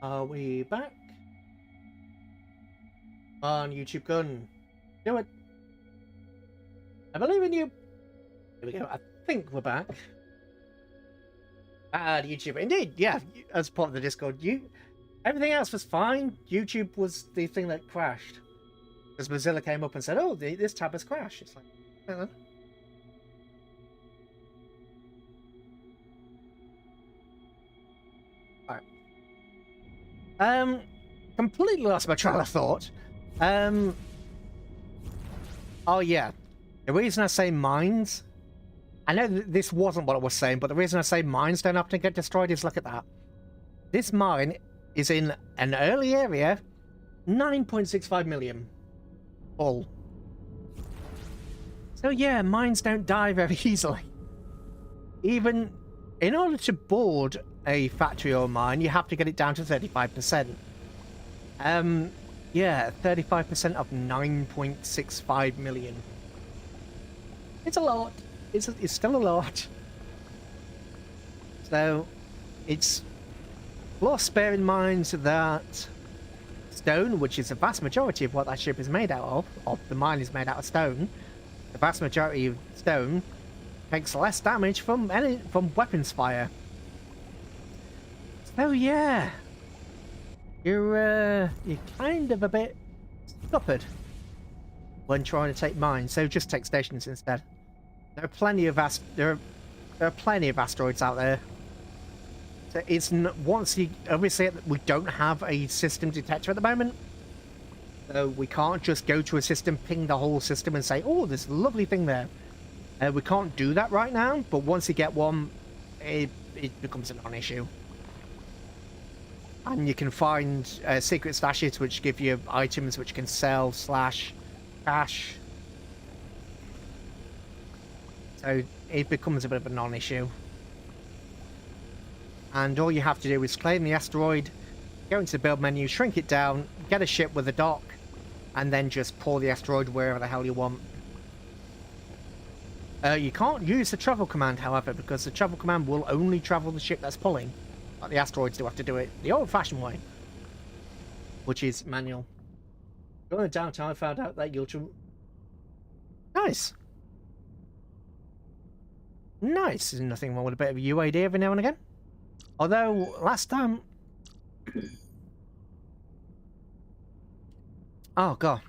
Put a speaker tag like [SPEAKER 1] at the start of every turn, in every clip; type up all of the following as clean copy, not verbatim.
[SPEAKER 1] Are we back? On YouTube gun. Do it. I believe in you. Here we go. I think we're back. YouTube. Indeed, yeah. As part of the Discord, everything else was fine. YouTube was the thing that crashed. Because Mozilla came up and said, "Oh, this tab has crashed." It's like, hang on. Alright. Completely lost my train of thought. Oh yeah. The reason I say mines, I know this wasn't what I was saying, but the reason I say mines don't often get destroyed is look at that. This mine is in an early area, 9.65 million. Full. So yeah, mines don't die very easily. Even in order to board a factory or mine, you have to get it down to 35%. Yeah, 35% of 9.65 million. It's a lot. It's still a lot. So, it's plus bear in mind that stone, which is the vast majority of what that ship is made out of the mine is made out of stone. The vast majority of stone takes less damage from weapons fire. So yeah, you're kind of a bit scuppered when trying to take mines. So just take stations instead. There are plenty of asteroids out there. So it's obviously we don't have a system detector at the moment, so we can't just go to a system, ping the whole system, and say, "Oh, there's a lovely thing there." We can't do that right now, but once you get one, it becomes a non-issue. And you can find secret stashes which give you items which can sell / cash. So it becomes a bit of a non-issue. And all you have to do is claim the asteroid, go into the build menu, shrink it down, get a ship with a dock, and then just pour the asteroid wherever the hell you want. You can't use the travel command, however, because the travel command will only travel the ship that's pulling. Like the asteroids do have to do it the old-fashioned way, which is manual. During the downtime, I found out that you'll... Nice. Nice. There's nothing wrong with a bit of UAD every now and again. Although, last time... Oh, God.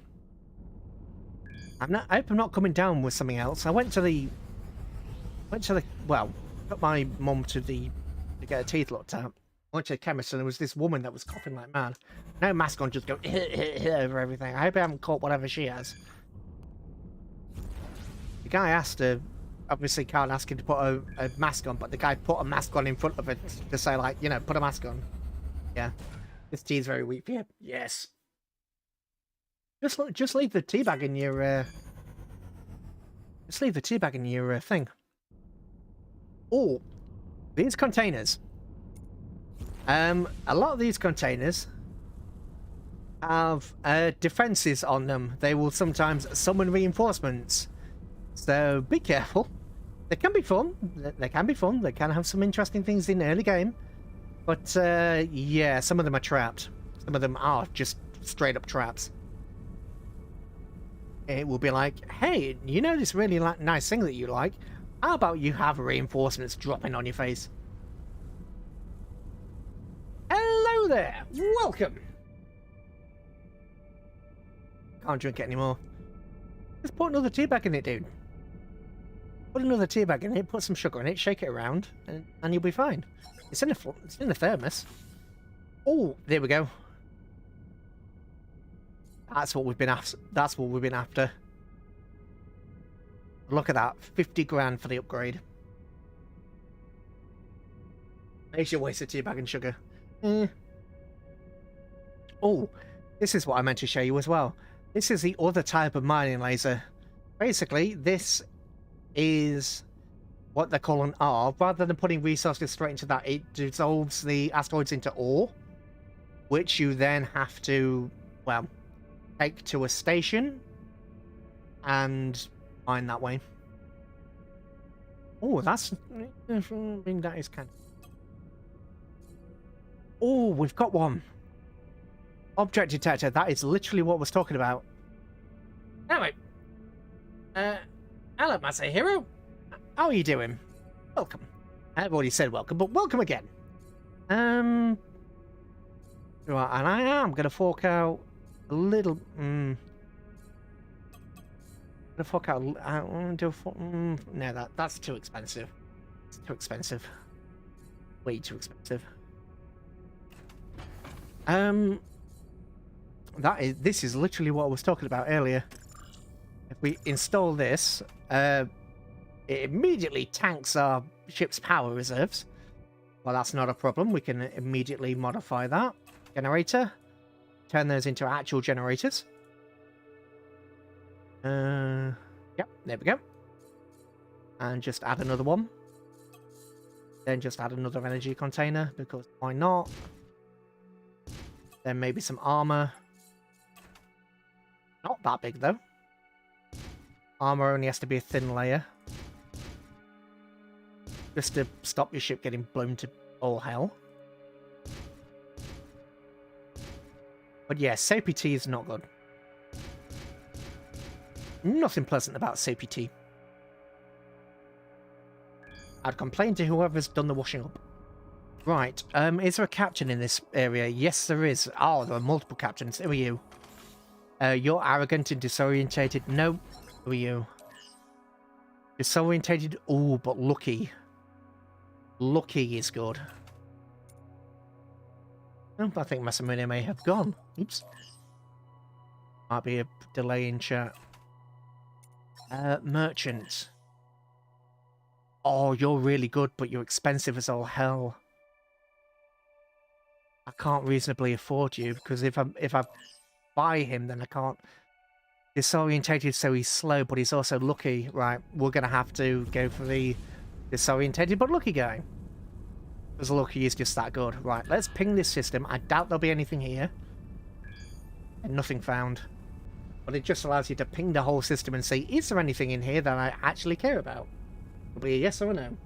[SPEAKER 1] I hope I'm not coming down with something else. I went to the... Well, got my mum to get her teeth looked at. I went to the chemist and there was this woman that was coughing like mad. No mask on, just go over everything. I hope I haven't caught whatever she has. The guy asked her... Obviously can't ask him to put a mask on, but the guy put a mask on in front of it to say, like, you know, put a mask on. Yeah. This tea is very weak for you. Yes. Just leave the tea bag in your thing. Oh, these containers. A lot of these containers have defenses on them. They will sometimes summon reinforcements. So be careful. They can be fun. They can be fun. They can have some interesting things in the early game. But yeah, some of them are trapped. Some of them are just straight up traps. It will be like, hey, you know this really nice thing that you like? How about you have reinforcements dropping on your face? Hello there! Welcome! Can't drink it anymore. Just put another tea bag in it, dude. Put another tea bag in it, put some sugar in it, shake it around, and you'll be fine. It's in a thermos. Oh, there we go. That's what we've been after. That's what we've been after. Look at that, 50 grand for the upgrade. Makes you waste a tea bag and sugar. Oh, this is what I meant to show you as well. This is the other type of mining laser. Basically, this is what they call an R. Rather than putting resources straight into that, it dissolves the asteroids into ore, which you then have to, well, take to a station and mine that way. Oh, that's... I mean, that is kind of... Oh, we've got one. Object detector. That is literally what I was talking about. Anyway. Hello, Masahiro. How are you doing? Welcome. I've already said welcome, but welcome again. Right, and I am going to fork out a little... I'm going to fork out... no, that's too expensive. It's too expensive. Way too expensive. This is literally what I was talking about earlier. If we install this, it immediately tanks our ship's power reserves. Well, that's not a problem. We can immediately modify that. Generator. Turn those into actual generators. Yep, there we go. And just add another one. Then just add another energy container, because why not? Then maybe some armor. Not that big, though. Armor only has to be a thin layer. Just to stop your ship getting blown to all hell. But yeah, CPT is not good. Nothing pleasant about CPT. I'd complain to whoever's done the washing up. Right, is there a captain in this area? Yes, there is. Oh, there are multiple captains. Who are you? You're arrogant and disorientated. No. Who are you? Disorientated. Oh, but lucky. Lucky is good. Oh, I think Masamune may have gone. Oops. Might be a delay in chat. Merchant. Oh, you're really good, but you're expensive as all hell. I can't reasonably afford you, because if I buy him, then I can't. Disorientated, so he's slow, but he's also lucky. Right, we're going to have to go for the disorientated but lucky guy. Because lucky is just that good. Right, let's ping this system. I doubt there'll be anything here. And nothing found. But it just allows you to ping the whole system and see, is there anything in here that I actually care about? It'll be a yes or a no.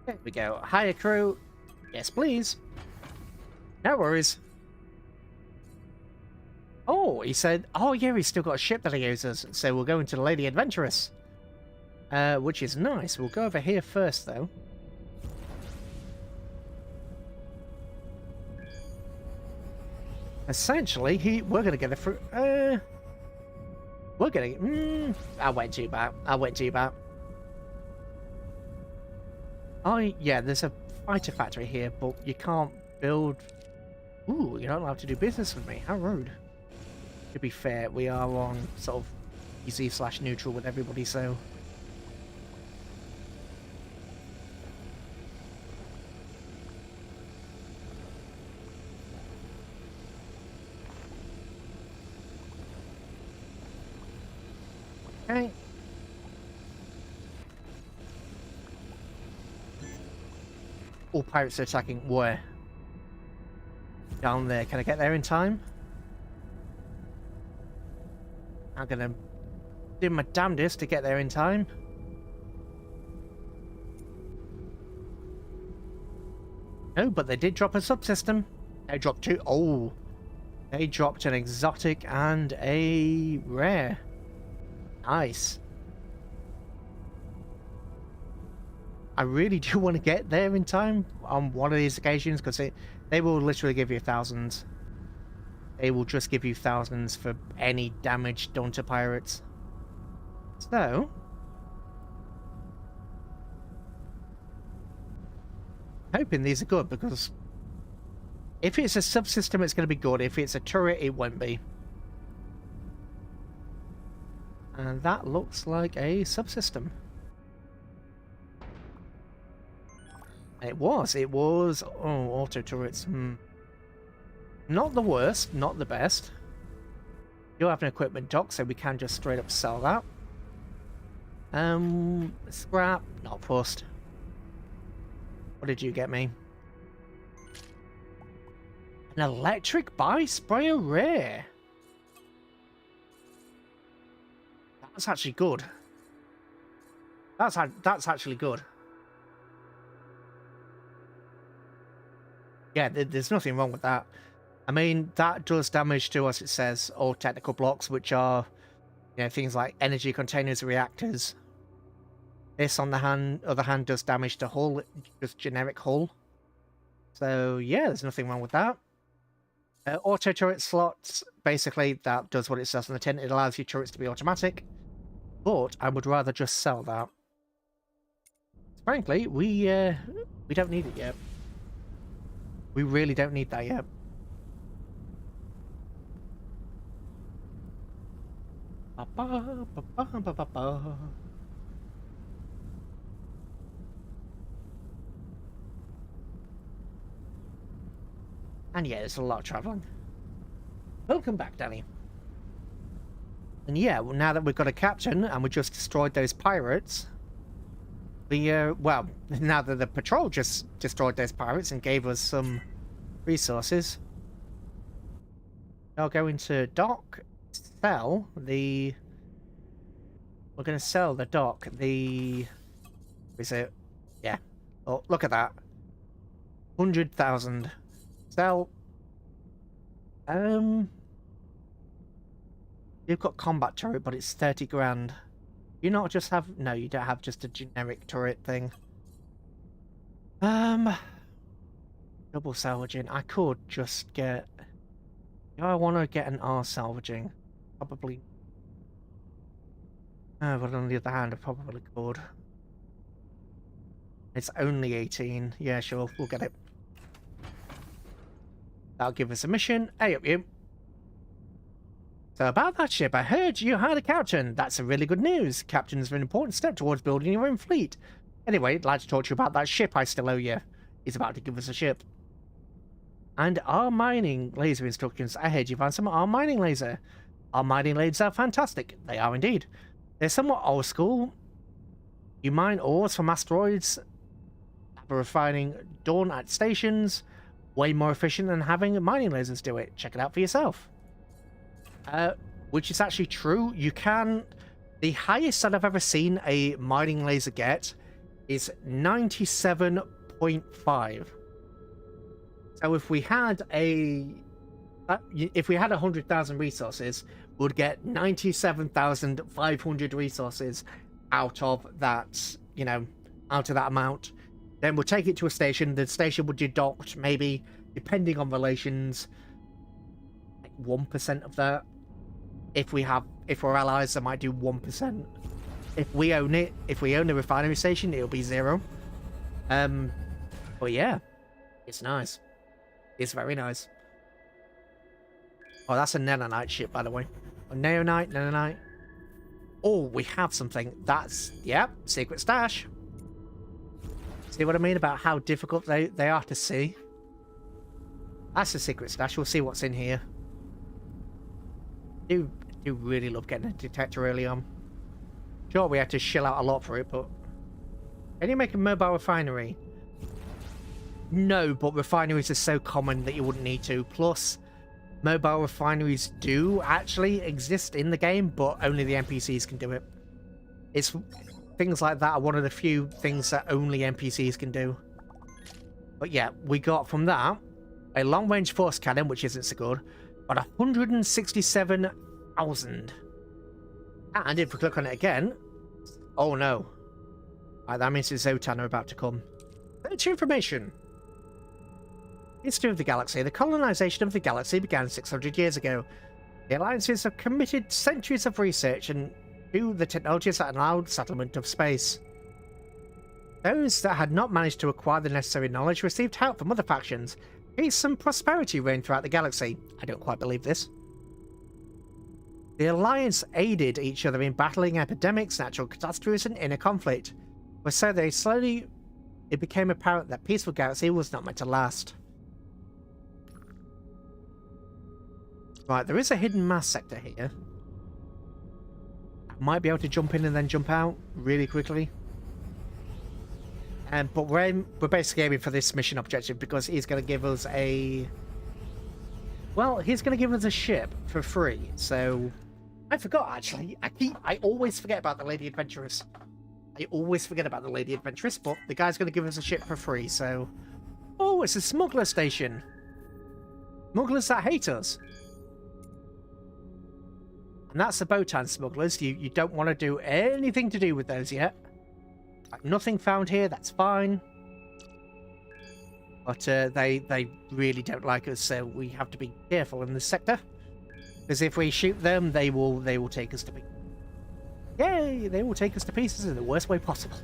[SPEAKER 1] There we go. Hiya, crew. Yes, please. No worries. Oh, he said, oh yeah, he's still got a ship that he uses, so we'll go into the Lady Adventurous. Which is nice. We'll go over here first, though. Essentially, we're going to get a fruit. We're going to... I went too bad. I went too bad. Oh, yeah, there's a fighter factory here, but you can't build... Ooh, you're not allowed to do business with me. How rude. To be fair, we are on sort of easy/neutral with everybody, so... Okay. All pirates are attacking where? Down there. Can I get there in time? I'm gonna do my damnedest to get there in time. Oh, but they did drop a subsystem. They dropped two. Oh, they dropped an exotic and a rare. Nice. I really do want to get there in time on one of these occasions, because they will literally give you thousands. They will just give you thousands for any damage done to pirates. So... hoping these are good, because if it's a subsystem, it's going to be good. If it's a turret, it won't be. And that looks like a subsystem. It was. Oh, auto turrets. Not the worst, not the best. You have an equipment dock, so we can just straight up sell that. Scrap, not fussed. What did you get me? An electric bi-sprayer rare. That's actually good. That's actually good. Yeah, there's nothing wrong with that. I mean, that does damage to, as it says, all technical blocks, which are, you know, things like energy containers, reactors. This, on the other hand, does damage to hull, just generic hull. So yeah, there's nothing wrong with that. Auto turret slots, basically, that does what it says on the tin. It allows your turrets to be automatic. But I would rather just sell that. Frankly, we don't need it yet. We really don't need that yet. And yeah, there's a lot of traveling. Welcome back, Danny. And yeah, well, now that we've got a captain and we just destroyed those pirates, we, well, now that the patrol just destroyed those pirates and gave us some resources, I'll go into dock, sell the... We're going to sell the dock, the... Is it? Yeah. Oh, look at that. 100,000. Sell. You've got combat turret, but it's 30 grand. You not just have... No, you don't have just a generic turret thing. Double salvaging. I could just get... Do I want to get an R salvaging? Probably. But on the other hand, I probably could. It's only 18. Yeah, sure. We'll get it. That'll give us a mission. Hey up you. So about that ship, I heard you hired a captain. That's a really good news. Captain's an important step towards building your own fleet. Anyway, I'd like to talk to you about that ship I still owe you. He's about to give us a ship. And our mining laser instructions. I heard you found some our mining laser. Our mining lasers are fantastic. They are indeed. They're somewhat old school. You mine ores from asteroids, have a refining done at stations. Way more efficient than having mining lasers do it. Check it out for yourself. Which is actually true. You can... The highest that I've ever seen a mining laser get is 97.5. So if we had a... if we had 100,000 resources, we'd get 97,500 resources out of that, you know, out of that amount. Then we'll take it to a station. The station would deduct maybe, depending on relations, like 1% of that. If we're allies, I might do 1%. If we own it, if we own the refinery station, it'll be 0. But yeah, it's nice. It's very nice. Oh, that's a Nenonite ship, by the way. A Nenonite. Oh, we have something. That's, yep, secret stash. See what I mean about how difficult they are to see? That's a secret stash. We'll see what's in here. I do really love getting a detector early on. Sure, we had to shell out a lot for it, but... Can you make a mobile refinery? No, but refineries are so common that you wouldn't need to. Plus, mobile refineries do actually exist in the game, but only the NPCs can do it. It's... Things like that are one of the few things that only NPCs can do. But yeah, we got from that a long-range force cannon, which isn't so good, but 167,000. And if we click on it again, oh no. That means the Zotan are about to come. Military information. History of the galaxy. The colonization of the galaxy began 600 years ago. The alliances have committed centuries of research and to the technologies that allowed settlement of space. Those that had not managed to acquire the necessary knowledge received help from other factions. Peace and prosperity reigned throughout the galaxy. I don't quite believe this. The Alliance aided each other in battling epidemics, natural catastrophes, and inner conflict. But so they slowly... It became apparent that peaceful galaxy was not meant to last. Right, there is a hidden mass sector here. Might be able to jump in and then jump out really quickly. But we're basically aiming for this mission objective because he's going to give us a... Well, he's going to give us a ship for free. So I forgot, actually. I always forget about the Lady Adventuress. I always forget about the Lady Adventuress, but the guy's going to give us a ship for free, so... Oh, it's a smuggler station. Smugglers that hate us. And that's the Botan smugglers. You don't want to do anything to do with those yet. Nothing found here, that's fine. But they really don't like us, so we have to be careful in this sector. Because if we shoot them, they will take us to pieces. Yay! They will take us to pieces in the worst way possible.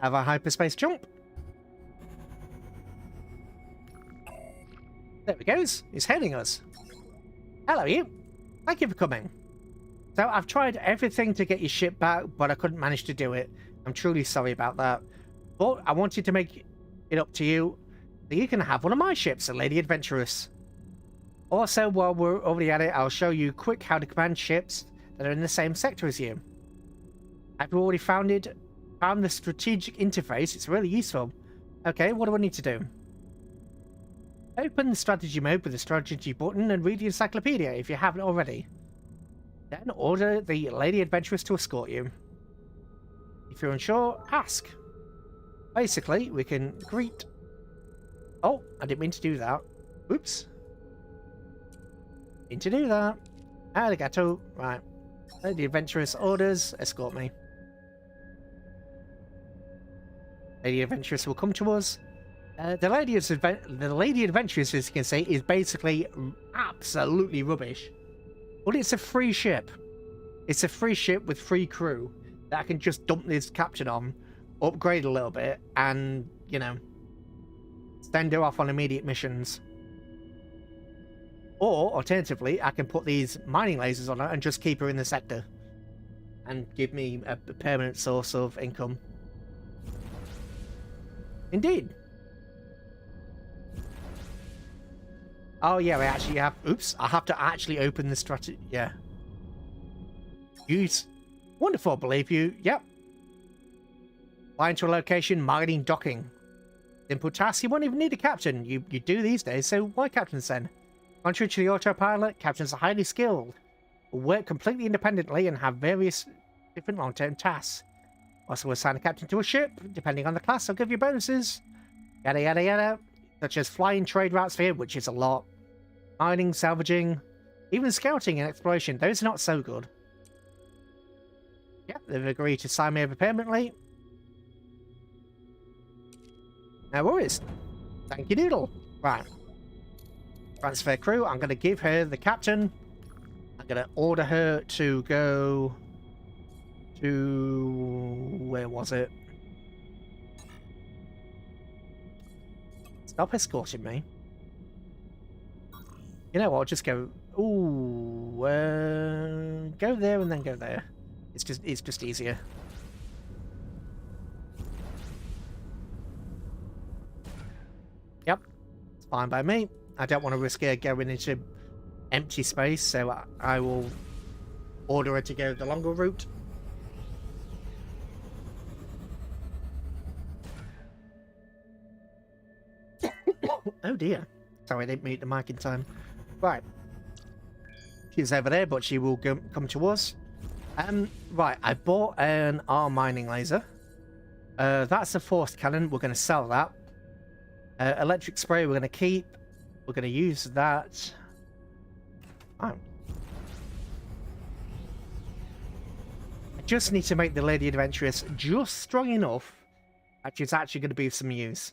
[SPEAKER 1] Have a hyperspace jump. There he goes. He's hailing us. Hello, you. Thank you for coming. So I've tried everything to get your ship back, but I couldn't manage to do it. I'm truly sorry about that. But I wanted to make it up to you that you can have one of my ships, the Lady Adventuress. Also, while we're already at it, I'll show you quick how to command ships that are in the same sector as you. Have you already found the strategic interface? It's really useful. Okay, what do I need to do? Open the strategy mode with the strategy button and read the encyclopedia if you haven't already. Then order the Lady Adventuress to escort you. If you're unsure, ask. Basically, we can greet... Oh, I didn't mean to do that. Oops. Mean to do that. Arigato. Right. Lady Adventuress orders, escort me. Lady Adventuress will come to us. The Lady Adventuress, as you can see, is basically absolutely rubbish. But it's a free ship. It's a free ship with free crew that I can just dump this captain on, upgrade a little bit, and, you know, send her off on immediate missions. Or, alternatively, I can put these mining lasers on her and just keep her in the sector. And give me a permanent source of income. Indeed. Oh, yeah, I actually have... Oops, I have to actually open the strategy... Yeah. Use... Wonderful, believe you. Yep. Fly into a location, mining docking. Simple task, you won't even need a captain. You do these days, so why captains then? Contrary to the autopilot, captains are highly skilled, will work completely independently and have various different long-term tasks. Also, assign a captain to a ship, depending on the class, I'll give you bonuses. Yada yada yada. Such as flying trade routes for you, which is a lot. Mining, salvaging, even scouting and exploration. Those are not so good. Yeah, they've agreed to sign me over permanently. No worries. Thank you, Doodle. Right. Transfer crew. I'm going to give her the captain. I'm going to order her to go to... Where was it? Stop escorting me. You know what? I'll just go... Ooh, go there and then go there. It's just easier. Yep, it's fine by me. I don't want to risk her going into empty space, so I will order her to go the longer route. Oh dear. Sorry, I didn't meet the mic in time. Right. She's over there, but she will come to us. Right, I bought an arm mining laser. That's a forced cannon. We're going to sell that. Electric spray we're going to keep. We're going to use that. Oh. I just need to make the Lady Adventuress just strong enough that she's actually going to be of some use.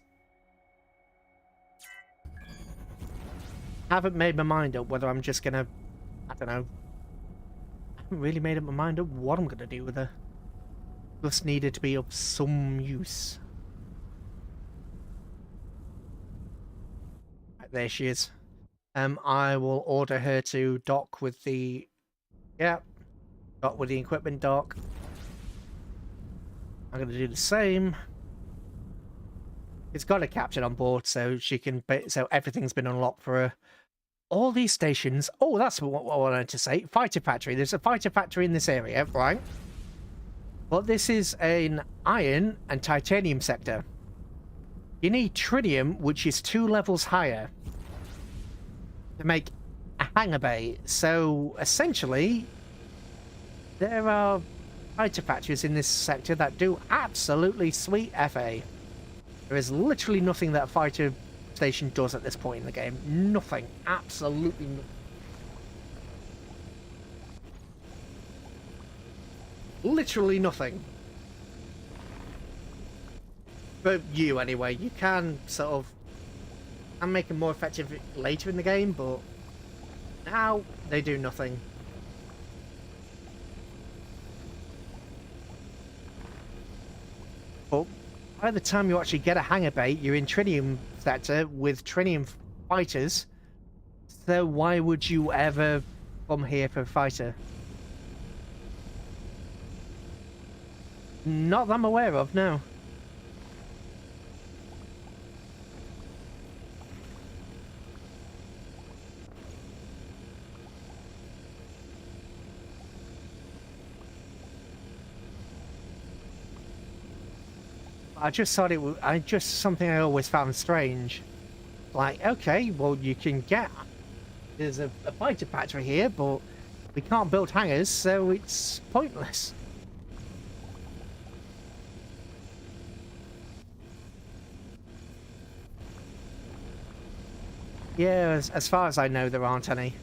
[SPEAKER 1] Haven't made my mind up whether I'm just going to... I don't know. I haven't really made up my mind up what I'm going to do with her. Just needed to be of some use. Right, there she is. I will order her to dock with the... Yeah. Dock with the equipment dock. I'm going to do the same. It's got a captain on board, so she can... So everything's been unlocked for her. all these stations... Oh, that's what I wanted to say. Fighter factory. There's a fighter factory in this area, right? But this is an iron and titanium sector. You need tritium, which is 2 levels higher, to make a hangar bay. So, essentially, there are fighter factories in this sector that do absolutely sweet FA. There is literally nothing that a fighter station does at this point in the game. Nothing. Absolutely nothing. Literally nothing. For you, anyway. You can sort of... and make them more effective later in the game, but now they do nothing. But by the time you actually get a hangar bay, you're in tritium sector with tritium fighters. So why would you ever come here for a fighter? Not that I'm aware of, no. I just thought it was something I always found strange. Like, okay, well, you can get... There's a fighter factory here, but we can't build hangars, so it's pointless. Yeah, as far as I know, there aren't any.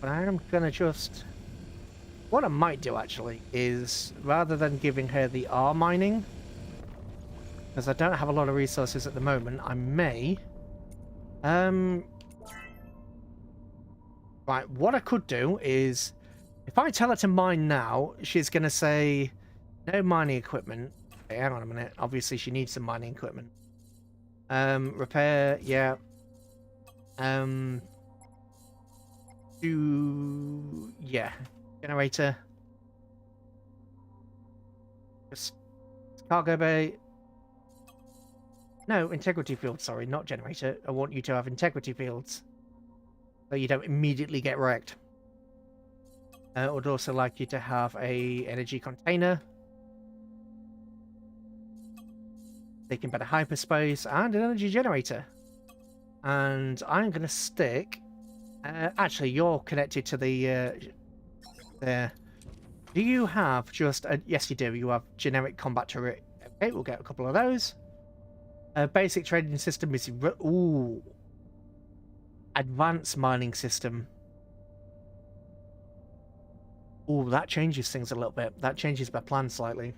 [SPEAKER 1] But I am gonna just... What I might do, actually, is rather than giving her the R mining, because I don't have a lot of resources at the moment, I may... Right, what I could do is, if I tell her to mine now, she's going to say, no mining equipment. Okay, hang on a minute. Obviously, she needs some mining equipment. Repair, yeah. Yeah. Generator. Just cargo bay. No, integrity field, sorry, not generator. I want you to have integrity fields. So you don't immediately get wrecked. I would also like you to have a energy container. Taking better hyperspace and an energy generator. And I'm going to stick... actually, you're connected to the... there. Do you have just... yes, you do. You have generic combat turret. Okay, we'll get a couple of those. Basic trading system is... Ooh. Advanced mining system. Ooh, that changes things a little bit. That changes my plan slightly.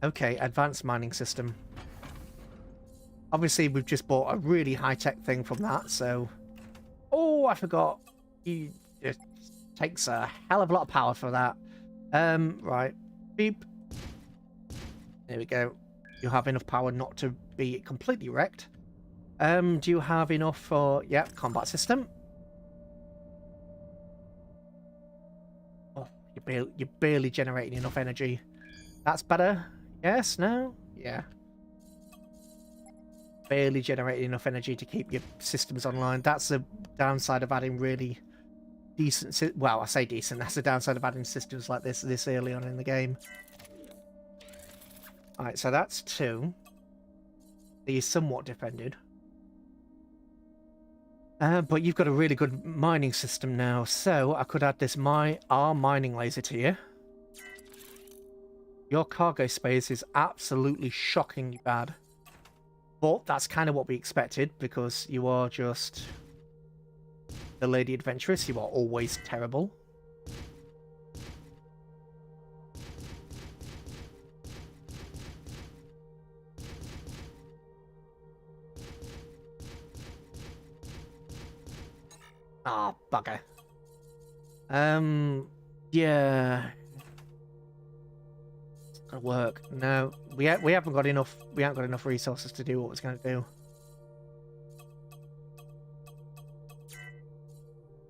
[SPEAKER 1] Okay, advanced mining system. Obviously, we've just bought a really high-tech thing from that, so... Oh, I forgot. It takes a hell of a lot of power for that. Right. Beep. There we go. You have enough power not to be completely wrecked. Do you have enough for... Yeah, combat system. Oh, you're barely generating enough energy. That's better. Yes? No? Yeah. Barely generating enough energy to keep your systems online. That's the downside of adding really decent... Well, I say decent. That's the downside of adding systems like this early on in the game. Alright, so that's 2. He's somewhat defended. But you've got a really good mining system now, so I could add this R mining laser to you. Your cargo space is absolutely shockingly bad. But that's kind of what we expected, because you are just the Lady Adventuress. You are always terrible. Ah, oh, bugger. Yeah. It's gonna work. No, we haven't got enough. We haven't got enough resources to do what it's going to do.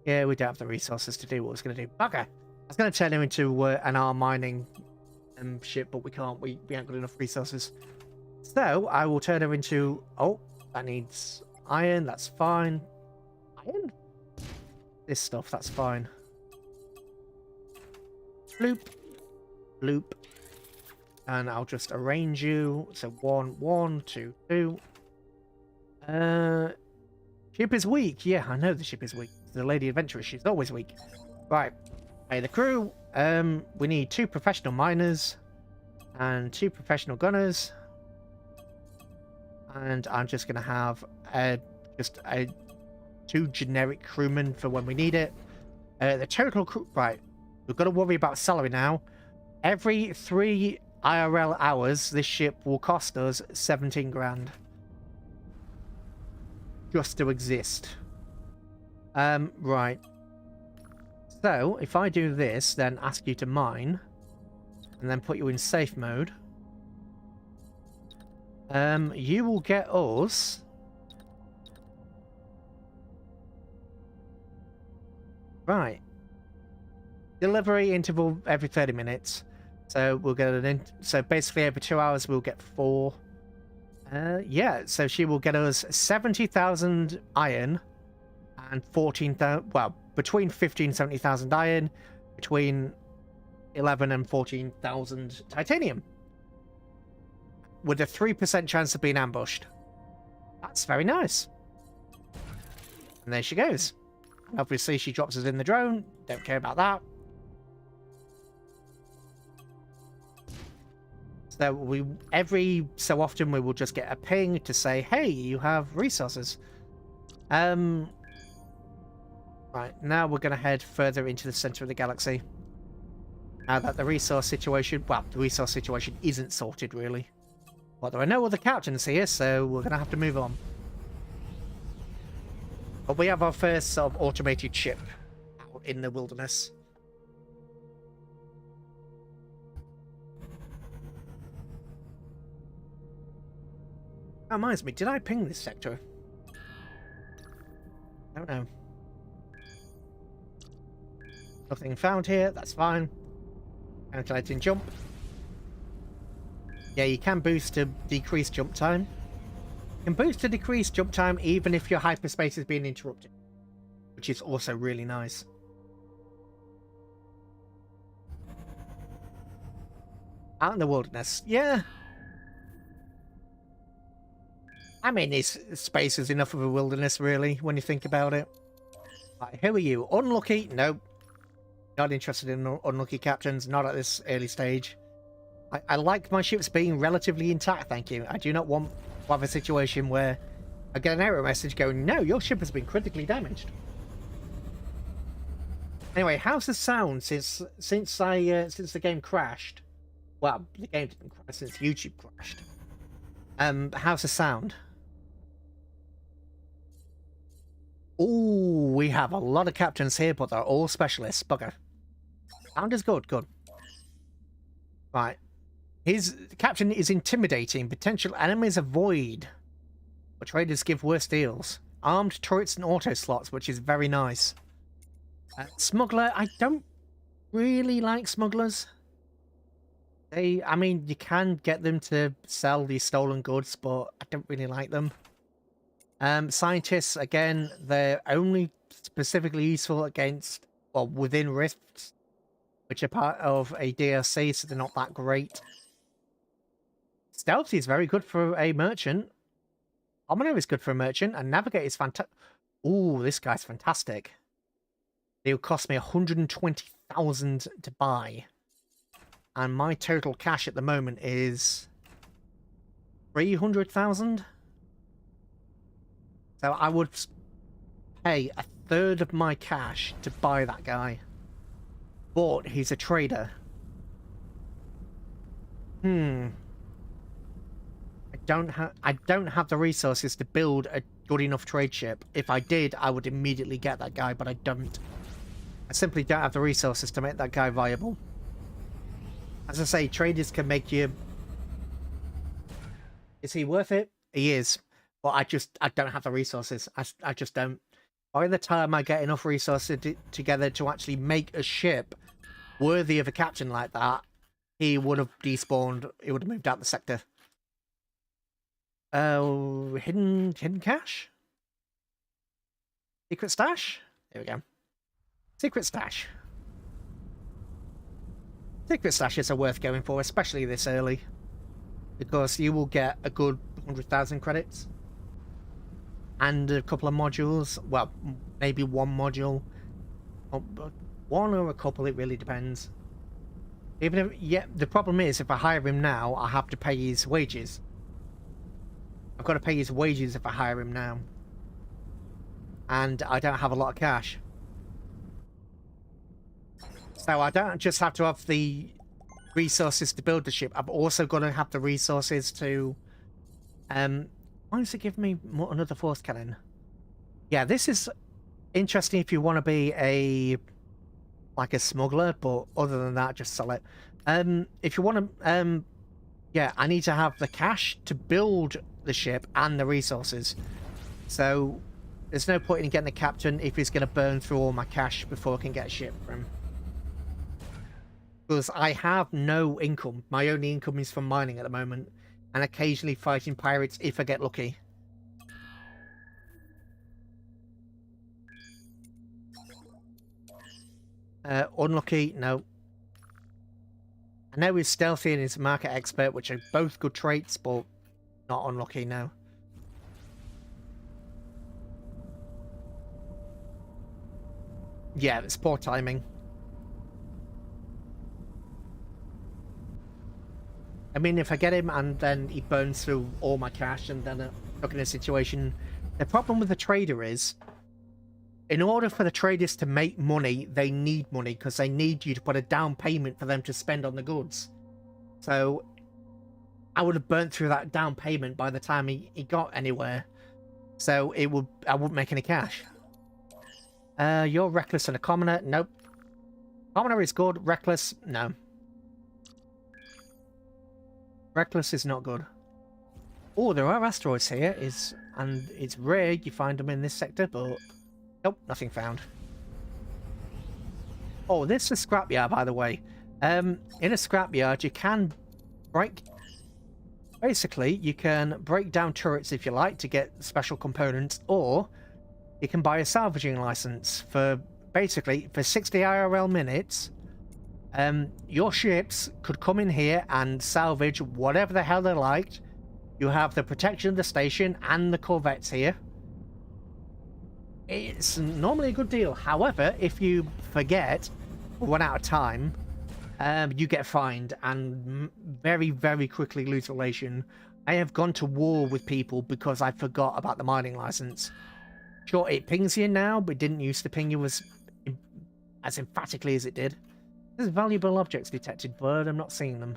[SPEAKER 1] Yeah, we don't have the resources to do what it's going to do. Bugger. I was going to turn him into an R mining ship, but we can't. We haven't got enough resources. So I will turn her into... Oh, that needs iron. That's fine. Iron? This stuff, that's fine. Bloop. Bloop. And I'll just arrange you. So 1, 1, 2, 2. Ship is weak. Yeah, I know the ship is weak. The Lady Adventuress, she's always weak. Right. Hey, the crew. We need 2 professional miners and 2 professional gunners. And I'm just going to have just 2 generic crewmen for when we need it. The total crew... Right. We've got to worry about salary now. Every 3 IRL hours, this ship will cost us 17 grand. Just to exist. Right. So, if I do this, then ask you to mine, and then put you in safe mode, you will get us... Right. Delivery interval every 30 minutes. So we'll get so basically every 2 hours we'll get 4. Yeah, so she will get us 70,000 iron and 14,000, well, between 15 and 70,000 iron, between 11 and 14,000 titanium. With a 3% chance of being ambushed. That's very nice. And there she goes. Obviously she drops us in the drone, don't care about that. So we every so often we will just get a ping to say, hey, you have resources. Right, now we're gonna head further into the center of the galaxy. Now that the resource situation, well, the resource situation isn't sorted really. But there are no other captains here, so we're gonna have to move on. But we have our first sort of automated ship out in the wilderness. That reminds me, did I ping this sector? I don't know. Nothing found here, that's fine. Calculating jump. Yeah, you can boost to decrease jump time. You can boost to decrease jump time even if your hyperspace is being interrupted, which is also really nice. Out in the wilderness, yeah. I mean, this space is enough of a wilderness, really, when you think about it. Right, who are you? Unlucky? Nope. Not interested in unlucky captains, not at this early stage. I like my ships being relatively intact, thank you. I do not want to have a situation where I get an error message going, no, your ship has been critically damaged. Anyway, how's the sound since the game crashed? Well, the game didn't crash since YouTube crashed. How's the sound? Ooh, we have a lot of captains here, but they're all specialists. Bugger. Sound is good, good. Right. His captain is intimidating. Potential enemies avoid. But traders give worse deals. Armed turrets and auto slots, which is very nice. Smuggler, I don't really like smugglers. I mean, you can get them to sell these stolen goods, but I don't really like them. Scientists, again, they're only specifically useful against, well, within rifts, which are part of a DLC, so they're not that great. Stealthy is very good for a merchant. Commoner is good for a merchant, and Navigate is fantastic. Ooh, this guy's fantastic. It'll cost me 120,000 to buy. And my total cash at the moment is 300,000. So I would pay a third of my cash to buy that guy. But he's a trader. I don't have the resources to build a good enough trade ship. If I did, I would immediately get that guy, but I don't. I simply don't have the resources to make that guy viable. As I say, traders can make you... Is he worth it? He is. But I don't have the resources. I just don't. By the time I get enough resources together to actually make a ship worthy of a captain like that, he would have despawned. He would have moved out the sector. Hidden cache? Secret stash? There we go. Secret stash. Secret stashes are worth going for, especially this early, because you will get a good 100,000 credits and a couple of modules. Well, maybe one module, one or a couple. It really depends. Even if, yeah, the problem is if I hire him now, I have to pay his wages. I've got to pay his wages if I hire him now, and I don't have a lot of cash. So I don't just have to have the resources to build the ship. I've also got to have the resources to... why does it give me another force cannon? Yeah, this is interesting if you want to be like a smuggler, but other than that, just sell it. If you want to... yeah, I need to have the cash to build the ship and the resources. So there's no point in getting the captain if he's going to burn through all my cash before I can get a ship from him. Because I have no income. My only income is from mining at the moment, and occasionally fighting pirates if I get lucky. Unlucky, no. I know he's stealthy and he's a market expert, which are both good traits, but not unlucky, no. Yeah, it's poor timing. I mean, if I get him and then he burns through all my cash and then I'm stuck in a situation... The problem with the trader is, in order for the traders to make money, they need money because they need you to put a down payment for them to spend on the goods. So I would have burnt through that down payment by the time he got anywhere. So I wouldn't make any cash. You're reckless and a commoner. Nope. Commoner is good. Reckless, no. Reckless is not good. Oh, there are asteroids here, and it's rare you find them in this sector, but nope, nothing found. Oh, this is a scrapyard, by the way. In a scrapyard, you can break... Basically, you can break down turrets if you like to get special components, or you can buy a salvaging license for, basically, for 60 IRL minutes. Your ships could come in here and salvage whatever the hell they liked. You have the protection of the station and the corvettes here. It's normally a good deal. However, if you forget or run out of time, you get fined and very, very quickly lose relation. I have gone to war with people because I forgot about the mining license. Sure, it pings you now, but it didn't used to ping you as emphatically as it did. There's valuable objects detected, but I'm not seeing them.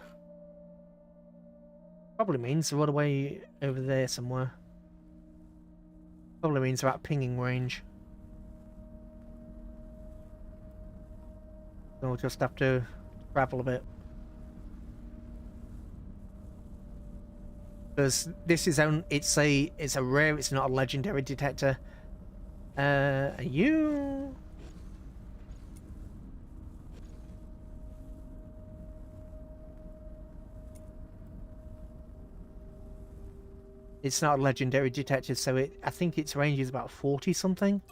[SPEAKER 1] Probably means they're all the way over there somewhere. Probably means they're at pinging range. So we'll just have to travel a bit. Because this is it's a rare, it's not a legendary detector. Are you... It's not a legendary detector, so I think its range is about 40 something.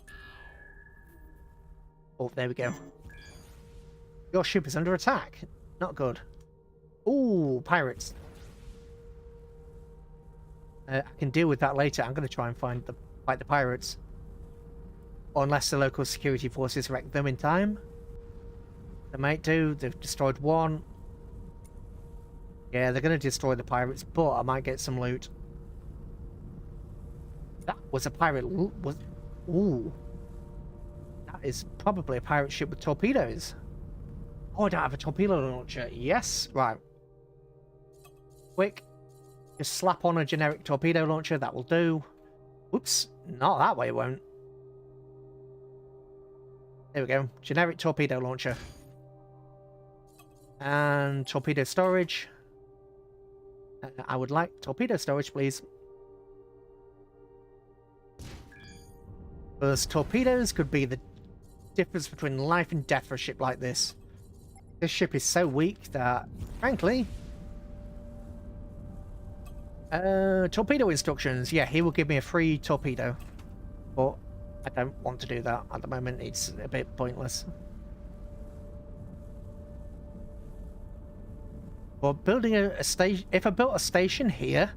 [SPEAKER 1] Oh, there we go. Your ship is under attack. Not good. Ooh, pirates. I can deal with that later. I'm going to try and fight the pirates. Unless the local security forces wreck them in time. They might do. They've destroyed one. Yeah, they're going to destroy the pirates, but I might get some loot. That was a pirate loot. Ooh. That is probably a pirate ship with torpedoes. Oh, I don't have a torpedo launcher. Yes. Right. Quick. Just slap on a generic torpedo launcher. That will do. Whoops. Not that way, it won't. There we go. Generic torpedo launcher. And torpedo storage. I would like torpedo storage, please. Because torpedoes could be the difference between life and death for a ship like this. This ship is so weak that, frankly... Torpedo instructions. Yeah, he will give me a free torpedo. But I don't want to do that at the moment. It's a bit pointless. But building a station... If I built a station here,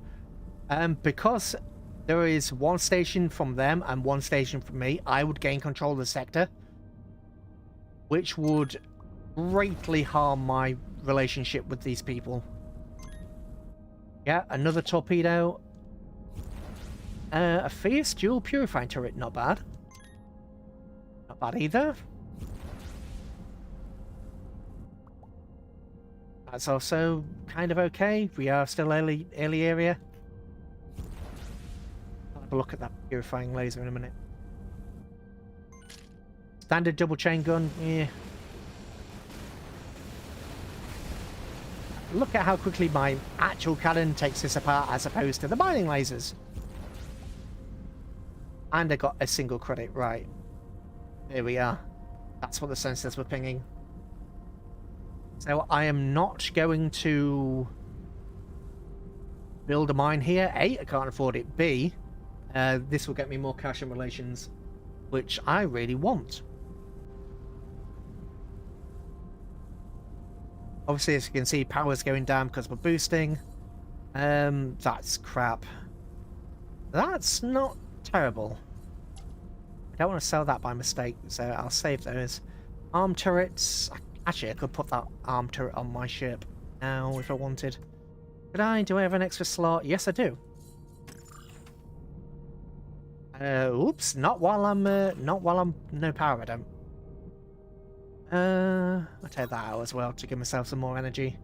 [SPEAKER 1] because there is one station from them and one station from me, I would gain control of the sector, which would greatly harm my relationship with these people. Yeah, another torpedo. A fierce dual purifying turret, not bad. Not bad either. That's also kind of okay. We are still early area. I'll have a look at that purifying laser in a minute. Standard double chain gun, yeah. Look at how quickly my actual cannon takes this apart as opposed to the mining lasers. And I got a single credit, right. There we are. That's what the sensors were pinging. So I am not going to build a mine here. A, I can't afford it. B, this will get me more cash and relations, which I really want. Obviously, as you can see, power's going down because we're boosting. That's crap. That's not terrible. I don't want to sell that by mistake, so I'll save those. Arm turrets. Actually, I could put that arm turret on my ship now if I wanted. Could I? Do I have an extra slot? Yes, I do. Oops, not while I'm no power. I don't. I'll take that out as well to give myself some more energy.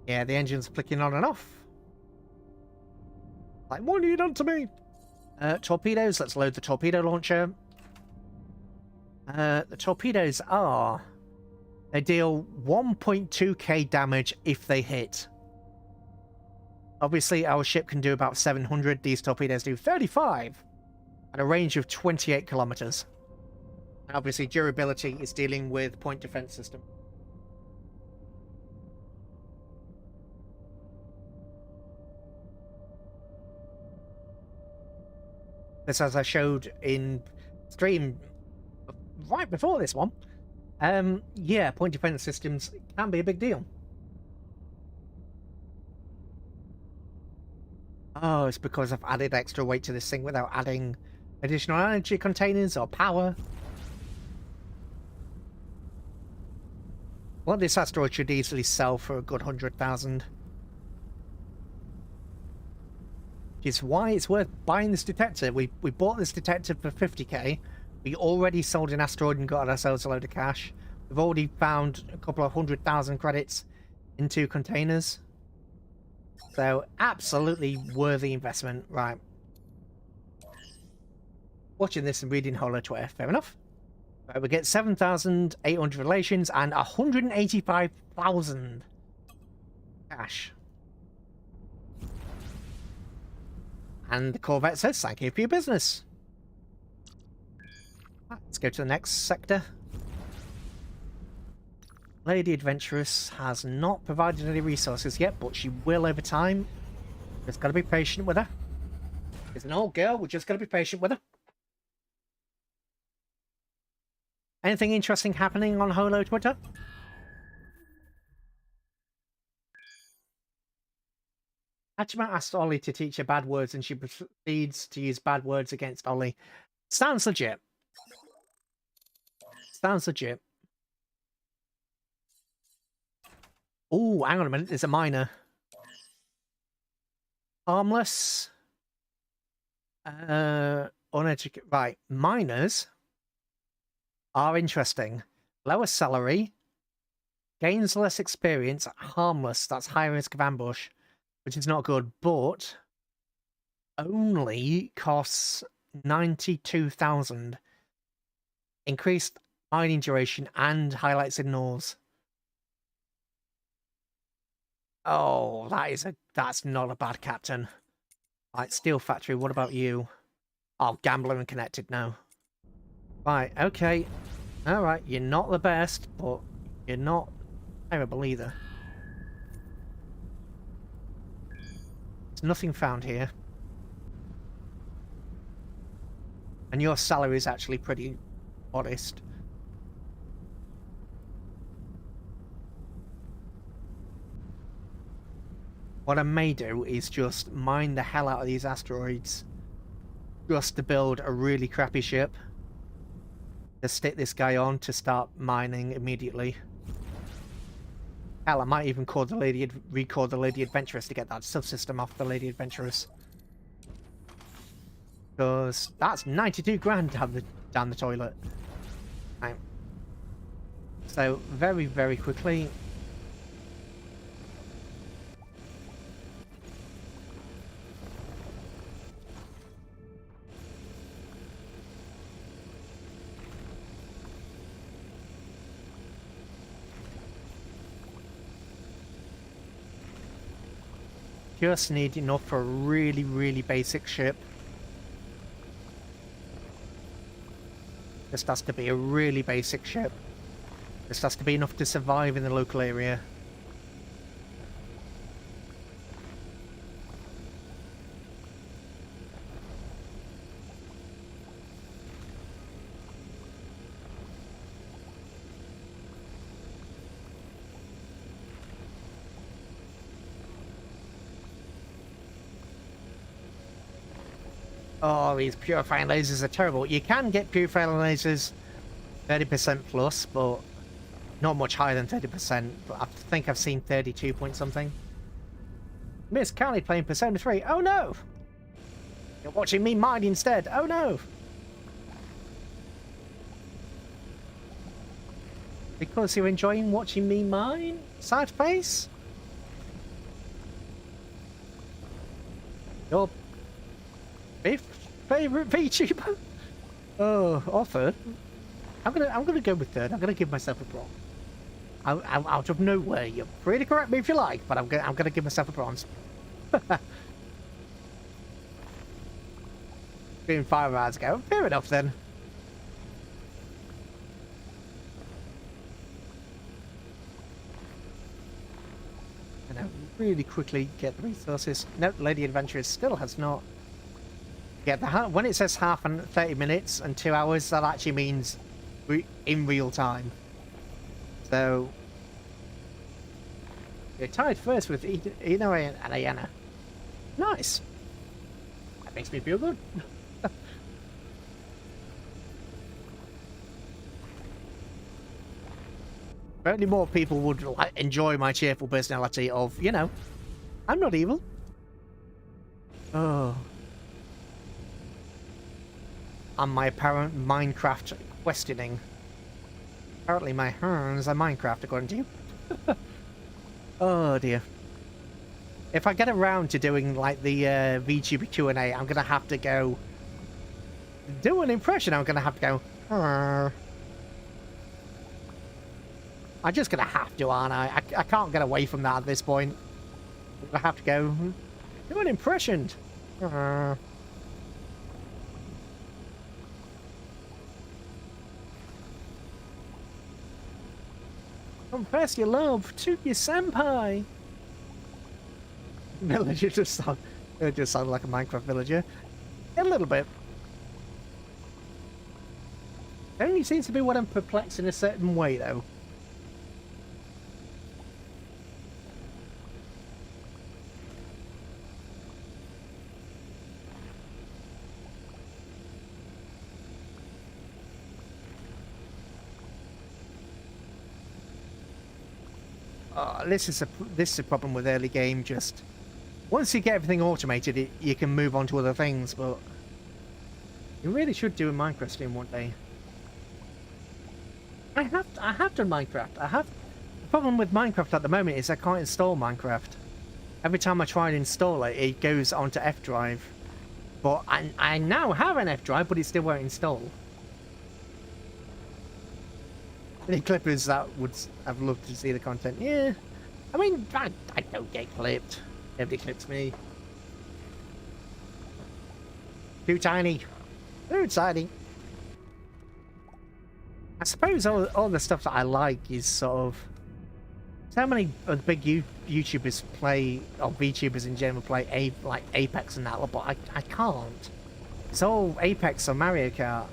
[SPEAKER 1] Yeah, the engine's flicking on and off. Like, what have you done to me? Torpedoes. Let's load the torpedo launcher. The torpedoes are... They deal 1.2k damage if they hit. Obviously, our ship can do about 700. These torpedoes do 35 at a range of 28 kilometers. And obviously, durability is dealing with point defense system. This, as I showed in stream right before this one, yeah, point defense systems can be a big deal. Oh, it's because I've added extra weight to this thing without adding additional energy containers or power. Well, this asteroid should easily sell for a good 100,000. Which is why it's worth buying this detector. We bought this detector for 50k. We already sold an asteroid and got ourselves a load of cash. We've already found a couple of 100,000 credits in 2 containers. So, absolutely worthy investment. Right. Watching this and reading Holo Twitter. Fair enough. Right, we get 7,800 relations and 185,000 cash. And the Corvette says, thank you for your business. Let's go to the next sector. Lady Adventurous has not provided any resources yet, but she will over time. Just gotta be patient with her. She's an old girl, we're just gotta be patient with her. Anything interesting happening on Holo Twitter? Hachima asked Ollie to teach her bad words and she proceeds to use bad words against Ollie. Sounds legit. Sounds legit. Oh, hang on a minute. There's a miner. Harmless. Uneducated. Right. Miners are interesting. Lower salary. Gains less experience. Harmless. That's high risk of ambush, which is not good, but only costs 92,000. Increased mining duration and highlights ignores. Oh, that's not a bad captain. Right, Steel Factory, what about you? Oh, Gambler and Connected now. Right, okay. Alright, you're not the best, but you're not terrible either. There's nothing found here. And your salary is actually pretty modest. What I may do is just mine the hell out of these asteroids just to build a really crappy ship to stick this guy on to start mining immediately. Hell, I might even call the recall the Lady Adventurous to get that subsystem off the Lady Adventurous. Because that's 92 grand down the toilet. Right. So very, very quickly. Just need enough for a really, really basic ship. This has to be a really basic ship. This has to be enough to survive in the local area. Oh, these purifying lasers are terrible. You can get purifying lasers 30% plus, but not much higher than 30%. But I think I've seen 32 point something. Miss Carly playing Persona 3. Oh no! You're watching me mine instead. Oh no! Because you're enjoying watching me mine? Sad face? Your favorite VTuber? Oh, offered. I'm gonna go with third. I'm gonna give myself a bronze. I'm out of nowhere. You're free to correct me if you like, but I'm gonna give myself a bronze. Been 5 hours ago. Fair enough then. And I really quickly get the resources. Nope, Lady Adventurous still has not. Yeah, when it says half and 30 minutes and 2 hours, that actually means in real time. So you're tied first with Ino and Ayana. Nice. That makes me feel good. If only more people would enjoy my cheerful personality of, you know, I'm not evil. Oh. And my apparent Minecraft questioning. Apparently my hands are Minecraft, according to you. Oh dear. If I get around to doing like the VTuber Q&A, I'm gonna have to go do an impression. I'm gonna have to go. I'm just gonna have to, aren't I? I can't get away from that at this point. I'm gonna have to go do an impression. Confess your love to your senpai. Villager just sound like a Minecraft villager. A little bit. It only seems to be when I'm perplexed in a certain way, though. This is a problem with early game. Just once you get everything automated, you can move on to other things. But you really should do a Minecraft stream one day. I have done Minecraft. The problem with Minecraft at the moment is I can't install Minecraft. Every time I try and install it, it goes onto F drive. But I now have an F drive, but it still won't install. Any clippers that would have loved to see the content? Yeah. I mean, I don't get clipped. Nobody clips me. Too tiny. Too tiny. I suppose all the stuff that I like is sort of So how many of the big YouTubers play, or VTubers in general play like Apex and that, but I can't. It's all Apex or Mario Kart.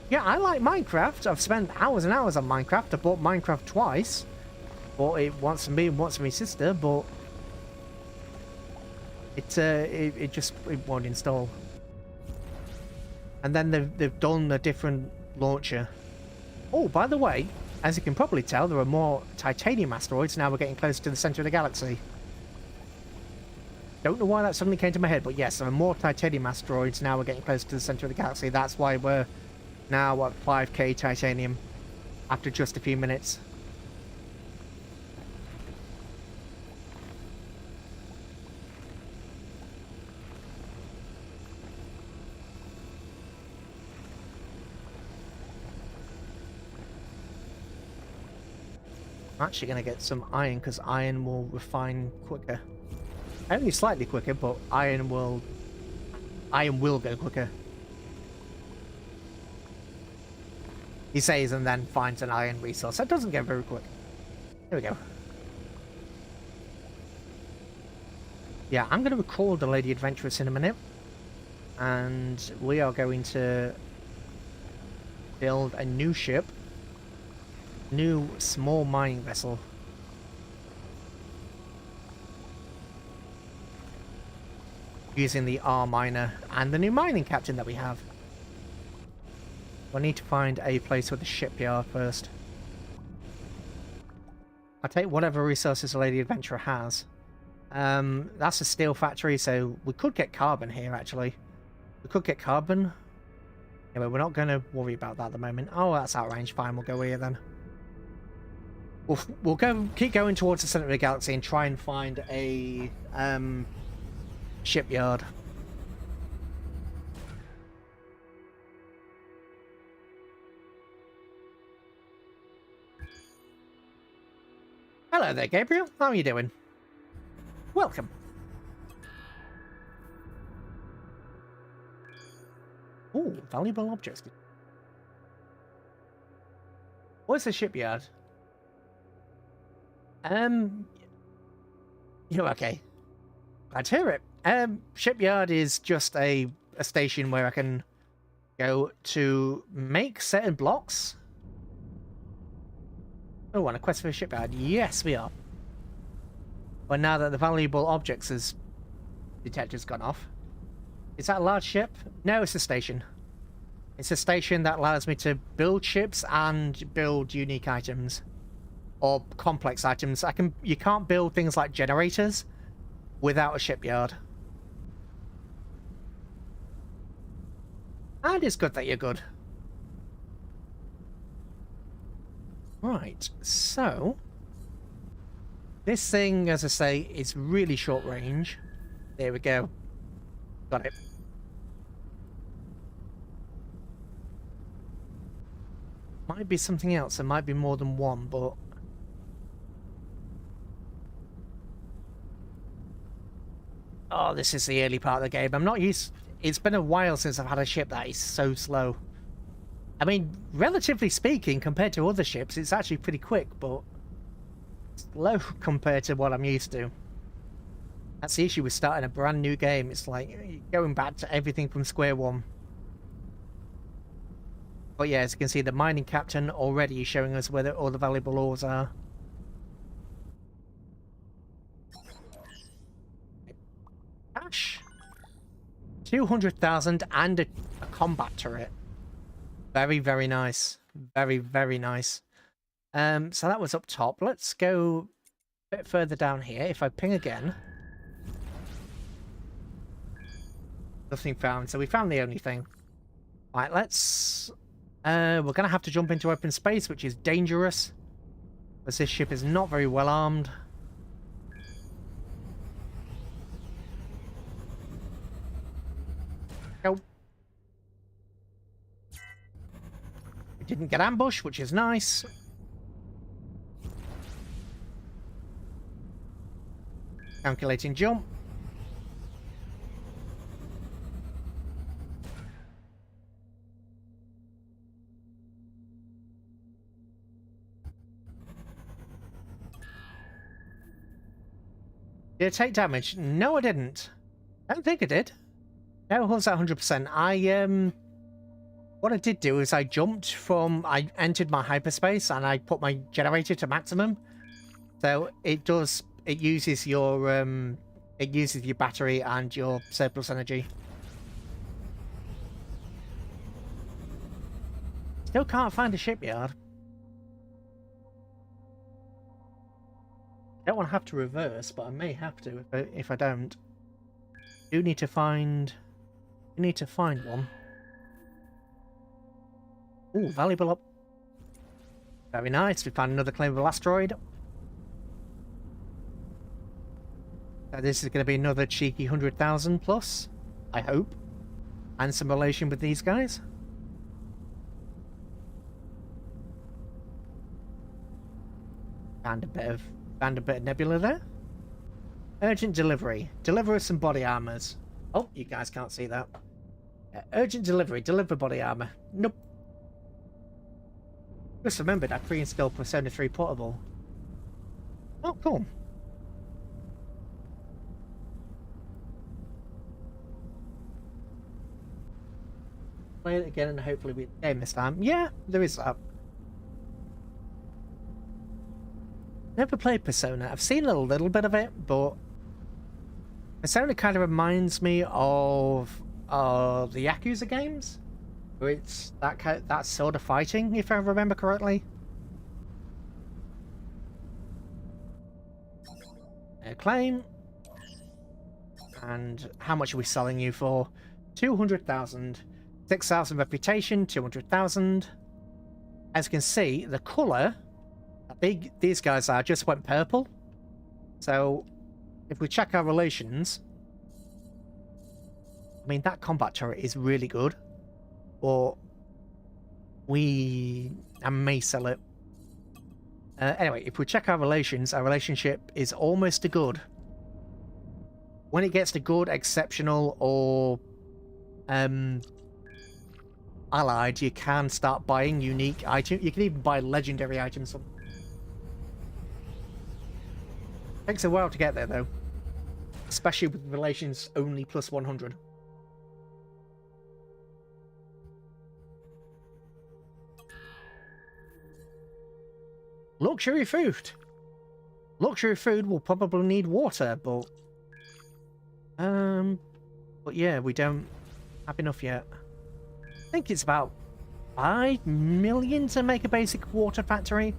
[SPEAKER 1] Yeah, I like Minecraft. I've spent hours and hours on Minecraft. I bought Minecraft twice. Bought it once for me and once for my sister, but it just won't install. And then they've done a different launcher. Oh, by the way, as you can probably tell, there are more titanium asteroids now we're getting closer to the center of the galaxy. Don't know why that suddenly came to my head, but yes, there are more titanium asteroids now we're getting closer to the center of the galaxy. That's why we're now at 5k titanium after just a few minutes. I'm actually going to get some iron because iron will refine quicker. Only slightly quicker, but iron will go quicker. He says and then finds an iron resource. That doesn't go very quick. There we go. Yeah, I'm going to record the Lady Adventuress in a minute. And we are going to build a new ship. New small mining vessel. Using the R miner and the new mining captain that we have. I need to find a place with a shipyard first. I'll take whatever resources the Lady Adventurer has. That's a steel factory, so we could get carbon here, actually. We could get carbon. Yeah, but we're not going to worry about that at the moment. Oh, that's outrange. Fine, we'll go here then. We'll keep going towards the center of the galaxy and try and find a shipyard. Hello there, Gabriel. How are you doing? Welcome. Ooh, valuable objects. What's the shipyard? You're okay. Glad to hear it. Shipyard is just a station where I can go to make certain blocks. Oh, and a quest for a shipyard. Yes, we are. But now that the valuable objects detector's gone off. Is that a large ship? No, it's a station. It's a station that allows me to build ships and build unique items. Or complex items. You can't build things like generators without a shipyard. And it's good that you're good. Right, so this thing, as I say, is really short range. There we go. Got it. Might be something else. There might be more than one, but oh, this is the early part of the game. I'm not used... It's been a while since I've had a ship that is so slow. I mean, relatively speaking, compared to other ships, it's actually pretty quick, but slow compared to what I'm used to. That's the issue with starting a brand new game. It's like going back to everything from square one. But yeah, as you can see, the mining captain already is showing us where all the valuable ores are. Cash. 200,000 and a combat turret. Very, very nice. Very, very nice. So that was up top. Let's go a bit further down here. If I ping again. Nothing found. So we found the only thing. Right, let's... we're going to have to jump into open space, which is dangerous. As this ship is not very well armed. Go. We didn't get ambushed, which is nice. Calculating jump. Did I take damage? No, I didn't. I don't think I did. No, I was at 100%. What I did do is I entered my hyperspace and I put my generator to maximum. So it uses your battery and your surplus energy. Still can't find a shipyard. Don't want to have to reverse, but I may have to if I don't. You need to find one. Ooh, valuable up. Very nice. We found another claimable asteroid. This is going to be another cheeky 100,000 plus, I hope, and some relation with these guys. Found a bit of nebula there. Urgent delivery. Deliver us some body armors. Oh, you guys can't see that. Urgent delivery. Deliver body armor. Nope. Just remembered I pre-installed Persona 3 Portable. Oh, cool. Play it again and hopefully beat the game this time. Yeah, there is that. Never played Persona. I've seen a little bit of it, but Persona kind of reminds me of the Yakuza games, where it's that sort of fighting, if I remember correctly. Claim. And how much are we selling you for? 200,000. 6,000 reputation. 200,000. As you can see, the colour big these guys are just went purple. So if we check our relations, I mean, that combat turret is really good, but I may sell it. Anyway, if we check our relations, our relationship is almost to good. When it gets to good, exceptional, or allied, you can start buying unique items. You can even buy legendary items. Takes a while to get there, though. Especially with relations only plus 100. Luxury food. Luxury food will probably need water, but yeah, we don't have enough yet. I think it's about 5 million to make a basic water factory.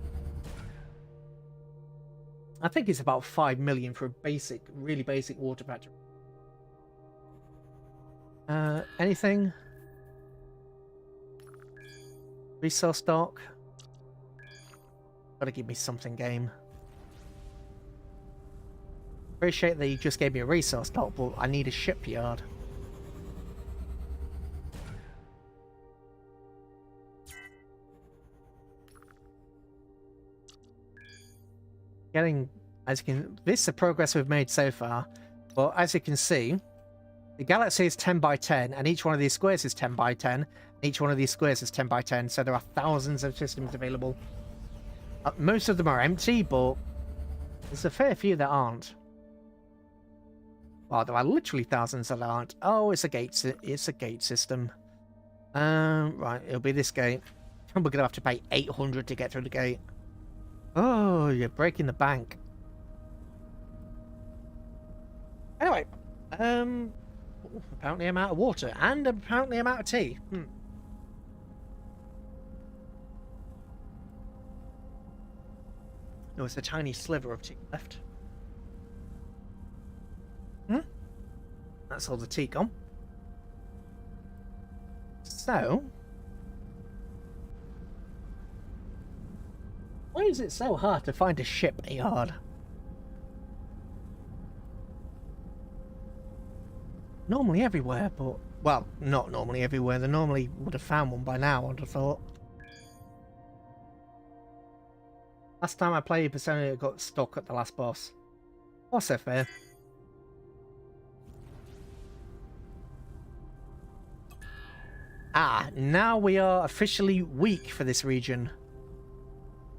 [SPEAKER 1] I think it's about 5 million for a really basic water factory. Anything? Resource stock. Gotta give me something, game. Appreciate that you just gave me a resource stock, but I need a shipyard. This is the progress we've made so far, but as you can see, the galaxy is 10 by 10, and each one of these squares is 10 by 10, and each one of these squares is 10 by 10, so there are thousands of systems available. Most of them are empty, but there's a fair few that aren't. Well, there are literally thousands that aren't. Oh, it's a gate system. Right, it'll be this gate. And we're gonna have to pay 800 to get through the gate. Oh, you're breaking the bank. Anyway, apparently I'm out of water, and apparently I'm out of tea. No, it's a tiny sliver of tea left. That's all the tea gone. So, why is it so hard to find a shipyard? Normally everywhere, but... Well, not normally everywhere. They normally would have found one by now, I'd have thought. Last time I played Persona, it got stuck at the last boss. Also fair. Ah, now we are officially weak for this region.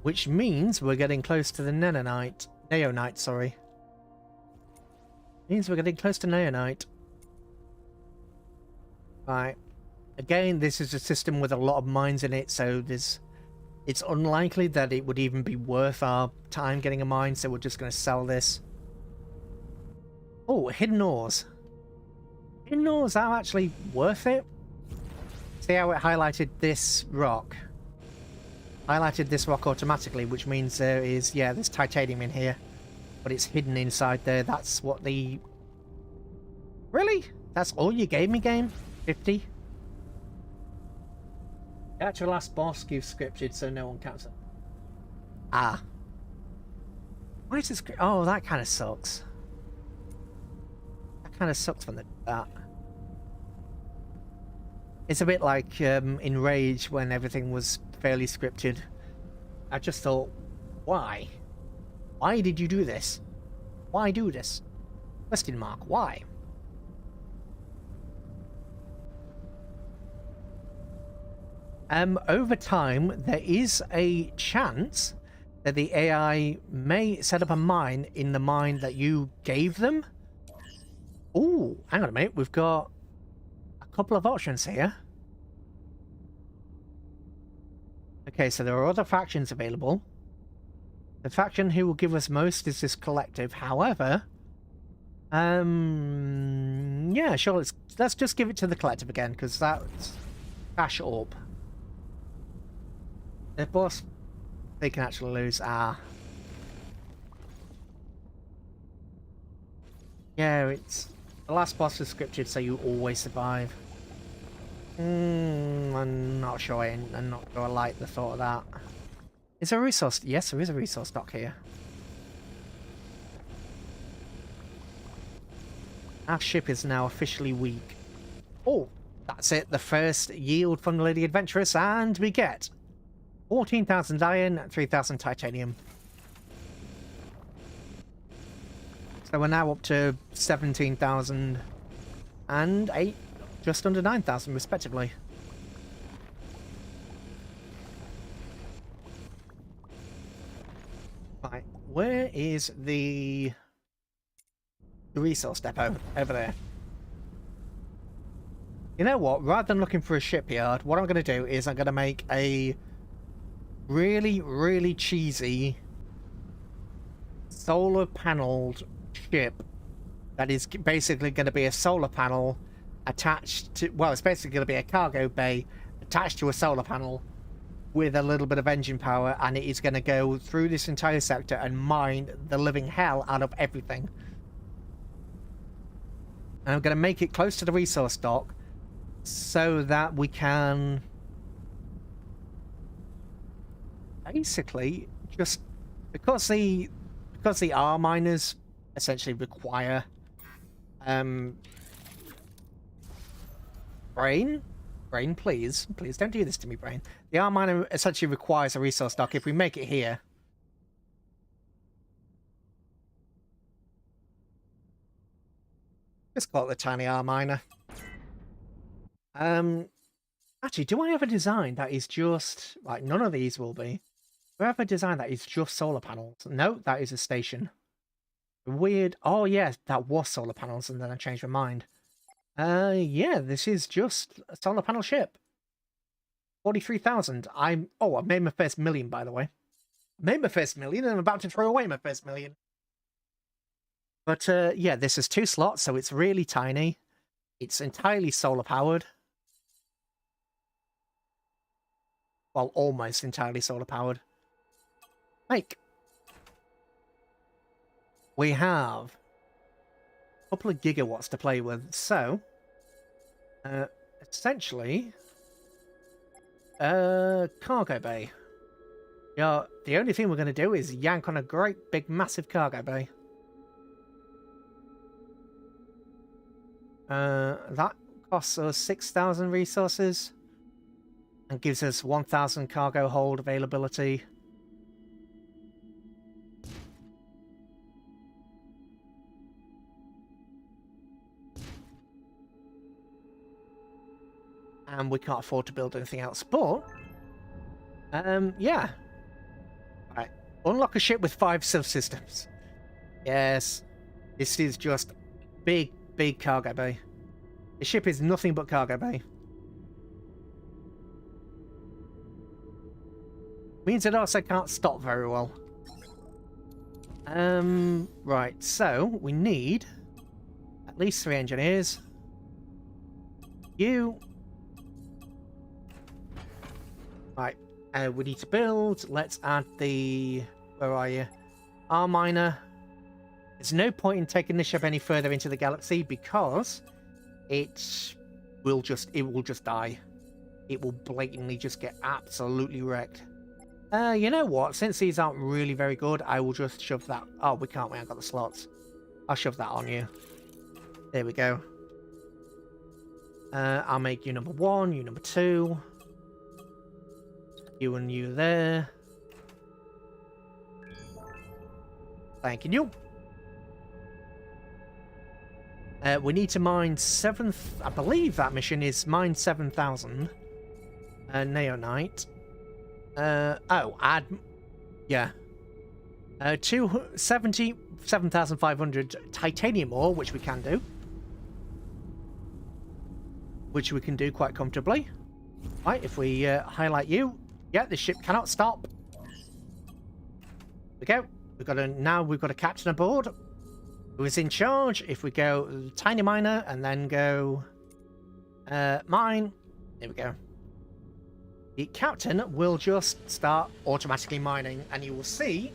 [SPEAKER 1] Which means we're getting close to the Neonite, sorry. Means we're getting close to Neonite. Right. Again, this is a system with a lot of mines in it, so it's unlikely that it would even be worth our time getting a mine, so we're just going to sell this. Oh, hidden ores. Hidden ores are actually worth it. See how it highlighted this rock? Highlighted this rock automatically, which means there is, yeah, there's titanium in here. But it's hidden inside there. That's what the... Really? That's all you gave me, game? 50? The actual last boss you've scripted, so no one counts it. Ah. Why is this... Oh, that kind of sucks. That kind of sucks from the... It's a bit like in Rage when everything was fairly scripted. I just thought, why? Why did you do this? Why do this? Question mark, why? Over time, there is a chance that the AI may set up a mine in the mine that you gave them. Ooh, hang on a minute, we've got a couple of options here. Okay, so there are other factions available. The faction who will give us most is this collective. However, yeah, sure. Let's just give it to the collective again, because that's cash up. The boss, they can actually lose. Ah, yeah, it's the last boss is scripted, so you always survive. I'm not sure. I'm not sure I like the thought of that. Is there a resource? Yes, there is a resource dock here. Our ship is now officially weak. Oh, that's it. The first yield from the Lady Adventuress, and we get 14,000 iron, 3,000 titanium. So we're now up to 17,000 and 8, just under 9,000 respectively. Right, where is the resource depot? Over there. You know what? Rather than looking for a shipyard, what I'm going to do is I'm going to make a really, really cheesy solar paneled ship that is basically going to be a solar panel attached to, well, it's basically going to be a cargo bay attached to a solar panel with a little bit of engine power, and it is going to go through this entire sector and mine the living hell out of everything. And I'm going to make it close to the resource dock so that we can basically just, because the R miners essentially require brain, please don't do this to me, brain. The R miner essentially requires a resource dock. If we make it here, just call it the tiny R miner. Actually, do I have a design that is just like, none of these will be. Do I have a design that is just solar panels? No, that is a station. Weird. Oh yeah, that was solar panels, and then I changed my mind. Yeah, this is just a solar panel ship. 43,000. I made my first million, by the way. I made my first million, and I'm about to throw away my first million. But yeah, this is 2 slots, so it's really tiny. It's entirely solar powered. Well, almost entirely solar powered. Make. We have a couple of gigawatts to play with, so essentially cargo bay. Yeah, the only thing we're going to do is yank on a great big massive cargo bay. That costs us 6,000 resources and gives us 1,000 cargo hold availability. And we can't afford to build anything else, but yeah. Right. Unlock a ship with 5 subsystems. Yes, this is just big, big cargo bay. The ship is nothing but cargo bay. Means it also can't stop very well. Right, so we need at least 3 engineers. You. Right, we need to build. Let's add the... Where are you? R miner. There's no point in taking this ship any further into the galaxy because it will just die. It will blatantly just get absolutely wrecked. You know what? Since these aren't really very good, I will just shove that... Oh, we can't. We haven't got the slots. I'll shove that on you. There we go. I'll make you number 1, you number 2. You and you there. Thank you. We need to mine 7th... I believe that mission is mine 7,000. Neonite. Yeah. 77,500 titanium ore, which we can do. Which we can do quite comfortably. Right, if we highlight you. Yeah, the ship cannot stop. There we go. Now we've got a captain aboard who is in charge. If we go tiny miner and then go mine. There we go. The captain will just start automatically mining, and you will see,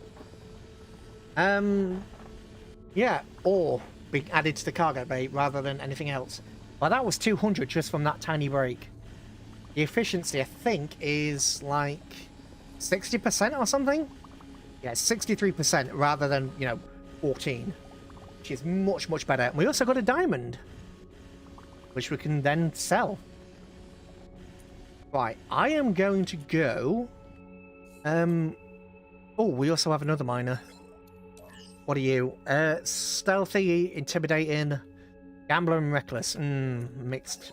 [SPEAKER 1] yeah, ore being added to the cargo bay rather than anything else. Well, that was 200 just from that tiny break. The efficiency, I think, is like 60% or something. Yeah, 63% rather than, 14, which is much, much better. We also got a diamond, which we can then sell. Right, I am going to go... Oh, we also have another miner. What are you? Stealthy, intimidating, gambler and reckless. Mixed.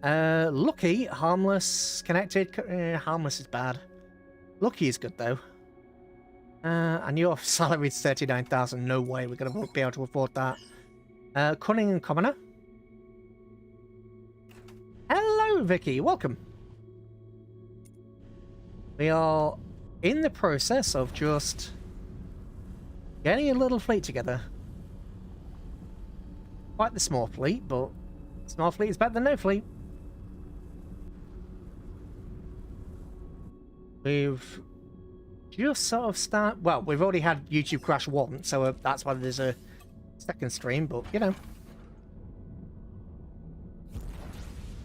[SPEAKER 1] Lucky, harmless, connected. Harmless is bad. Lucky is good, though. And your salary is 39,000. No way we're going to be able to afford that. Cunning and commoner. Hello, Vicky. Welcome. We are in the process of just getting a little fleet together. Quite the small fleet, but small fleet is better than no fleet. We've just sort of well, we've already had YouTube crash once, so that's why there's a second stream, but,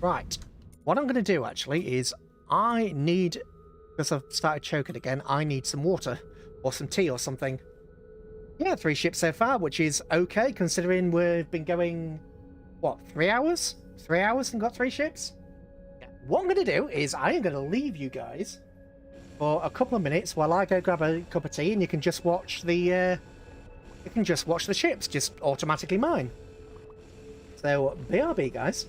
[SPEAKER 1] Right. What I'm going to do, actually, is I need, because I've started choking again, I need some water or some tea or something. Yeah, 3 ships so far, which is okay, considering we've been going, what, 3 hours? 3 hours and got 3 ships? Yeah. What I'm going to do is I am going to leave you guys for a couple of minutes while I go grab a cup of tea, and you can just watch the, ships just automatically mine. So, BRB, guys.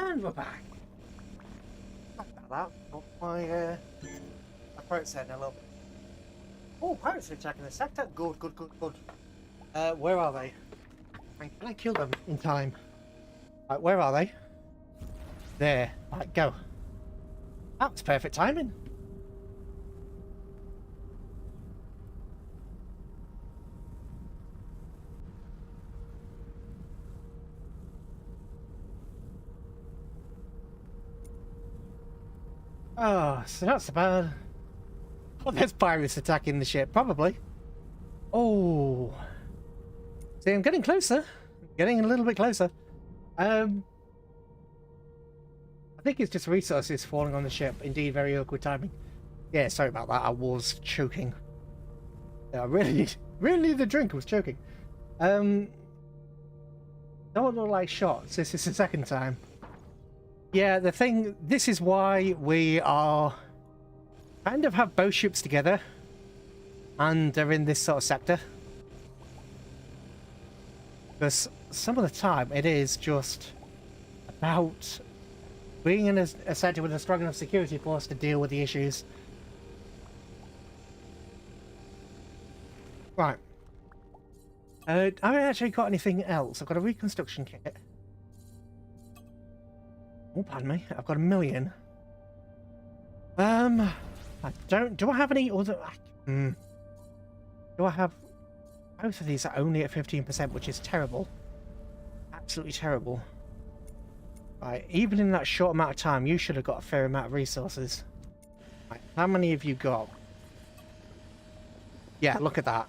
[SPEAKER 1] And we're back. Sorry about that. Got my pirates head a little bit. Oh, pirates are attacking the sector. Good, good, good, good. Where are they? Can I kill them in time? Right, where are they? There. Right, go. That was perfect timing. Oh, so not so bad. Oh, there's pirates attacking the ship, probably. Oh. See, I'm getting closer. Getting a little bit closer. I think it's just resources falling on the ship. Indeed, very awkward timing. Yeah, sorry about that. I was choking. Yeah, I really needed a drink. I was choking. Don't look like shots. This is the second time. Yeah, the thing, this is why we are kind of have both ships together and they're in this sort of sector. Because some of the time it is just about being in a sector with a strong enough security force to deal with the issues. Right. I haven't actually got anything else. I've got a reconstruction kit. Oh, pardon me. I've got 1 million. I don't... Do I have any other... Do I have... Both of these are only at 15%, which is terrible. Absolutely terrible. Right, even in that short amount of time, you should have got a fair amount of resources. Right, how many have you got? Yeah, look at that.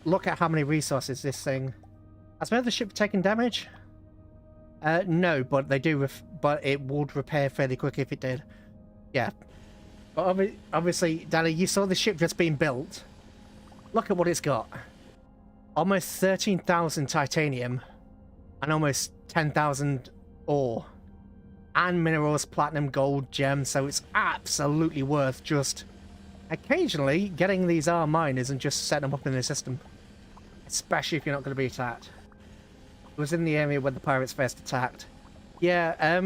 [SPEAKER 1] Look at how many resources this thing... Has my other ship taken damage? No, but they do. But it would repair fairly quick if it did. Yeah. But obviously, Danny, you saw the ship just being built. Look at what it's got. Almost 13,000 titanium, and almost 10,000 ore, and minerals, platinum, gold, gems. So it's absolutely worth just occasionally getting these R miners and just setting them up in the system, especially if you're not going to be attacked. It was in the area where the pirates first attacked. Yeah,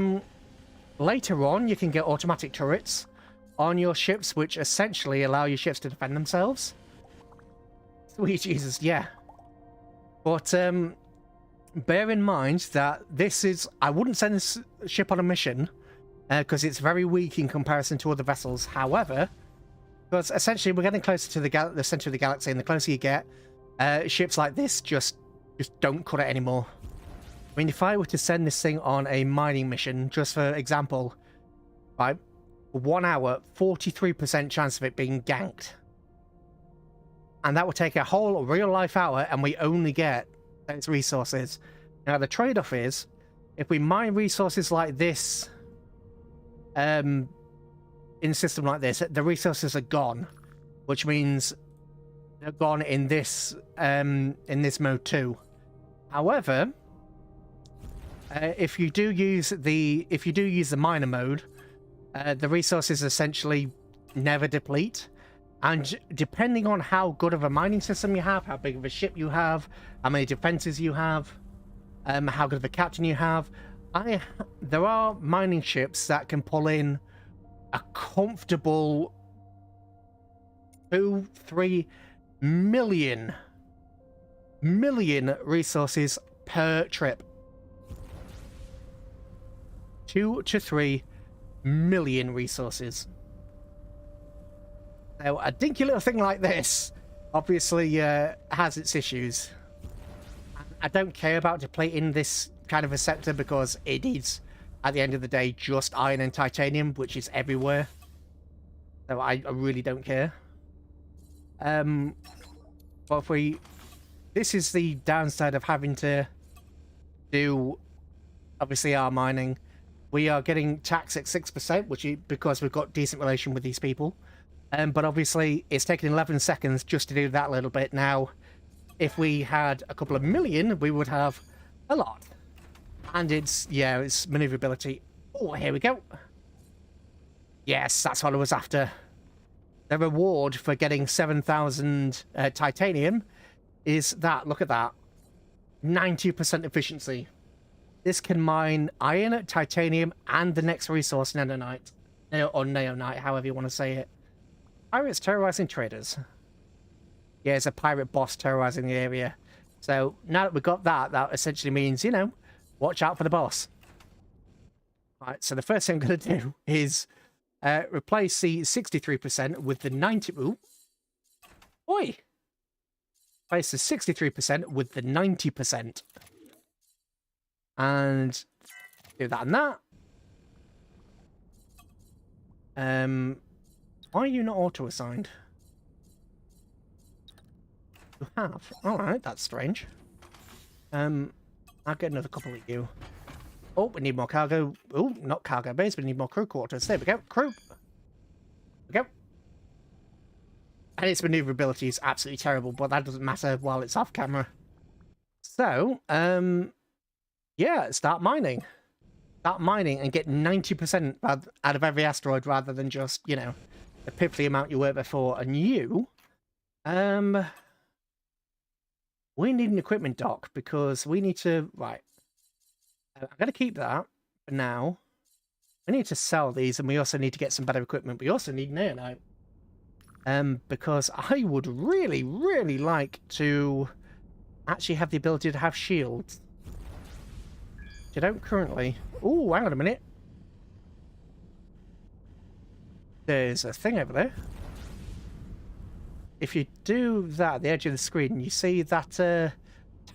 [SPEAKER 1] later on you can get automatic turrets on your ships, which essentially allow your ships to defend themselves. Sweet Jesus, yeah. But bear in mind that this is... I wouldn't send this ship on a mission, because it's very weak in comparison to other vessels. However, because essentially we're getting closer to the center of the galaxy, and the closer you get, ships like this just don't cut it anymore. I mean, if I were to send this thing on a mining mission, just for example, right, 1 hour, 43% chance of it being ganked. And that would take a whole real-life hour, and we only get those resources. Now, the trade-off is, if we mine resources like this, in a system like this, the resources are gone, which means they're gone in this mode too. However, if you do use the miner mode, the resources essentially never deplete, and depending on how good of a mining system you have, how big of a ship you have, how many defenses you have, how good of a captain you have, there are mining ships that can pull in a comfortable 2-3 million resources per trip. 2 to 3 million resources. Now, a dinky little thing like this obviously has its issues. I don't care about depleting this kind of a sector because it is, at the end of the day, just iron and titanium, which is everywhere. So I really don't care. But this is the downside of having to do, obviously, our mining. We are getting taxed at 6%, which is because we've got decent relation with these people. But obviously, it's taken 11 seconds just to do that little bit. Now, if we had a couple of million, we would have a lot. And it's maneuverability. Oh, here we go. Yes, that's what I was after. The reward for getting 7,000 titanium is that. Look at that. 90% efficiency. This can mine iron, titanium, and the next resource, nanonite. Or neonite, however you want to say it. Pirates terrorizing traders. Yeah, it's a pirate boss terrorizing the area. So now that we've got that, that essentially means, you know, watch out for the boss. Right, so the first thing I'm going to do is replace the 63% with the 90... Ooh. Oi! Replace the 63% with the 90%. And do that and that. Why are you not auto-assigned? You have? Alright, that's strange. I'll get another couple of you. Oh, we need more cargo. Oh, not cargo base, we need more crew quarters. There we go. Crew. There we go. And its maneuverability is absolutely terrible, but that doesn't matter while it's off camera. So, yeah, start mining. Start mining and get 90% out of every asteroid rather than just, you know, the piffly amount you were before. And you, we need an equipment dock because we need to, right. I'm going to keep that for now. We need to sell these and we also need to get some better equipment. We also need neonite. Because I would really, really like to actually have the ability to have shields. I don't currently. Oh, hang on a minute. There's a thing over there. If you do that at the edge of the screen, you see that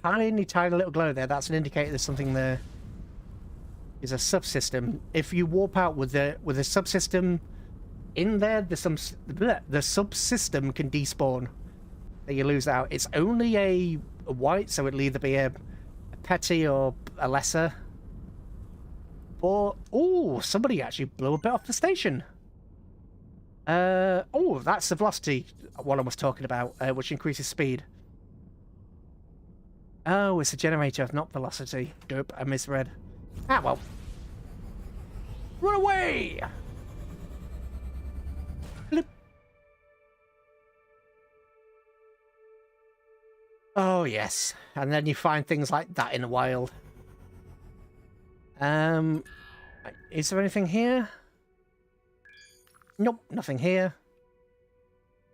[SPEAKER 1] tiny, tiny little glow there. That's an indicator there's something there. Is a subsystem. If you warp out with a subsystem in there, the subsystem can despawn. That you lose out. It's only a white, so it'll either be a petty or a lesser. Or oh, somebody actually blew a bit off the station. Oh, that's the velocity what I was talking about, which increases speed. Oh, it's a generator of not velocity. Dope, I misread. Ah, well. Run away! Flip. Oh, yes. And then you find things like that in the wild. Is there anything here? Nope, nothing here.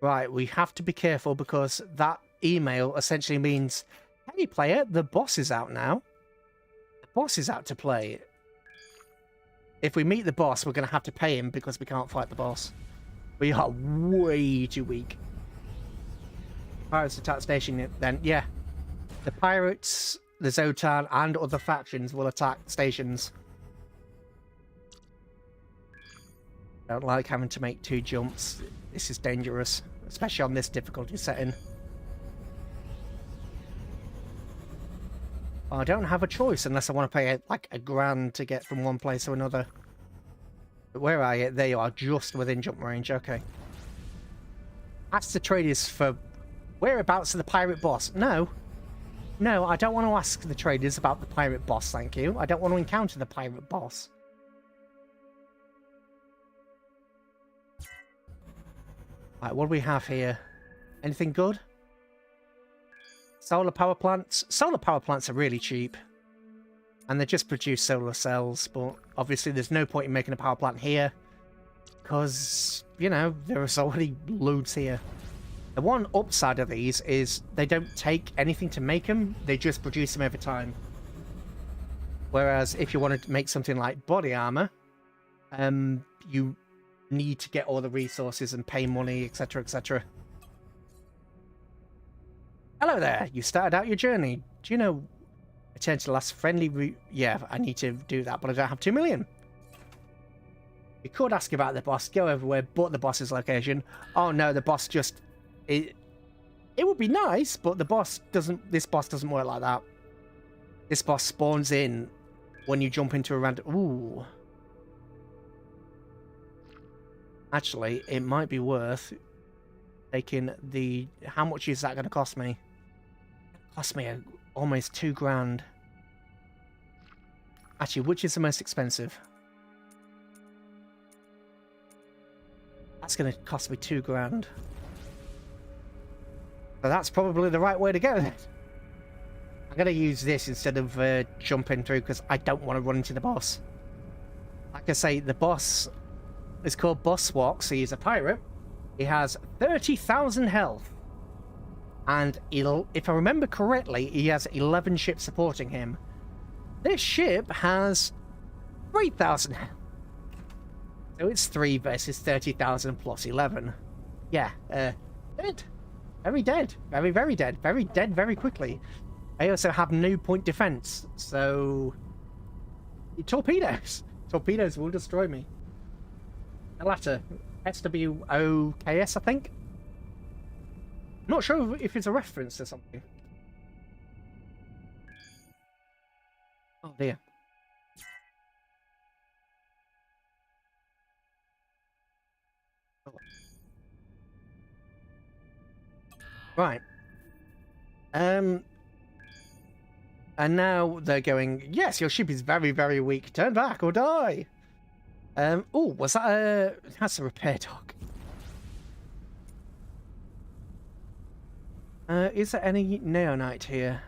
[SPEAKER 1] Right, we have to be careful because that email essentially means, hey player, the boss is out now. The boss is out to play. If we meet the boss, we're going to have to pay him because we can't fight the boss. We are way too weak. Pirates attack station, then, yeah. The pirates, the Zotan, and other factions will attack stations. I don't like having to make 2 jumps. This is dangerous, especially on this difficulty setting. I don't have a choice unless I want to pay like a grand to get from one place to another. But where are you? There you are, just within jump range. Okay. Ask the traders for whereabouts of the pirate boss. No. No, I don't want to ask the traders about the pirate boss, thank you. I don't want to encounter the pirate boss. Right, what do we have here? Anything good? Solar power plants? Solar power plants are really cheap. And they just produce solar cells, but obviously there's no point in making a power plant here. Because, you know, there's already loads here. The one upside of these is they don't take anything to make them, they just produce them every time. Whereas if you wanted to make something like body armor, you need to get all the resources and pay money, etc, etc. Hello there, you started out your journey. Do you know, return to the last friendly yeah, I need to do that, but I don't have 2 million. You could ask about the boss, go everywhere but the boss's location. Oh no, the boss just... It would be nice, but the boss doesn't... This boss doesn't work like that. This boss spawns in when you jump into a random... Ooh. Actually, it might be worth taking the... How much is that going to cost me? It cost me almost 2 grand. Actually, which is the most expensive? That's going to cost me 2 grand. So that's probably the right way to go then. I'm I'm going to use this instead of jumping through because I don't want to run into the boss. Like I say, the boss is called Boss Walk, so he's a pirate. He has 30,000 health. And if I remember correctly, he has 11 ships supporting him. This ship has 3,000 health. So it's 3 versus 30,000 plus 11. Yeah, dead. Very dead. Very, very dead. Very dead very quickly. I also have no point defense, so... Torpedoes. Torpedoes will destroy me. The latter. SWOKS, I think? Not sure if it's a reference to something. Oh dear. Oh. Right. And now they're going, yes, your ship is very, very weak. Turn back or die. Oh, was that a... That's a repair dock. Is there any neonite here?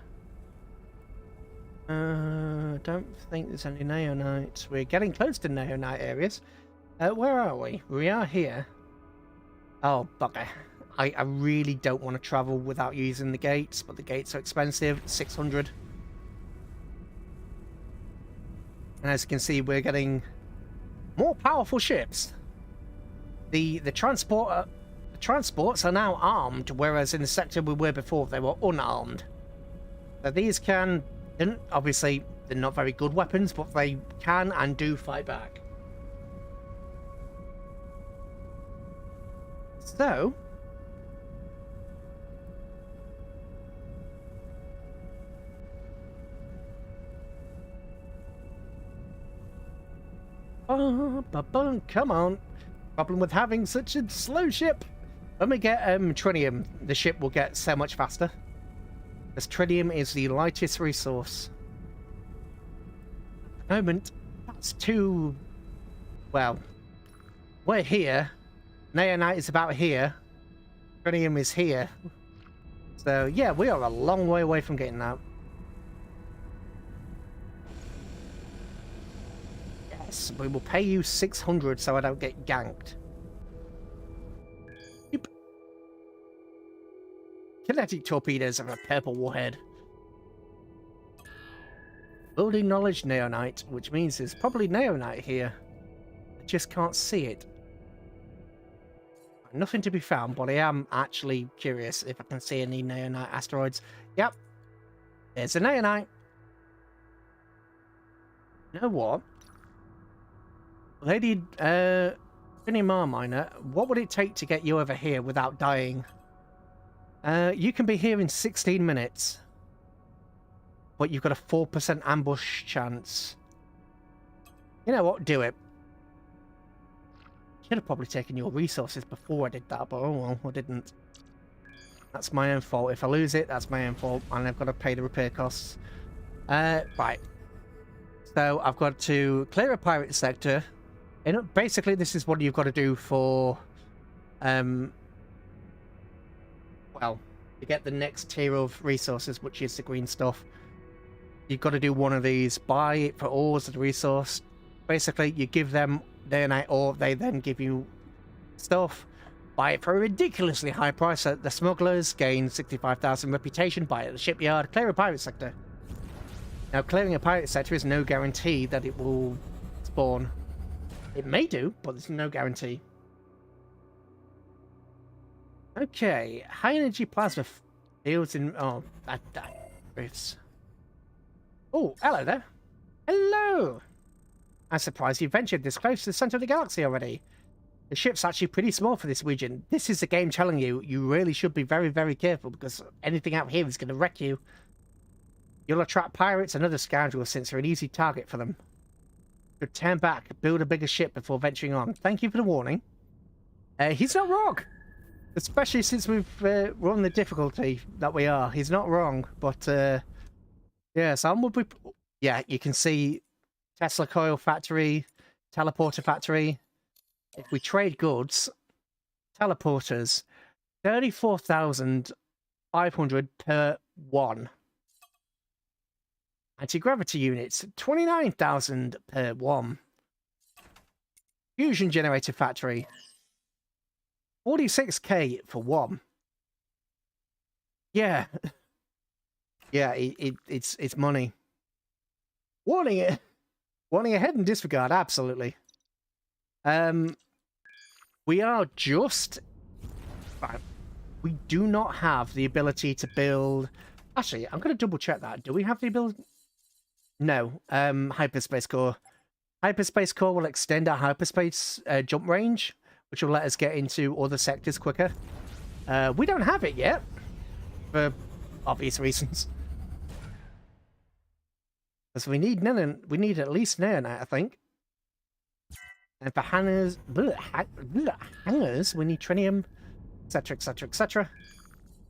[SPEAKER 1] Don't think there's any neonite. We're getting close to neonite areas. Where are we? We are here. Oh, bugger. I really don't want to travel without using the gates, but the gates are expensive. 600. And as you can see, we're getting more powerful ships. The transports are now armed, whereas in the sector we were before, they were unarmed. So these can, obviously, they're not very good weapons, but they can and do fight back. So... come on. Problem with having such a slow ship. When we get tritium, the ship will get so much faster. As tritium is the lightest resource. At the moment, that's too... Well, we're here. Neonite is about here. Tritium is here. So, yeah, we are a long way away from getting that. Yes, we will pay you 600 so I don't get ganked. Yep. Kinetic torpedoes have a purple warhead. Building knowledge neonite, which means there's probably neonite here. I just can't see it. Nothing to be found, but I am actually curious if I can see any neonite asteroids. Yep. There's a neonite. You know what? Lady, Finny Marminer, what would it take to get you over here without dying? You can be here in 16 minutes. But you've got a 4% ambush chance. You know what? Do it. Should have probably taken your resources before I did that, but oh well, I didn't. That's my own fault. If I lose it, that's my own fault, and I've got to pay the repair costs. Right. So I've got to clear a pirate sector. And basically, this is what you've got to do for, well, to get the next tier of resources, which is the green stuff. You've got to do one of these. Buy it for ores as a resource. Basically, you give them neonite ore, they then give you stuff. Buy it for a ridiculously high price at the smugglers, gain 65,000 reputation, buy it at the shipyard, clear a pirate sector. Now, clearing a pirate sector is no guarantee that it will spawn. It may do, but there's no guarantee. Okay, high energy plasma fields in... Oh, that drifts. Oh, hello there. Hello! I'm surprised you ventured this close to the center of the galaxy already. The ship's actually pretty small for this region. This is the game telling you, you really should be very, very careful because anything out here is going to wreck you. You'll attract pirates and other scoundrels since you're an easy target for them. Should turn back, build a bigger ship before venturing on. Thank you for the warning. He's not wrong. Especially since we've run the difficulty that we are. He's not wrong. But, yeah, so yeah, you can see Tesla coil factory, teleporter factory. If we trade goods, teleporters, 34,500 per one. Anti-gravity units, 29,000 per one. Fusion generator factory, 46k for one. Yeah. Yeah, it's money. Warning it. Warning ahead and disregard, absolutely. We are just... We do not have the ability to build... Actually, I'm going to double check that. Do we have the ability... No. Hyperspace core. Hyperspace core will extend our hyperspace jump range, which will let us get into other sectors quicker. We don't have it yet, for obvious reasons. Because we need at least nanite, I think. And for hangers, we need trinium, etc, etc, etc.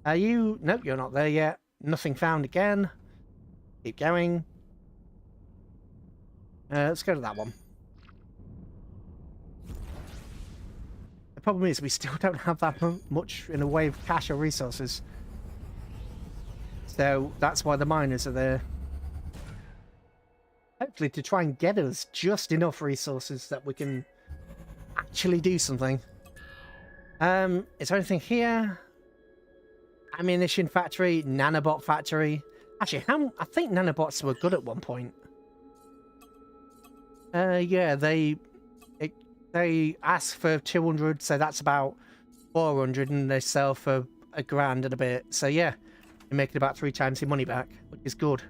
[SPEAKER 1] Are you... Nope, you're not there yet. Nothing found again. Keep going. Let's go to that one. The problem is we still don't have that much in the way of cash or resources. So that's why the miners are there. Hopefully to try and get us just enough resources that we can actually do something. Is there anything here? Ammunition factory, nanobot factory. Actually, I think nanobots were good at one point. Yeah, they ask for 200, so that's about 400, and they sell for $1,000 and a bit. So yeah, you're making about 3 times your money back, which is good.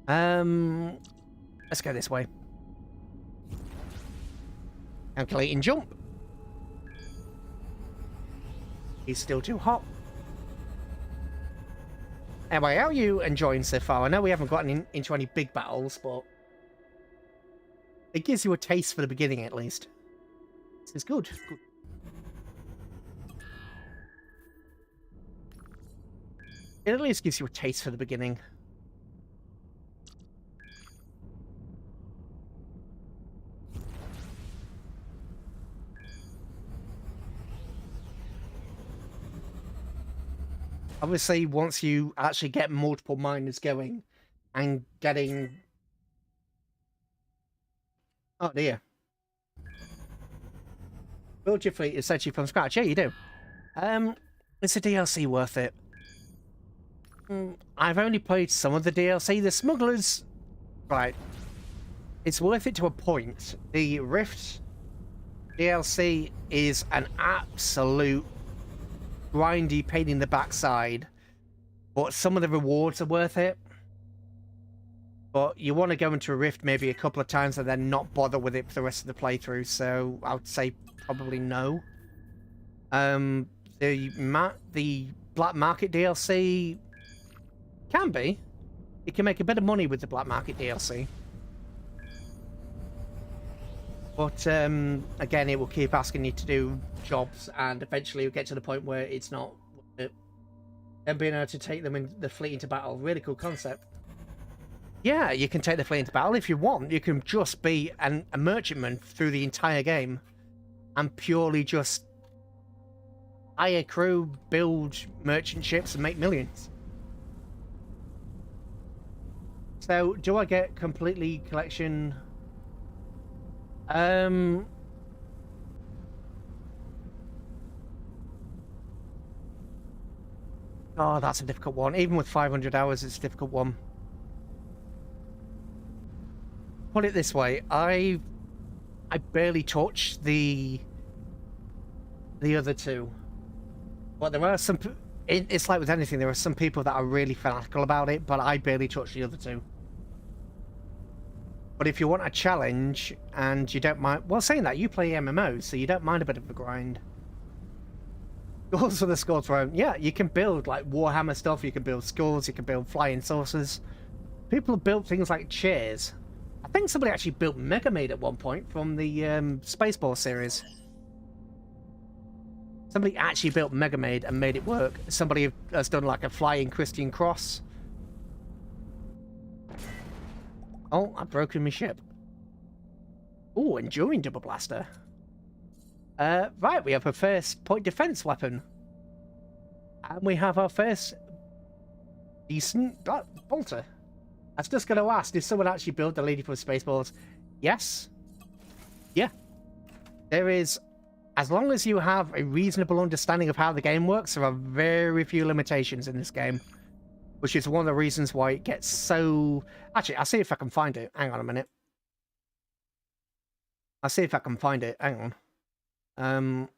[SPEAKER 1] Let's go this way. Calculating jump. He's still too hot. Anyway, how are you enjoying so far? I know we haven't gotten into any big battles, but it gives you a taste for the beginning, at least. This is good. Good. It at least gives you a taste for the beginning. Obviously, once you actually get multiple miners going and getting... Oh dear. Build your fleet essentially from scratch. Yeah, you do. Is the DLC worth it? I've only played some of the DLC. The smugglers... Right. It's worth it to a point. The Rift DLC is an absolute grindy pain in the backside, but some of the rewards are worth it. But you want to go into a Rift maybe a couple of times and then not bother with it for the rest of the playthrough, so I would say probably no. The Black Market DLC can be. You can make a bit of money with the Black Market DLC. But, again, it will keep asking you to do jobs, and eventually you'll get to the point where it's not worth it. Then being able to take them in the fleet into battle, really cool concept. Yeah, you can take the fleet into battle if you want. You can just be a merchantman through the entire game and purely just hire crew, build merchant ships, and make millions. So, do I get completely collection... Oh, that's a difficult one. Even with 500 hours, it's a difficult one. Put it this way, I barely touched the other two. But there are some... It's like with anything, there are some people that are really fanatical about it, but I barely touched the other two. But if you want a challenge and you don't mind... Well, saying that, you play MMOs, so you don't mind a bit of a grind. Scores for the Skull Throne. Yeah, you can build like Warhammer stuff, you can build skulls, you can build flying saucers. People have built things like chairs. I think somebody actually built Mega Maid at one point from the Spaceball series. Somebody actually built Mega Maid and made it work. Somebody has done like a flying Christian cross. Oh, I've broken my ship. Oh, enduring double blaster. Right, we have a first point defense weapon. And we have our first decent bolter. I was just going to ask, did someone actually build the Ladybug Spaceballs? Yes. Yeah. There is, as long as you have a reasonable understanding of how the game works, there are very few limitations in this game. Which is one of the reasons why it gets so... Actually, I'll see if I can find it. Hang on a minute. I'll see if I can find it. Hang on.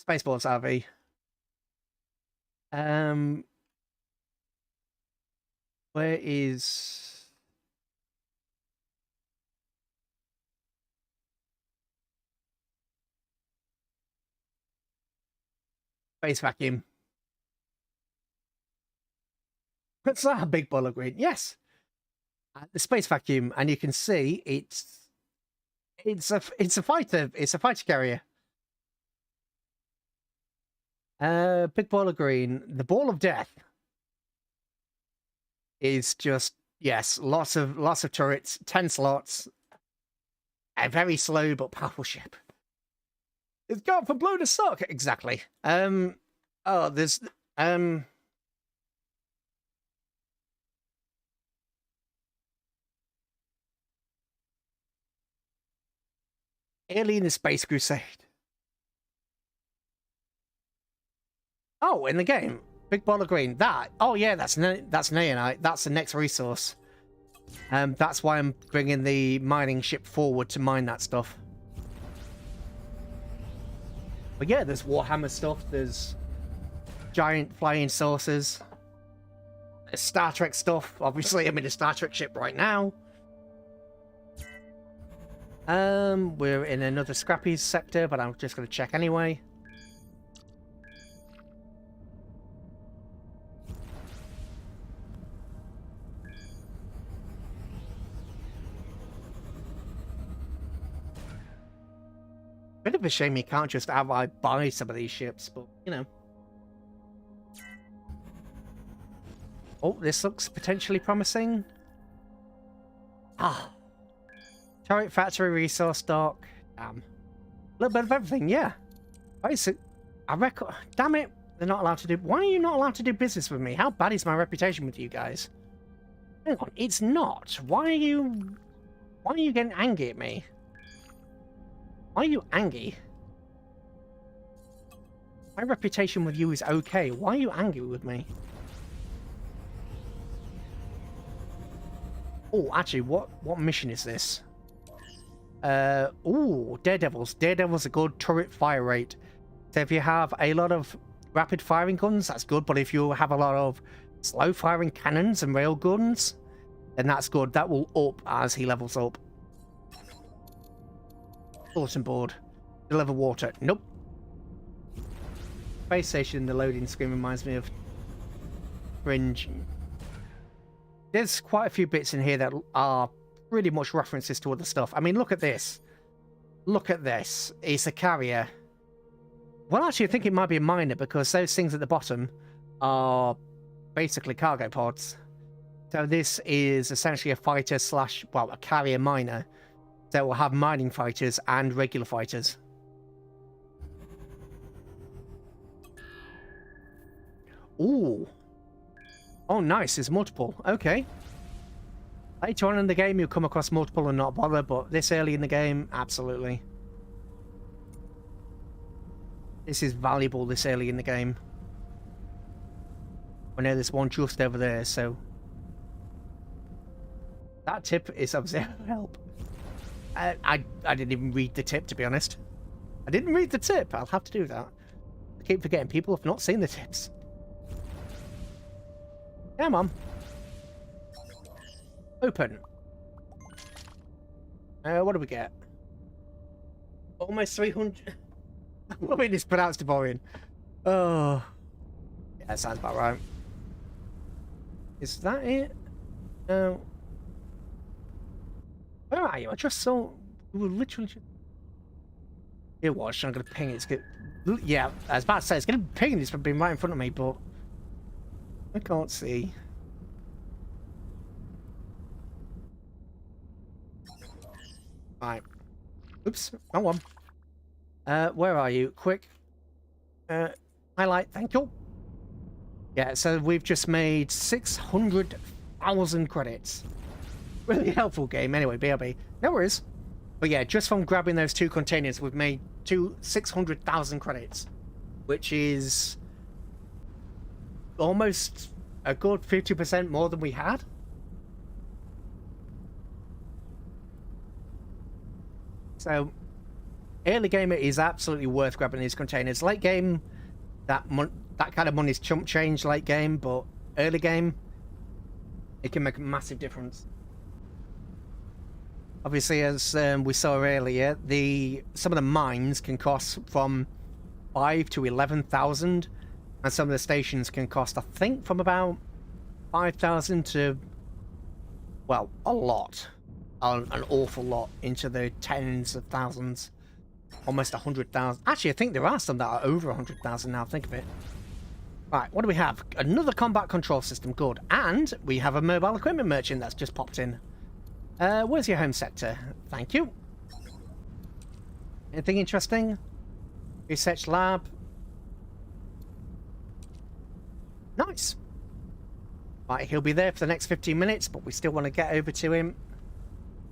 [SPEAKER 1] Spaceballs RV. Where is... Space vacuum. It's that a big ball of green? Yes. The space vacuum, and you can see it's a fighter. It's a fighter carrier. Big ball of green. The ball of death is just, yes, lots of turrets, 10 slots, a very slow but powerful ship. It's got for blow to suck. Exactly. Oh, there's Alien Space Crusade. Oh, in the game. Big ball of green. That. Oh yeah, that's Neonite. That's the next resource. That's why I'm bringing the mining ship forward to mine that stuff. But yeah, there's Warhammer stuff. There's giant flying saucers. There's Star Trek stuff. Obviously, I'm in a Star Trek ship right now. We're in another Scrappy sector, but I'm just going to check anyway. Bit of a shame you can't just outright buy some of these ships, but, you know. Oh, this looks potentially promising. Ah. Turret factory, resource dock. Damn. A little bit of everything, yeah. Basic. I reckon. Damn it. They're not allowed to do. Why are you not allowed to do business with me? How bad is my reputation with you guys? Hang on. It's not. Why are you getting angry at me? Why are you angry? My reputation with you is okay. Why are you angry with me? Oh, actually, what mission is this? Oh, Daredevils. Daredevils are good turret fire rate. So if you have a lot of rapid firing guns, that's good. But if you have a lot of slow firing cannons and rail guns, then that's good. That will up as he levels up. Bulletin board. Deliver water. Nope. Space station, the loading screen reminds me of Fringe. There's quite a few bits in here that are pretty much references to other stuff. I mean, look at this. Look at this. It's a carrier. Well, actually, I think it might be a miner because those things at the bottom are basically cargo pods. So this is essentially a fighter slash, well, a carrier miner. So we'll have mining fighters and regular fighters. Ooh. Oh, nice. There's multiple. Okay. Later on in the game, you'll come across multiple and not bother, but this early in the game, absolutely. This is valuable this early in the game. I know there's one just over there, so... That tip is of zero help. I didn't even read the tip, to be honest. I didn't read the tip. I'll have to do that. I keep forgetting people have not seen the tips. Come on. Open. What do we get? Almost 300. I mean, it's pronounced Avorion. Oh. Yeah, that sounds about right. Is that it? No. Where are you? I just saw. We were literally. It was. I'm gonna ping it. It's good. Yeah, I was about to say it's gonna ping this from being right in front of me, but I can't see. Right. Oops. Wrong one. Where are you? Quick. Highlight, thank you. Yeah, so we've just made 600,000 credits. Really helpful game. Anyway, BRB. No worries. But yeah, just from grabbing those 2 containers, we've made 600,000 credits, which is almost a good 50% more than we had. So early game, it is absolutely worth grabbing these containers. Late game, that kind of money's chump change late game, but early game, it can make a massive difference. Obviously, as we saw earlier, some of the mines can cost from 5 to 11,000, and some of the stations can cost, I think, from about 5,000 to, well, a lot, an awful lot, into the tens of thousands, almost 100,000. Actually, I think there are some that are over 100,000 now. Think of it. Right, what do we have? Another combat control system, good, and we have a mobile equipment merchant that's just popped in. Where's your home sector? Thank you. Anything interesting? Research lab. Nice. Right, he'll be there for the next 15 minutes, but we still want to get over to him.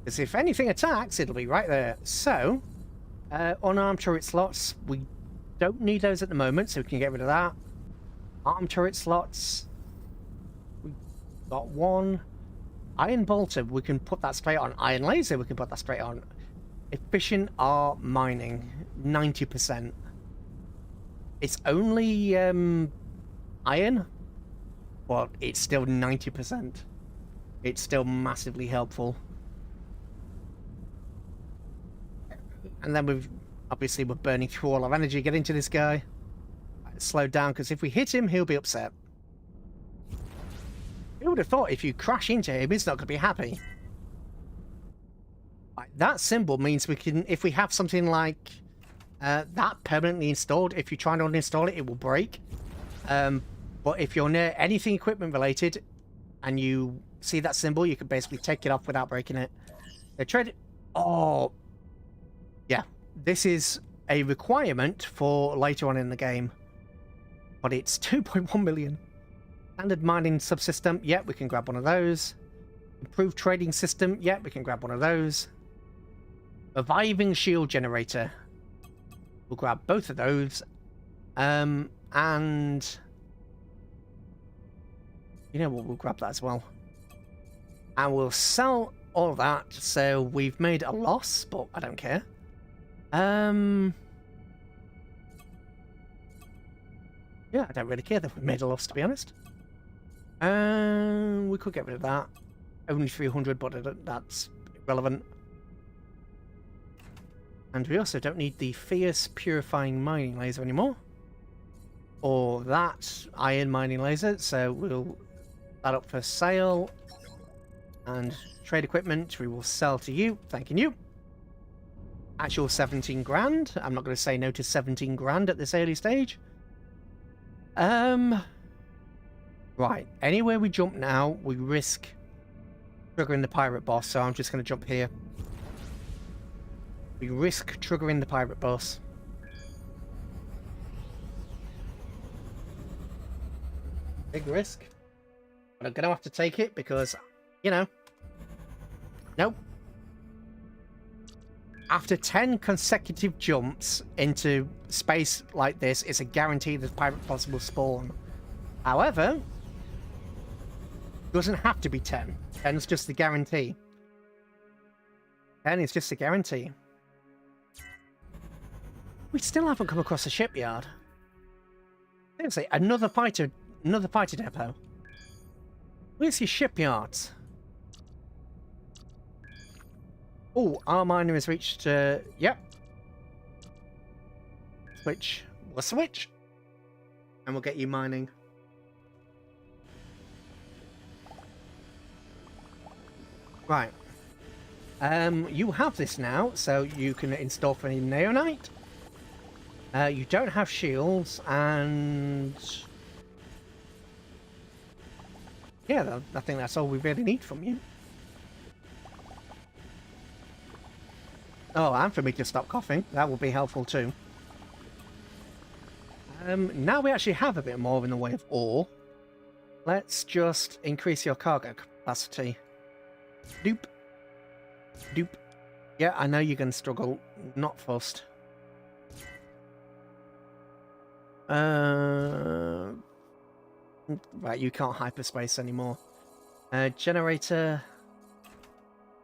[SPEAKER 1] Because if anything attacks, it'll be right there. So, unarmed turret slots, we don't need those at the moment, so we can get rid of that. Armed turret slots. We've got 1. Iron bolter, we can put that straight on. Iron laser, we can put that straight on. Efficient art mining, 90%. It's only iron, but it's still 90%. It's still massively helpful. And then we're burning through all our energy. Get into this guy. Slow down, because if we hit him, he'll be upset. Who would have thought if you crash into him, he's not going to be happy. Right, that symbol means we can, if we have something like that permanently installed, if you try and uninstall it, it will break. But if you're near anything equipment related and you see that symbol, you can basically take it off without breaking it. The trade. Oh, yeah. This is a requirement for later on in the game, but it's 2.1 million. Standard mining subsystem, yeah, we can grab one of those. Improved trading system, yeah, we can grab one of those. Reviving shield generator, we'll grab both of those. And you know what, we'll grab that as well. And we'll sell all of that, so we've made a loss, but I don't care. Yeah, I don't really care that we made a loss, to be honest. We could get rid of that. Only 300, but that's irrelevant. And we also don't need the fierce purifying mining laser anymore. Or that iron mining laser, so we'll that up for sale. And trade equipment, we will sell to you. Thanking you. Actual 17 grand. I'm not going to say no to 17 grand at this early stage. Right, anywhere we jump now, we risk triggering the pirate boss, so I'm just going to jump here. We risk triggering the pirate boss. Big risk. But I'm going to have to take it because, you know. Nope. After 10 consecutive jumps into space like this, it's a guarantee that pirate boss will spawn. However, it doesn't have to be 10. 10's just the guarantee. 10 is just a guarantee. We still haven't come across a shipyard. Seriously, another fighter depot. Where's your shipyards? Oh, our miner has reached, yep. Switch. We'll switch. And we'll get you mining. Right. You have this now, so you can install for any neonite. You don't have shields, and yeah, I think that's all we really need from you. Oh, and for me to stop coughing, that would be helpful too. Now we actually have a bit more in the way of ore. Let's just increase your cargo capacity. Doop. Doop. Yeah, I know you're going to struggle. Not fussed. Right, you can't hyperspace anymore. Generator.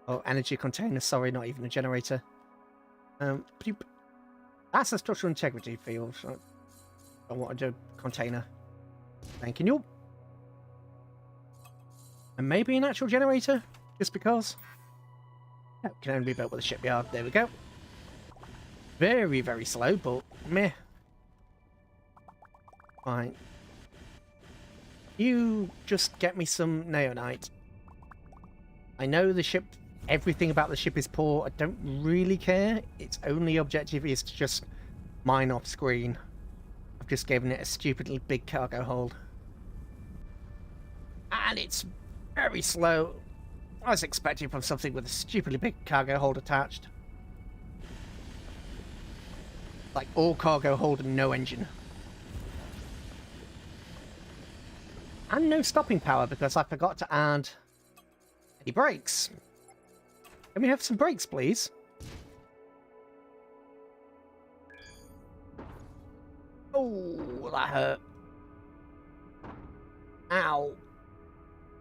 [SPEAKER 1] Oh, energy container. Sorry, not even a generator. Doop. That's a structural integrity field. I wanted a container. Thank you. And maybe an actual generator, just because. No, can only be built with a shipyard. There we go. Very, very slow, but meh. Fine. You just get me some neonite. I know the ship, everything about the ship is poor. I don't really care. Its only objective is to just mine off screen. I've just given it a stupidly big cargo hold. And it's very slow. I was expecting from something with a stupidly big cargo hold attached. Like all cargo hold and no engine. And no stopping power because I forgot to add any brakes. Can we have some brakes, please? Oh, that hurt. Ow.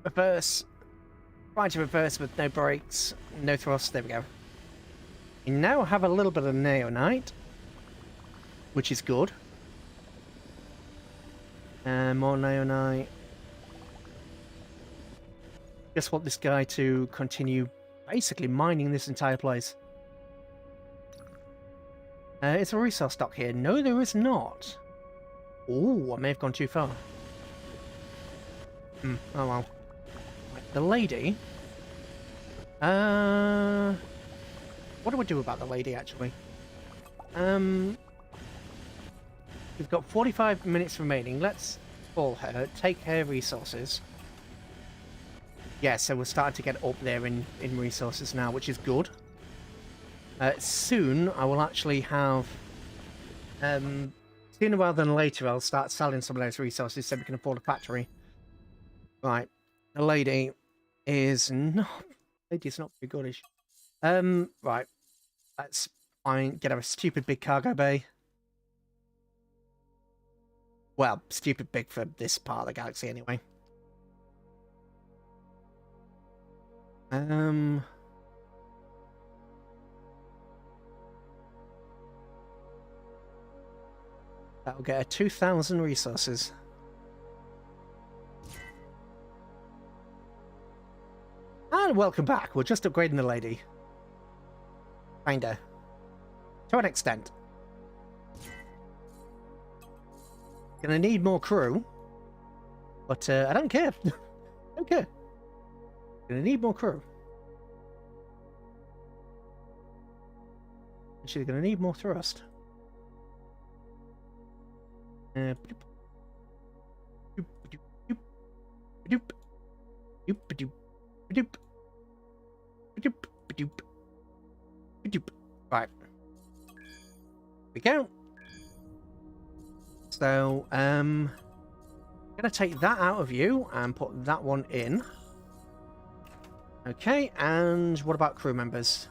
[SPEAKER 1] Reverse. Trying to reverse with no brakes, no thrust. There we go. We now have a little bit of neonite, which is good. And more neonite. Just want this guy to continue basically mining this entire place. Is there a resource stock here? No, there is not. Oh, I may have gone too far. Oh well. Right, the lady. What do we do about the lady, actually? We've got 45 minutes remaining. Let's call her, take her resources. Yeah, so we're starting to get up there in resources now, which is good. Soon, I will actually have... sooner rather than later, I'll start selling some of those resources so we can afford a factory. Right. The lady is not... Lady's not very goodish. Right. Let's get her a stupid big cargo bay. Well, stupid big for this part of the galaxy, anyway. That'll get her 2,000 resources. And welcome back. We're just upgrading the lady. Kinda. To an extent. Gonna need more crew. But I don't care. Don't care. Gonna need more crew. Actually, gonna need more thrust. Right. We go. So, I'm gonna take that out of you and put that one in. Okay, and what about crew members?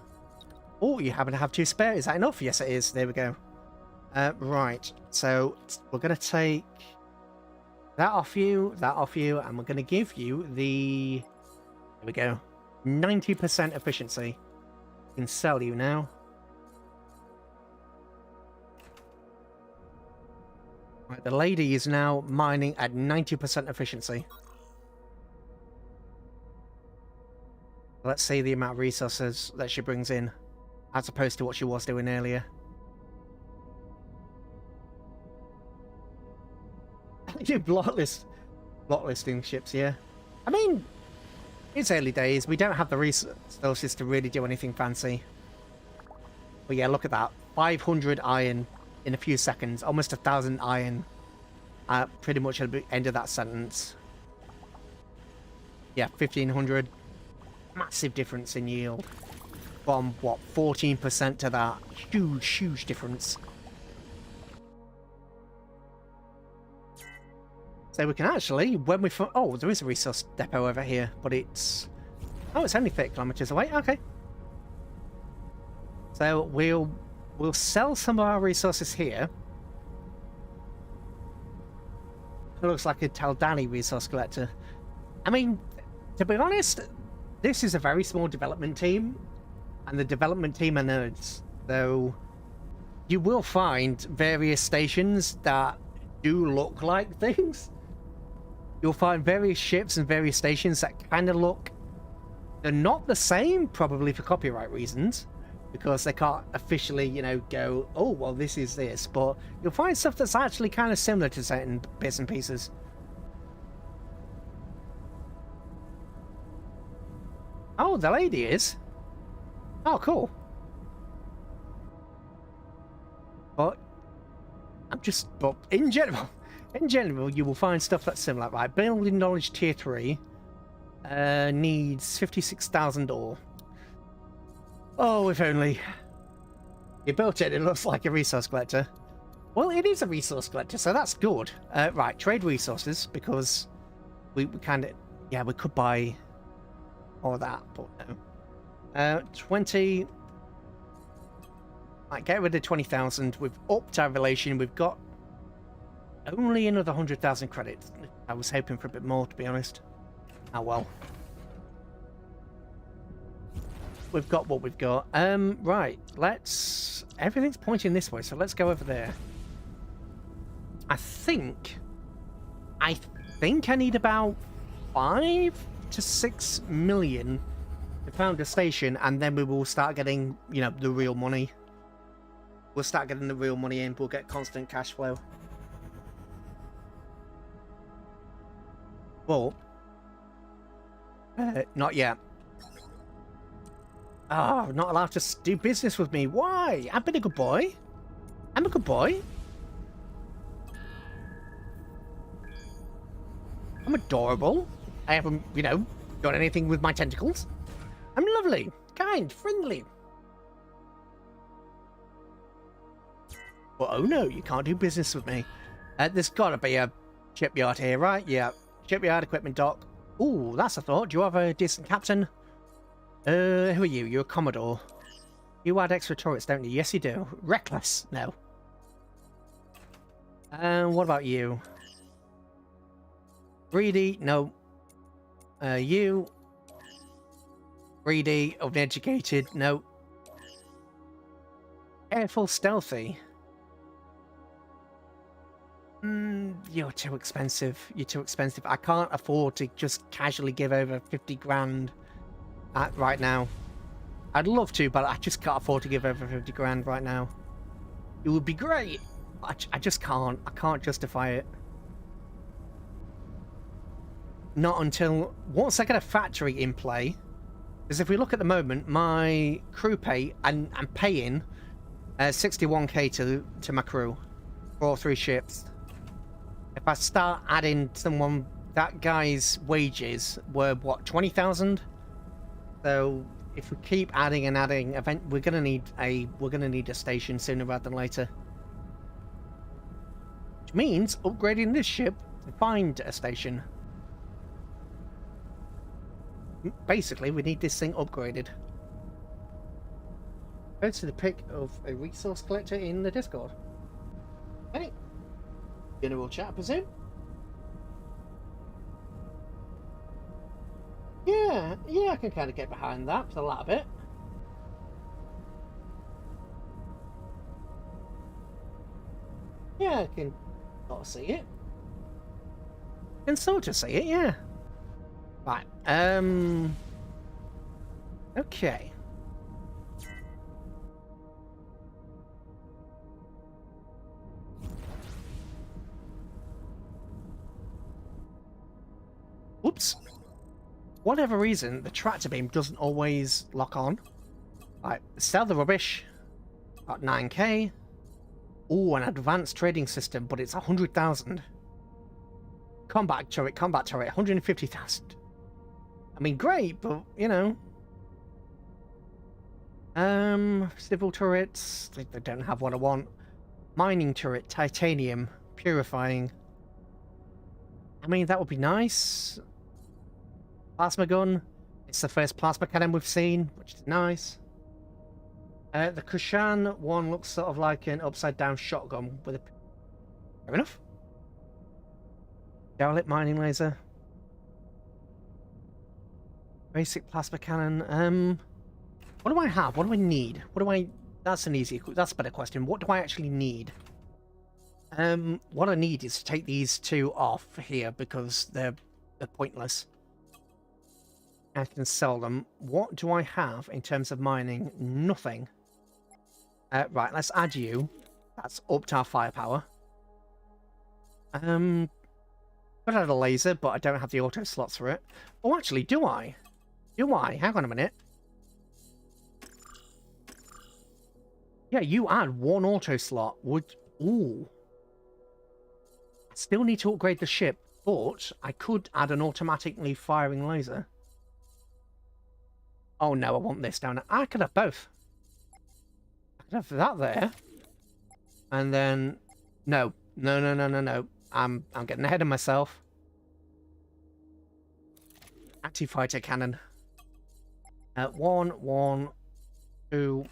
[SPEAKER 1] Oh, you happen to have 2 spare. Is that enough? Yes, it is. There we go. Right, so we're going to take that off you, and we're going to give you the... There we go. 90% efficiency. We can sell you now. Right, the lady is now mining at 90% efficiency. Let's see the amount of resources that she brings in, as opposed to what she was doing earlier. You block listing ships, yeah. I mean, it's early days. We don't have the resources to really do anything fancy. But yeah, look at that. 500 iron in a few seconds. Almost 1,000 iron pretty much at the end of that sentence. Yeah, 1,500. Massive difference in yield. From, what, 14% to that. Huge, huge difference. So we can actually, when we... Oh, there is a resource depot over here, but it's... Oh, it's only 30 kilometers away. Okay. So we'll sell some of our resources here. It looks like a Taldani resource collector. I mean, to be honest, this is a very small development team, and the development team are nerds. So you will find various stations that do look like things. You'll find various ships and various stations that kind of look... They're not the same, probably for copyright reasons, because they can't officially, you know, go, oh, well, this is this. But you'll find stuff that's actually kind of similar to certain bits and pieces. Oh, the lady is. Oh, cool. But but in general, you will find stuff that's similar. Right, building knowledge tier 3 needs 56,000 ore. Oh, if only. You built it, it looks like a resource collector. Well, it is a resource collector, so that's good. Right, trade resources, because we kind of... Yeah, we could buy all that, but no. 20... Right, get rid of 20,000. We've upped our relation. We've got only another 100,000 credits. I was hoping for a bit more, to be honest. Oh, well. We've got what we've got. Right, let's... Everything's pointing this way, so let's go over there. I think I need about 5 to 6 million to found a station, and then we will start getting, you know, the real money. We'll start getting the real money in. We'll get constant cash flow. But not yet. Oh, not allowed to do business with me. Why? I've been a good boy. I'm a good boy. I'm adorable. I haven't, you know, done anything with my tentacles. I'm lovely, kind, friendly. But oh no, you can't do business with me. There's got to be a shipyard here, right? Yeah, shipyard, equipment dock. Ooh, that's a thought. Do you have a decent captain? Who are you? You're a Commodore. You add extra turrets, don't you? Yes, you do. Reckless? No. What about you? Greedy? No. You? Greedy, uneducated? No. Careful, stealthy? You're too expensive. You're too expensive. I can't afford to just casually give over 50 grand right now. I'd love to, but I just can't afford to give over 50 grand right now. It would be great. I just can't. I can't justify it. Not until... Once I get a factory in play. Because if we look at the moment, my crew pay, and I'm paying 61k to my crew for all 3 ships. If I start adding someone, that guy's wages were what, 20,000? So if we keep adding and adding, we're gonna need a station sooner rather than later. Which means upgrading this ship to find a station. Basically, we need this thing upgraded. Go to the pic of a resource collector in the Discord. Hey. General chat, I presume? Yeah, I can kind of get behind that for a little bit. Yeah, I can sort of see it. I can sort of see it, yeah. Right, okay. Whoops. Whatever reason, the tractor beam doesn't always lock on. Right, sell the rubbish. About 9k. Ooh, an advanced trading system, but it's 100,000. Combat turret, 150,000. I mean, great, but, you know. Civil turrets, they don't have what I want. Mining turret, titanium, purifying. I mean, that would be nice. Plasma gun. It's the first plasma cannon we've seen, which is nice. The Kushan one looks sort of like an upside-down shotgun with a... Fair enough. Derelict mining laser. Basic plasma cannon. What do I have? What do I need? What do I... That's a better question. What do I actually need? What I need is to take these two off here because they're pointless. I can sell them. What do I have in terms of mining? Nothing. Right, let's add you. That's upped our firepower. Could add a laser, but I don't have the auto slots for it. Oh, actually, do I? Do I? Hang on a minute. Yeah, you add one auto slot. Ooh. I still need to upgrade the ship, but I could add an automatically firing laser. Oh no, I want this down. I could have both. I could have that there. And then... No. No. I'm getting ahead of myself. Anti-fighter cannon. 1, 2...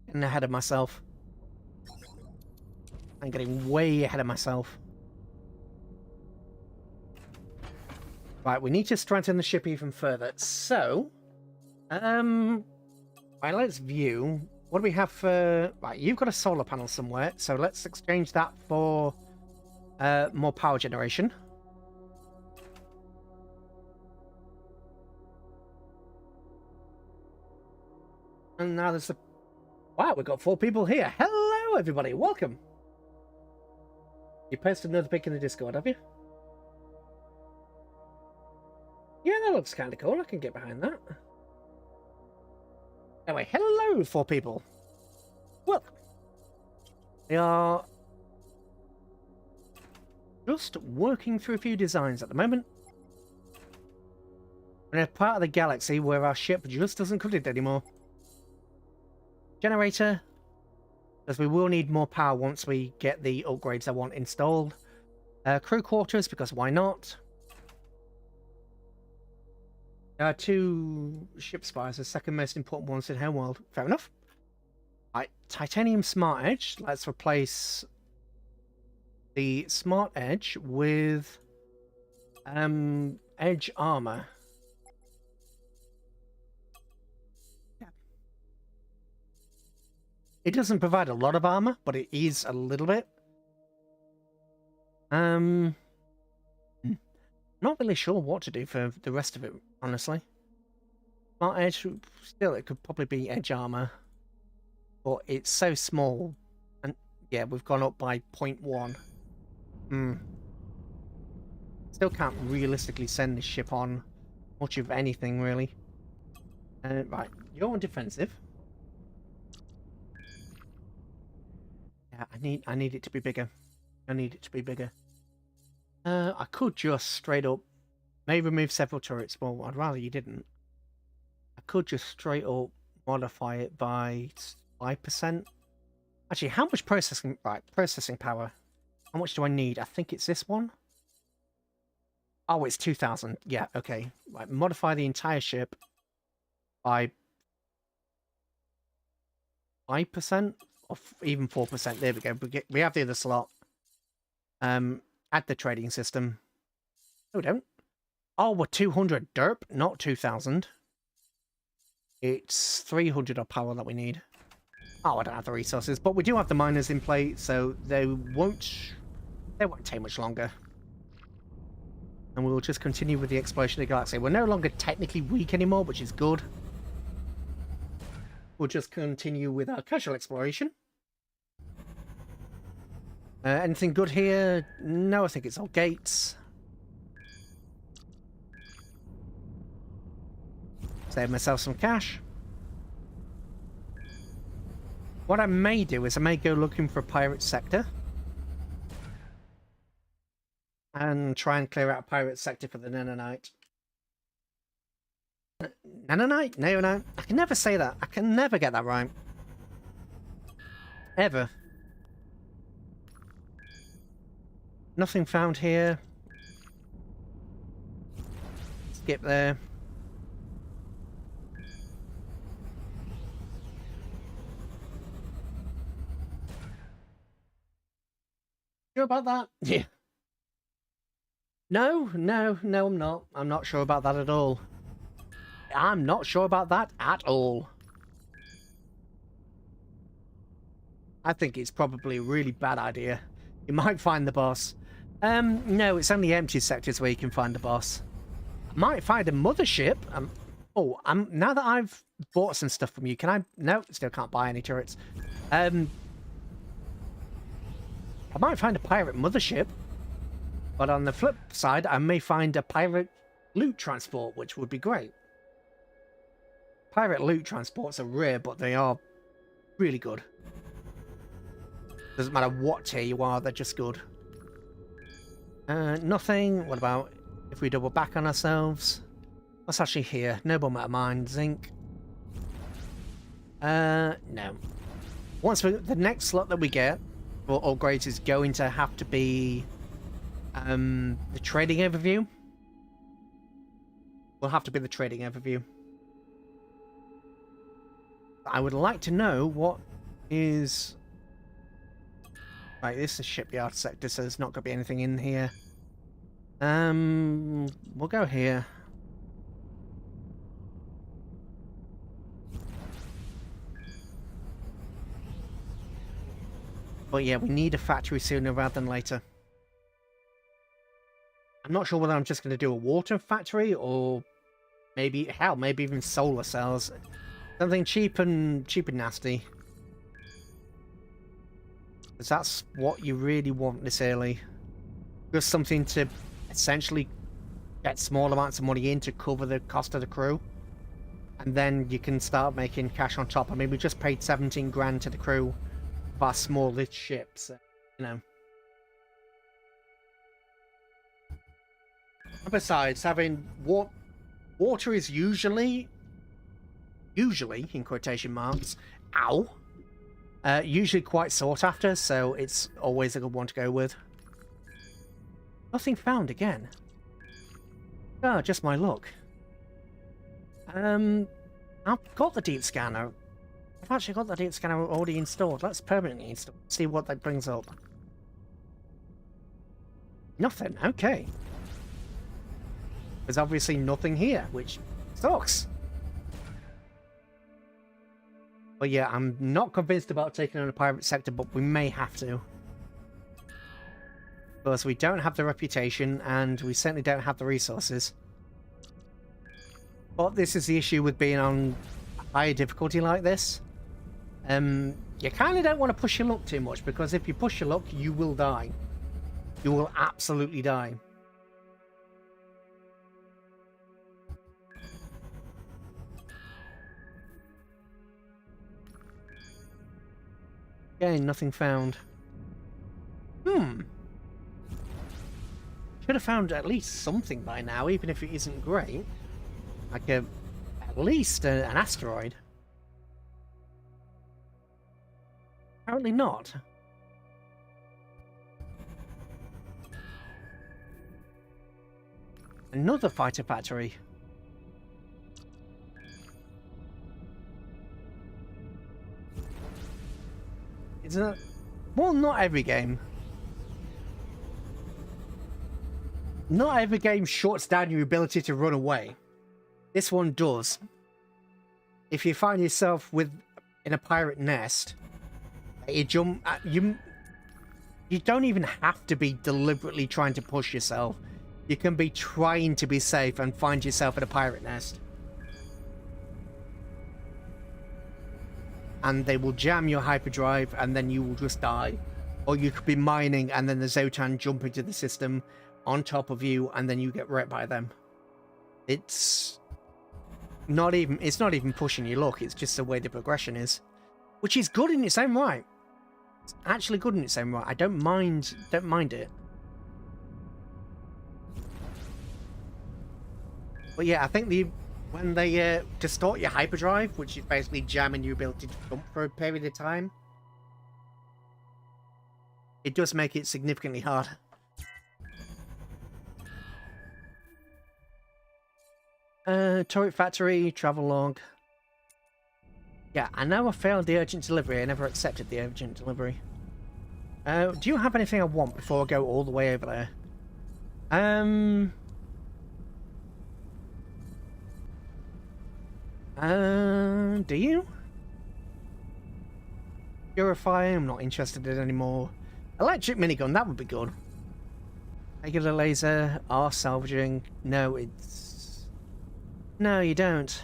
[SPEAKER 1] Getting ahead of myself. I'm getting way ahead of myself. Right, we need to strengthen the ship even further. So, right, let's view. What do we have for... Right, you've got a solar panel somewhere, so let's exchange that for more power generation. And now there's the... Wow, we've got 4 people here. Hello, everybody. Welcome. You posted another pic in the Discord, have you? Yeah, that looks kind of cool. I can get behind that. Anyway, hello, 4 people. Welcome. We are just working through a few designs at the moment. We're in a part of the galaxy where our ship just doesn't cut it anymore. Generator, because we will need more power once we get the upgrades I want installed. Crew quarters, because why not? There are 2 ship spires, the second most important ones in Homeworld. Fair enough. Right, titanium smart edge. Let's replace the smart edge with edge armor. It doesn't provide a lot of armor, but it is a little bit. Not really sure what to do for the rest of it, honestly. Smart edge, still, it could probably be edge armor. But it's so small. And yeah, we've gone up by 0.1. Still can't realistically send this ship on much of anything, really. Right, you're on defensive. Yeah, I need it to be bigger. I need it to be bigger. I could just straight up may remove several turrets. Well, I'd rather you didn't. I could just straight up modify it by 5%. Actually, how much processing power? How much do I need? I think it's this one. Oh, it's 2,000. Yeah, okay. Right, modify the entire ship by 5%. Or even 4%. There we go. We have the other slot. Add the trading system. No, we don't. Oh, we're 200 derp, not 2,000. It's 300 of power that we need. Oh, I don't have the resources, but we do have the miners in play, so they won't take much longer. And we'll just continue with the exploration of the galaxy. We're no longer technically weak anymore, which is good. We'll just continue with our casual exploration. Anything good here? No, I think it's all gates. Save myself some cash. What I may do is I may go looking for a pirate sector. And try and clear out a pirate sector for the Nanonite. Nanonite? No. I can never say that. I can never get that right. Ever. Nothing found here. Skip there. Sure about that? Yeah. No, I'm not. I'm not sure about that at all. I'm not sure about that at all. I think it's probably a really bad idea. You might find the boss. No, it's only empty sectors where you can find the boss. I might find a mothership. Now that I've bought some stuff from you, can I? No, still can't buy any turrets. I might find a pirate mothership, but on the flip side, I may find a pirate loot transport, which would be great. Pirate loot transports are rare, but they are really good. Doesn't matter what tier you are, they're just good. Nothing. What about if we double back on ourselves? What's actually here? Noble matter mine, zinc. No. The next slot that we get for upgrades is going to have to be the trading overview. Will have to be the trading overview. I would like to know what is... Right, this is shipyard sector, so there's not going to be anything in here. We'll go here. But yeah, we need a factory sooner rather than later. I'm not sure whether I'm just going to do a water factory or maybe, hell, maybe even solar cells. Something cheap and nasty. Because that's what you really want this early. Just something to essentially get small amounts of money in to cover the cost of the crew. And then you can start making cash on top. I mean, we just paid 17 grand to the crew of our smallest ships, you know. Besides, having water is usually, in quotation marks, usually quite sought after, so it's always a good one to go with. Nothing found again. Oh, just my luck. I've got the deep scanner. I've actually got the deep scanner already installed. Let's permanently install. See what that brings up. Nothing. Okay. There's obviously nothing here, which sucks. But yeah, I'm not convinced about taking on a pirate sector, but we may have to. Because we don't have the reputation, and we certainly don't have the resources. But this is the issue with being on a higher difficulty like this. You kind of don't want to push your luck too much, because if you push your luck, you will die. You will absolutely die. Again, nothing found. Should have found at least something by now, even if it isn't great. Like at least an asteroid. Apparently not. Another fighter factory. Isn't it? Well, not every game. Not every game shuts down your ability to run away. This one does. If you find yourself in a pirate nest, you don't even have to be deliberately trying to push yourself. You can be trying to be safe and find yourself in a pirate nest. And they will jam your hyperdrive and then you will just die. Or you could be mining and then the Zotan jump into the system on top of you and then you get wrecked by them. It's not even pushing your luck, it's just the way the progression is. Which is good in its own right. It's actually good in its own right. I don't mind it. But yeah, I think when they distort your hyperdrive, which is basically jamming your ability to jump for a period of time, it does make it significantly harder. Turret factory, travel log. Yeah, I know I failed the urgent delivery. I never accepted the urgent delivery. Do you have anything I want before I go all the way over there? Do you? Purify, I'm not interested in anymore. Electric minigun, that would be good. Regular laser, R salvaging. No, it's... No, you don't.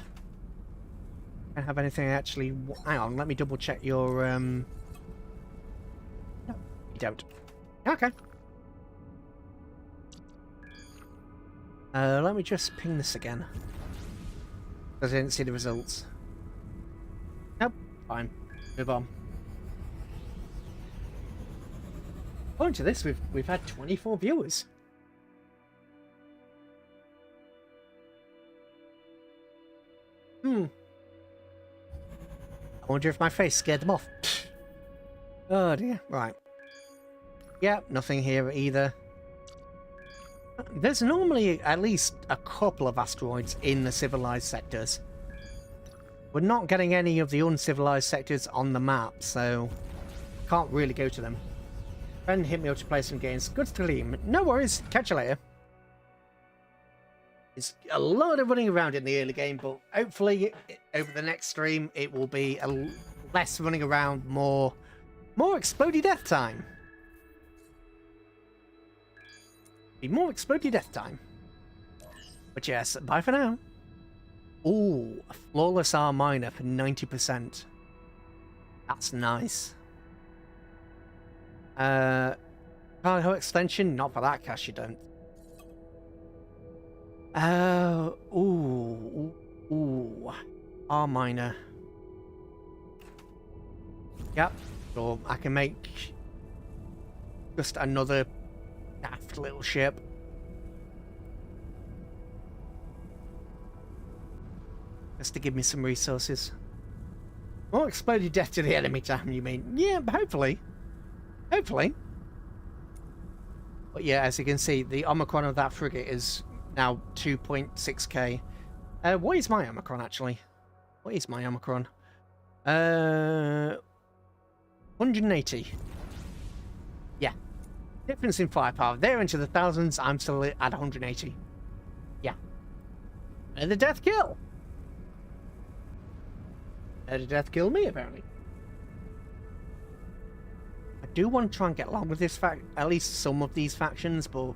[SPEAKER 1] Don't have anything actually... Hang on, let me double check your... No, you don't. Okay. Let me just ping this again. Because I didn't see the results. Nope, fine. Move on. According to this, we've had 24 viewers. I wonder if my face scared them off. Oh dear. Right. Yeah, nothing here either. There's normally at least a couple of asteroids in the civilized sectors. We're not getting any of the uncivilized sectors on the map, so can't really go to them. Friend hit me up to play some games. Good to leave. No worries. Catch you later. It's a lot of running around in the early game, but hopefully over the next stream it will be less running around, more explodey death time. Be more explodey death time. But yes, bye for now. Ooh, a flawless R minor for 90%. That's nice. Cargo extension, not for that cash, you don't. Ooh, R minor. Yep, so I can make just another daft little ship. Just to give me some resources. More exploded death to the enemy time, you mean? Yeah, but hopefully. Hopefully. But yeah, as you can see, the Omicron of that frigate is now 2.6k. What is my Omicron, actually? What is my Omicron? 180. Yeah. Difference in firepower. They're into the thousands. I'm still at 180. Yeah. And the death kill. And the death kill me, apparently. I do want to try and get along with this at least some of these factions, but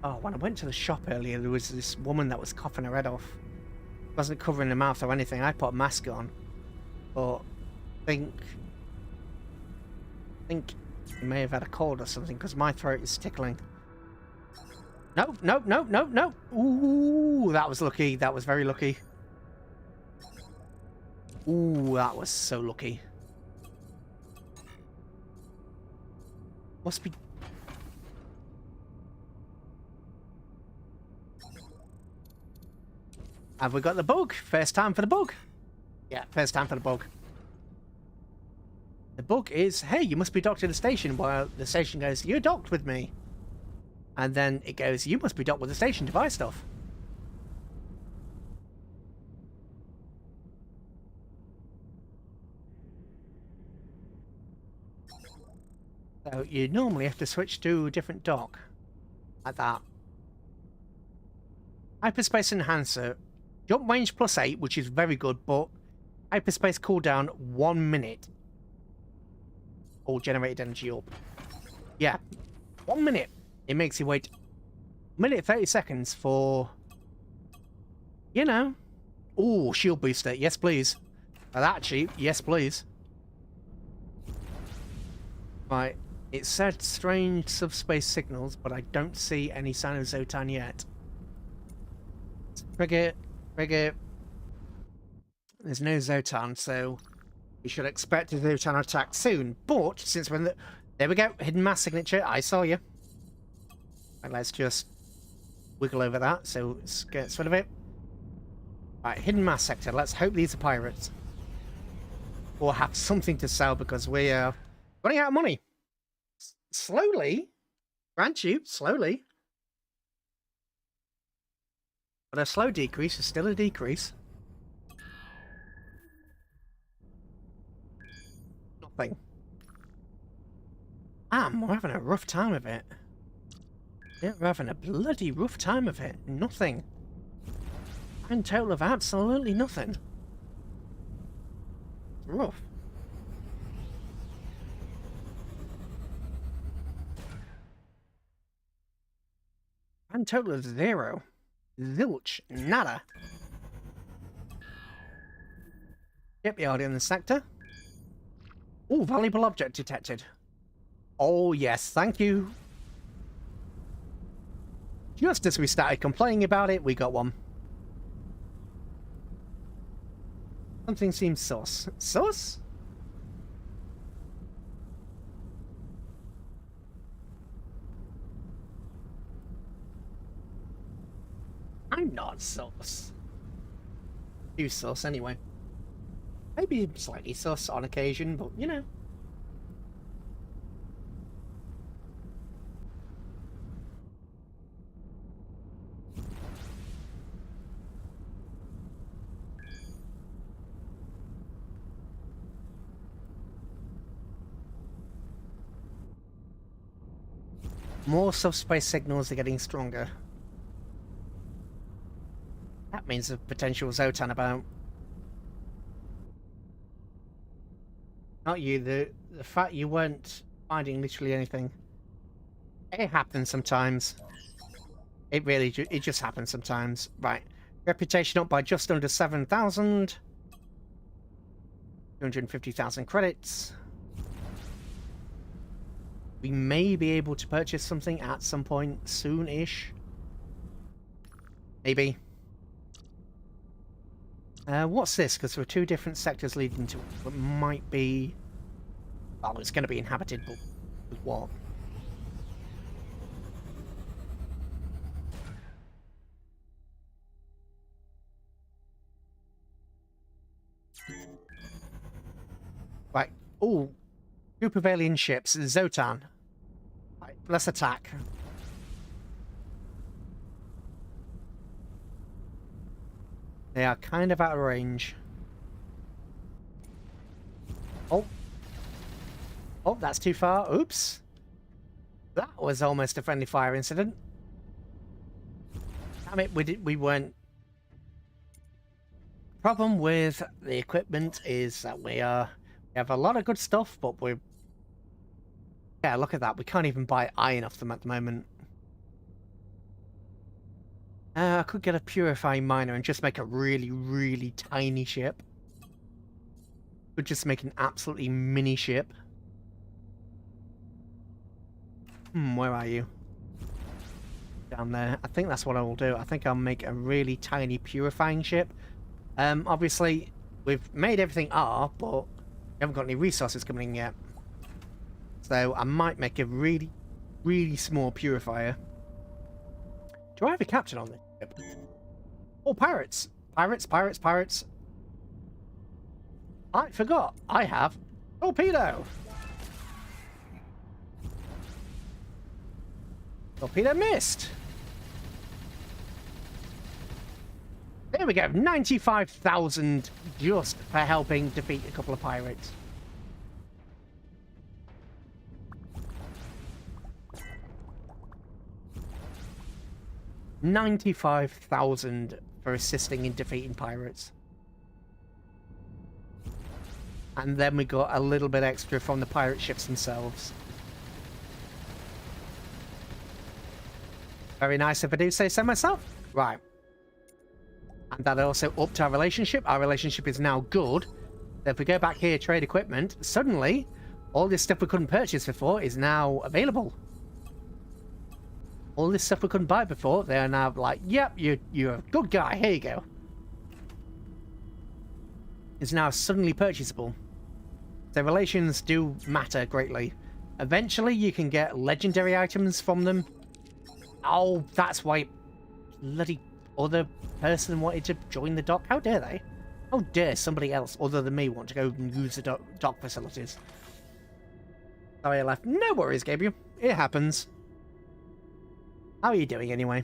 [SPEAKER 1] Oh, when I went to the shop earlier, there was this woman that was coughing her head off. Wasn't covering her mouth or anything. I put a mask on, but I think you may have had a cold or something because my throat is tickling. No, no, no, no, no. Ooh, that was lucky. That was very lucky. Ooh, that was so lucky. Must be... Have we got the bug? First time for the bug. Yeah, first time for the bug. The bug is, hey, you must be docked at the station, while the station goes, you're docked with me. And then it goes, you must be docked with the station to buy stuff. So you normally have to switch to a different dock. Like that. Hyperspace Enhancer. Jump range +8, which is very good, but hyperspace cooldown 1 minute. All generated energy up. Yeah. 1 minute. It makes you wait 1 minute 30 seconds for, you know. Ooh, shield booster. Yes, please. Are that cheap? Yes, please. Right. It said strange subspace signals, but I don't see any sign of Zotan yet. Frigate. Frigate. There's no Zotan, so we should expect a Zotan attack soon. But since we're in the... There we go. Hidden mass signature. I saw you. And let's just wiggle over that so let's get rid of it. Right, hidden mass sector. Let's hope these are pirates. Or have something to sell because we are running out of money. Slowly, Grant you, slowly. But a slow decrease is still a decrease. Nothing. We're having a rough time of it. Yeah, we're having a bloody rough time of it. Nothing. In total of absolutely nothing. Rough. And total of 0. Zilch. Nada. Shipyard in the sector. Oh, valuable object detected. Oh, yes, thank you. Just as we started complaining about it, we got one. Something seems sus. Sus? I'm not sus. Too sus, anyway. Maybe slightly sus on occasion, but you know. More subspace signals are getting stronger. That means a potential Zotan about. Not you, the fact you weren't finding literally anything. It happens sometimes. It really, it just happens sometimes. Right. Reputation up by just under 7,000. 250,000 credits. We may be able to purchase something at some point soon-ish. Maybe. What's this? Because there are 2 different sectors leading to what might be... Well, it's going to be inhabited, but with what? Right. Oh, group of alien ships. Zotan. Right, let's attack. They are kind of out of range. Oh. Oh, that's too far. Oops. That was almost a friendly fire incident. Damn it, we weren't... Problem with the equipment is that we have a lot of good stuff, but we're... Yeah, look at that. We can't even buy iron off them at the moment. I could get a purifying miner and just make a really, really tiny ship. Could just make an absolutely mini ship. Where are you? Down there. I think that's what I will do. I think I'll make a really tiny purifying ship. Obviously, we've made everything R, but we haven't got any resources coming in yet. So I might make a really, really small purifier. Do I have a captain on this ship? Oh, pirates! Pirates, pirates, pirates. I forgot. I have torpedo. Torpedo missed. There we go. 95,000 just for helping defeat a couple of pirates. $95,000 for assisting in defeating pirates. And then we got a little bit extra from the pirate ships themselves. Very nice if I do say so myself. Right. And that also upped our relationship. Our relationship is now good. So if we go back here, trade equipment, suddenly all this stuff we couldn't purchase before is now available. All this stuff we couldn't buy before, they're now like, yep, you're a good guy, here you go. It's now suddenly purchasable. So relations do matter greatly. Eventually you can get legendary items from them. Oh, that's why bloody other person wanted to join the dock. How dare they? How dare somebody else other than me want to go and use the dock facilities? Sorry I left. No worries, Gabriel. It happens. How are you doing anyway?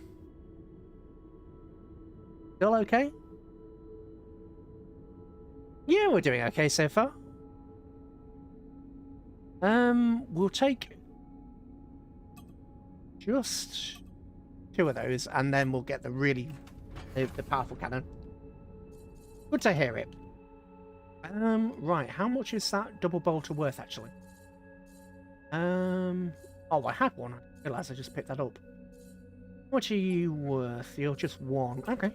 [SPEAKER 1] Still okay? Yeah, we're doing okay so far. We'll take just 2 of those, and then we'll get the powerful cannon. Good to hear it. Right, how much is that double bolter worth, actually? Oh, I had one. I realised I just picked that up. How much are you worth? You're just 1. Okay.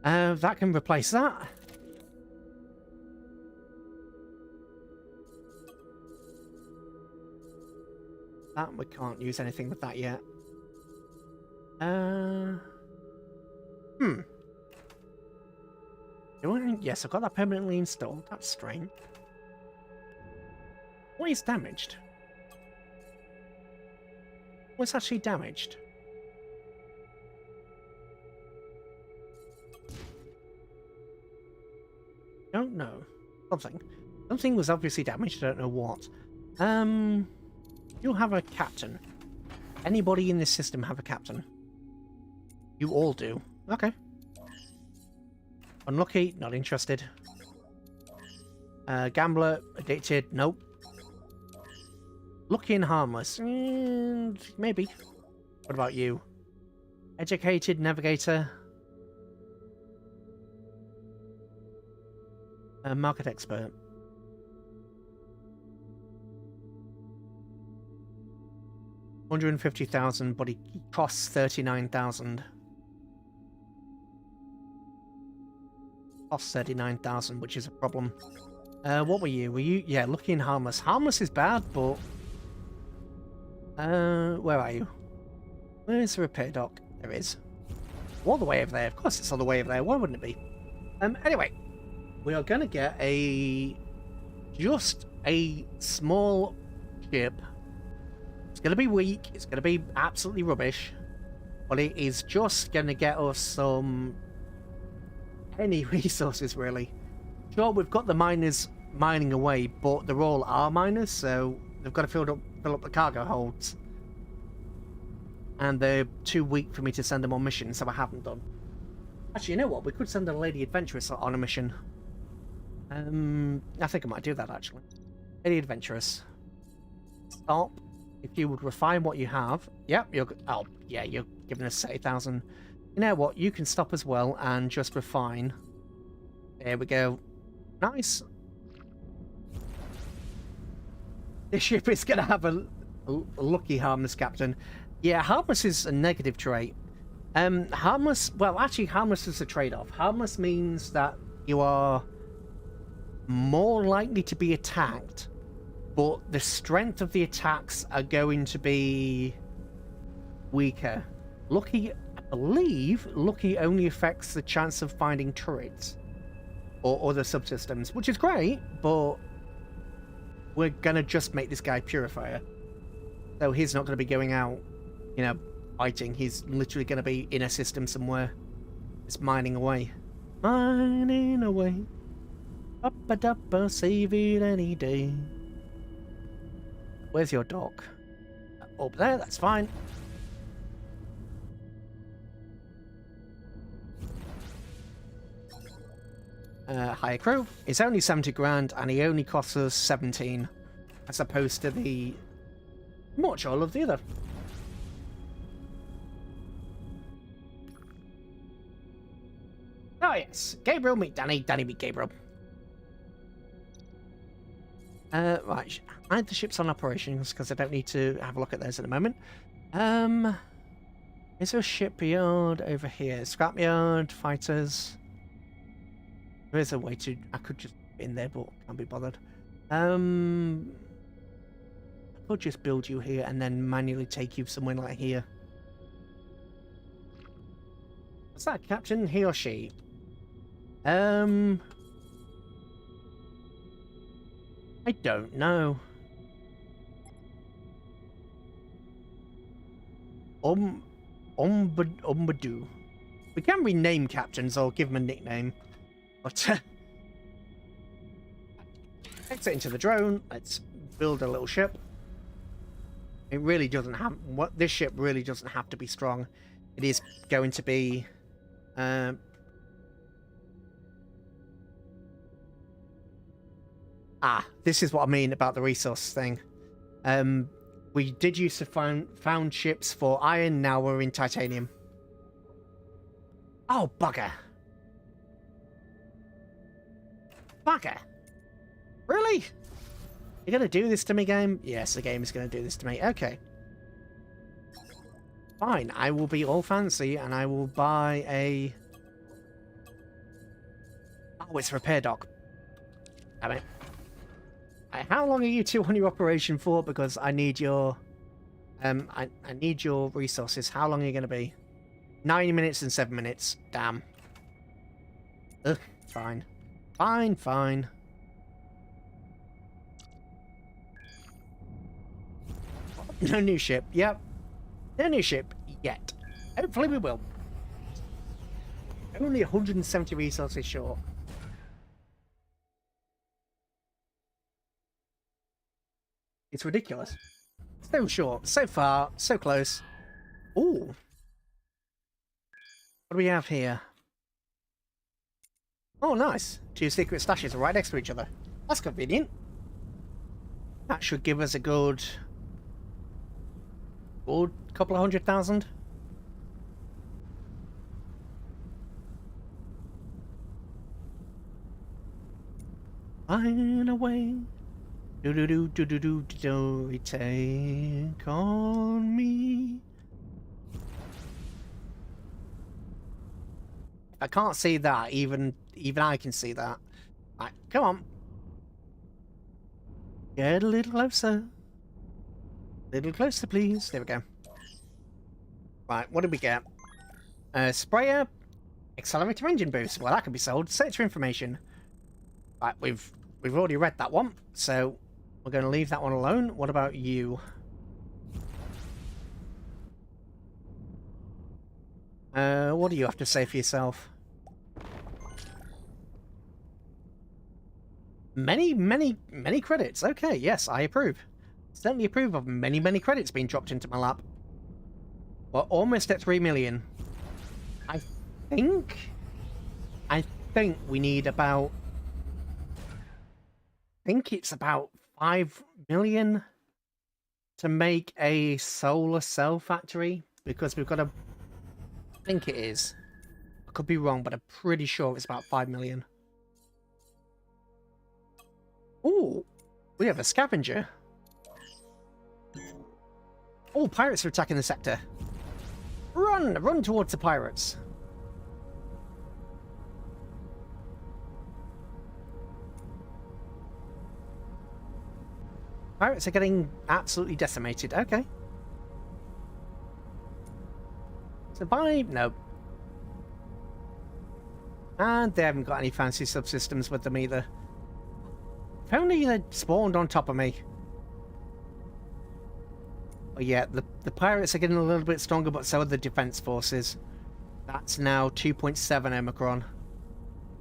[SPEAKER 1] That can replace that. That, we can't use anything with that yet. Yes, I've got that permanently installed. That's strange. What is damaged? What's actually damaged? Don't know. Something was obviously damaged. I don't know what. You'll have a captain. Anybody in this system have a captain? You all do. Okay. Unlucky, not interested. Gambler, addicted, nope. Lucky and harmless, maybe. What about you? Educated, navigator. Market expert. $150,000, but he costs 39,000. Costs 39,000, which is a problem. What were you? Yeah, lucky and harmless. Harmless is bad, but where are you? Where's the repair dock? There is. All the way over there. Of course, it's all the way over there. Why wouldn't it be? Anyway, we are going to get just a small ship. It's going to be weak. It's going to be absolutely rubbish. But it is just going to get us any resources, really. Sure, we've got the miners mining away, but they're all our miners, so they've got to fill up the cargo holds. And they're too weak for me to send them on missions, so I haven't done. Actually, you know what? We could send a Lady Adventuress on a mission. I think I might do that, actually. Lady Adventuress. Stop. If you would refine what you have. Yep, you're giving us 30,000. You know what? You can stop as well and just refine. There we go. Nice. This ship is going to have a lucky harmless captain. Yeah, harmless is a negative trait. Harmless, well, actually, harmless is a trade-off. Harmless means that you are more likely to be attacked, but the strength of the attacks are going to be weaker. Lucky, I believe, lucky only affects the chance of finding turrets or other subsystems, which is great, but we're gonna just make this guy Purifier. So he's not gonna be going out, you know, fighting. He's literally gonna be in a system somewhere. It's mining away. Mining away. Up-a-duppa, save it any day. Where's your dock? Up there, that's fine. Hire crew. It's only 70 grand and he only costs us 17 as opposed to the much all of the other. Oh yes, Gabriel meet Danny, Danny meet Gabriel. Right, hide the ships on operations because I don't need to have a look at those at the moment. Is there a shipyard over here? Scrapyard, fighters. There is a way to... I could just be in there, but can't be bothered. I could just build you here and then manually take you somewhere like here. What's that, Captain? He or she? I don't know. Umbadu. We can rename captains or give them a nickname. But let's get into the drone. Let's build a little ship. It really doesn't have... This ship really doesn't have to be strong. It is going to be... this is what I mean about the resource thing. We did used to found ships for iron, now we're in titanium. Oh, bugger. Bugger. Really? You're going to do this to me, game? Yes, the game is going to do this to me. Okay. Fine, I will be all fancy and I will buy a... Oh, it's a repair dock. Damn it. How long are you two on your operation for? Because I need your... I need your resources. How long are you going to be? 90 minutes and 7 minutes. Damn. Ugh, fine. Fine, fine. No new ship. Yep. No new ship yet. Hopefully we will. Only 170 resources short. It's ridiculous. So short, so far, so close. Ooh. What do we have here? Oh, nice. Two secret stashes are right next to each other. That's convenient. That should give us a good couple of 100,000. Flying away. Do take on me. I can't see that. Even I can see that. Right, come on. Get a little closer. A little closer, please. There we go. Right, what did we get? Sprayer, accelerator engine boost. Well, that can be sold. Search for information. Right, we've already read that one, so we're going to leave that one alone. What about you? What do you have to say for yourself? Many credits. Okay, yes, I approve. Certainly approve of many credits being dropped into my lap. We're almost at 3 million. I think we need about... I think it's about 5 million to make a solar cell factory, because we've got to... I think it is. I could be wrong, but I'm pretty sure it's about 5 million. Ooh, we have a scavenger. Oh, pirates are attacking the sector. Run towards the pirates. Pirates are getting absolutely decimated. Okay. Survive? Nope. And they haven't got any fancy subsystems with them either. If only they'd spawned on top of me. Oh yeah, the pirates are getting a little bit stronger, but so are the defense forces. That's now 2.7 Omicron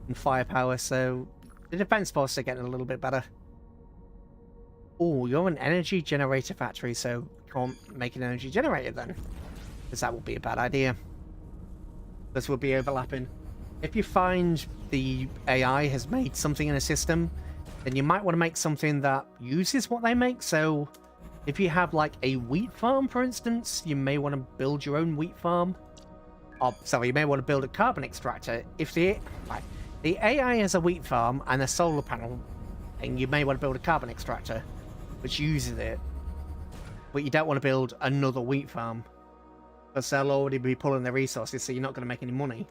[SPEAKER 1] in firepower, so the defense forces are getting a little bit better. Oh, you're an energy generator factory, so can't make an energy generator then, because that would be a bad idea. This will be overlapping. If you find the AI has made something in a system, then you might want to make something that uses what they make. So if you have like a wheat farm, for instance, you may want to build your own wheat farm. Oh, sorry, you may want to build a carbon extractor. If the AI has a wheat farm and a solar panel, then you may want to build a carbon extractor, which uses it. But you don't want to build another wheat farm, because they'll already be pulling their resources, so you're not going to make any money.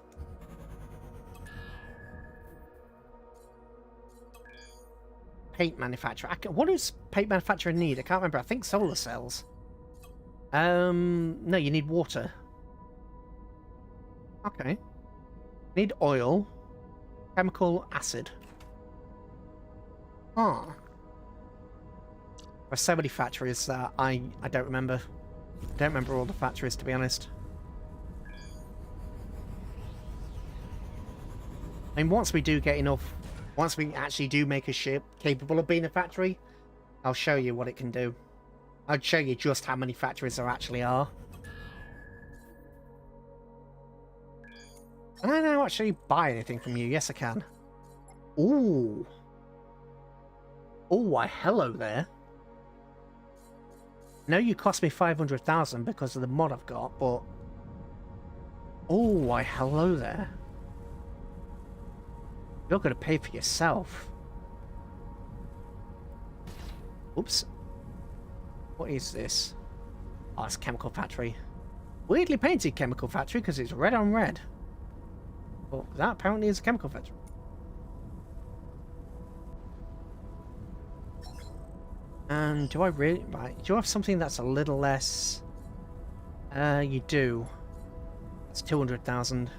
[SPEAKER 1] Paint manufacturer. What does paint manufacturer need? I can't remember. I think solar cells. No, you need water. Okay. Need oil. Chemical acid. Ah. There's so many factories that I don't remember. I don't remember all the factories, to be honest. I mean, once we do get enough... Once we actually do make a ship capable of being a factory, I'll show you what it can do. I'd show you just how many factories there actually are. Can I now actually buy anything from you? Yes, I can. Ooh. Oh, why, hello there. No, you cost me 500,000 because of the mod I've got, but... Oh, why, hello there. You're going to pay for yourself. Oops. What is this? Oh, it's a chemical factory. Weirdly painted chemical factory because it's red on red. Well, that apparently is a chemical factory. And do I really... Right, do you have something that's a little less... you do. It's 200,000.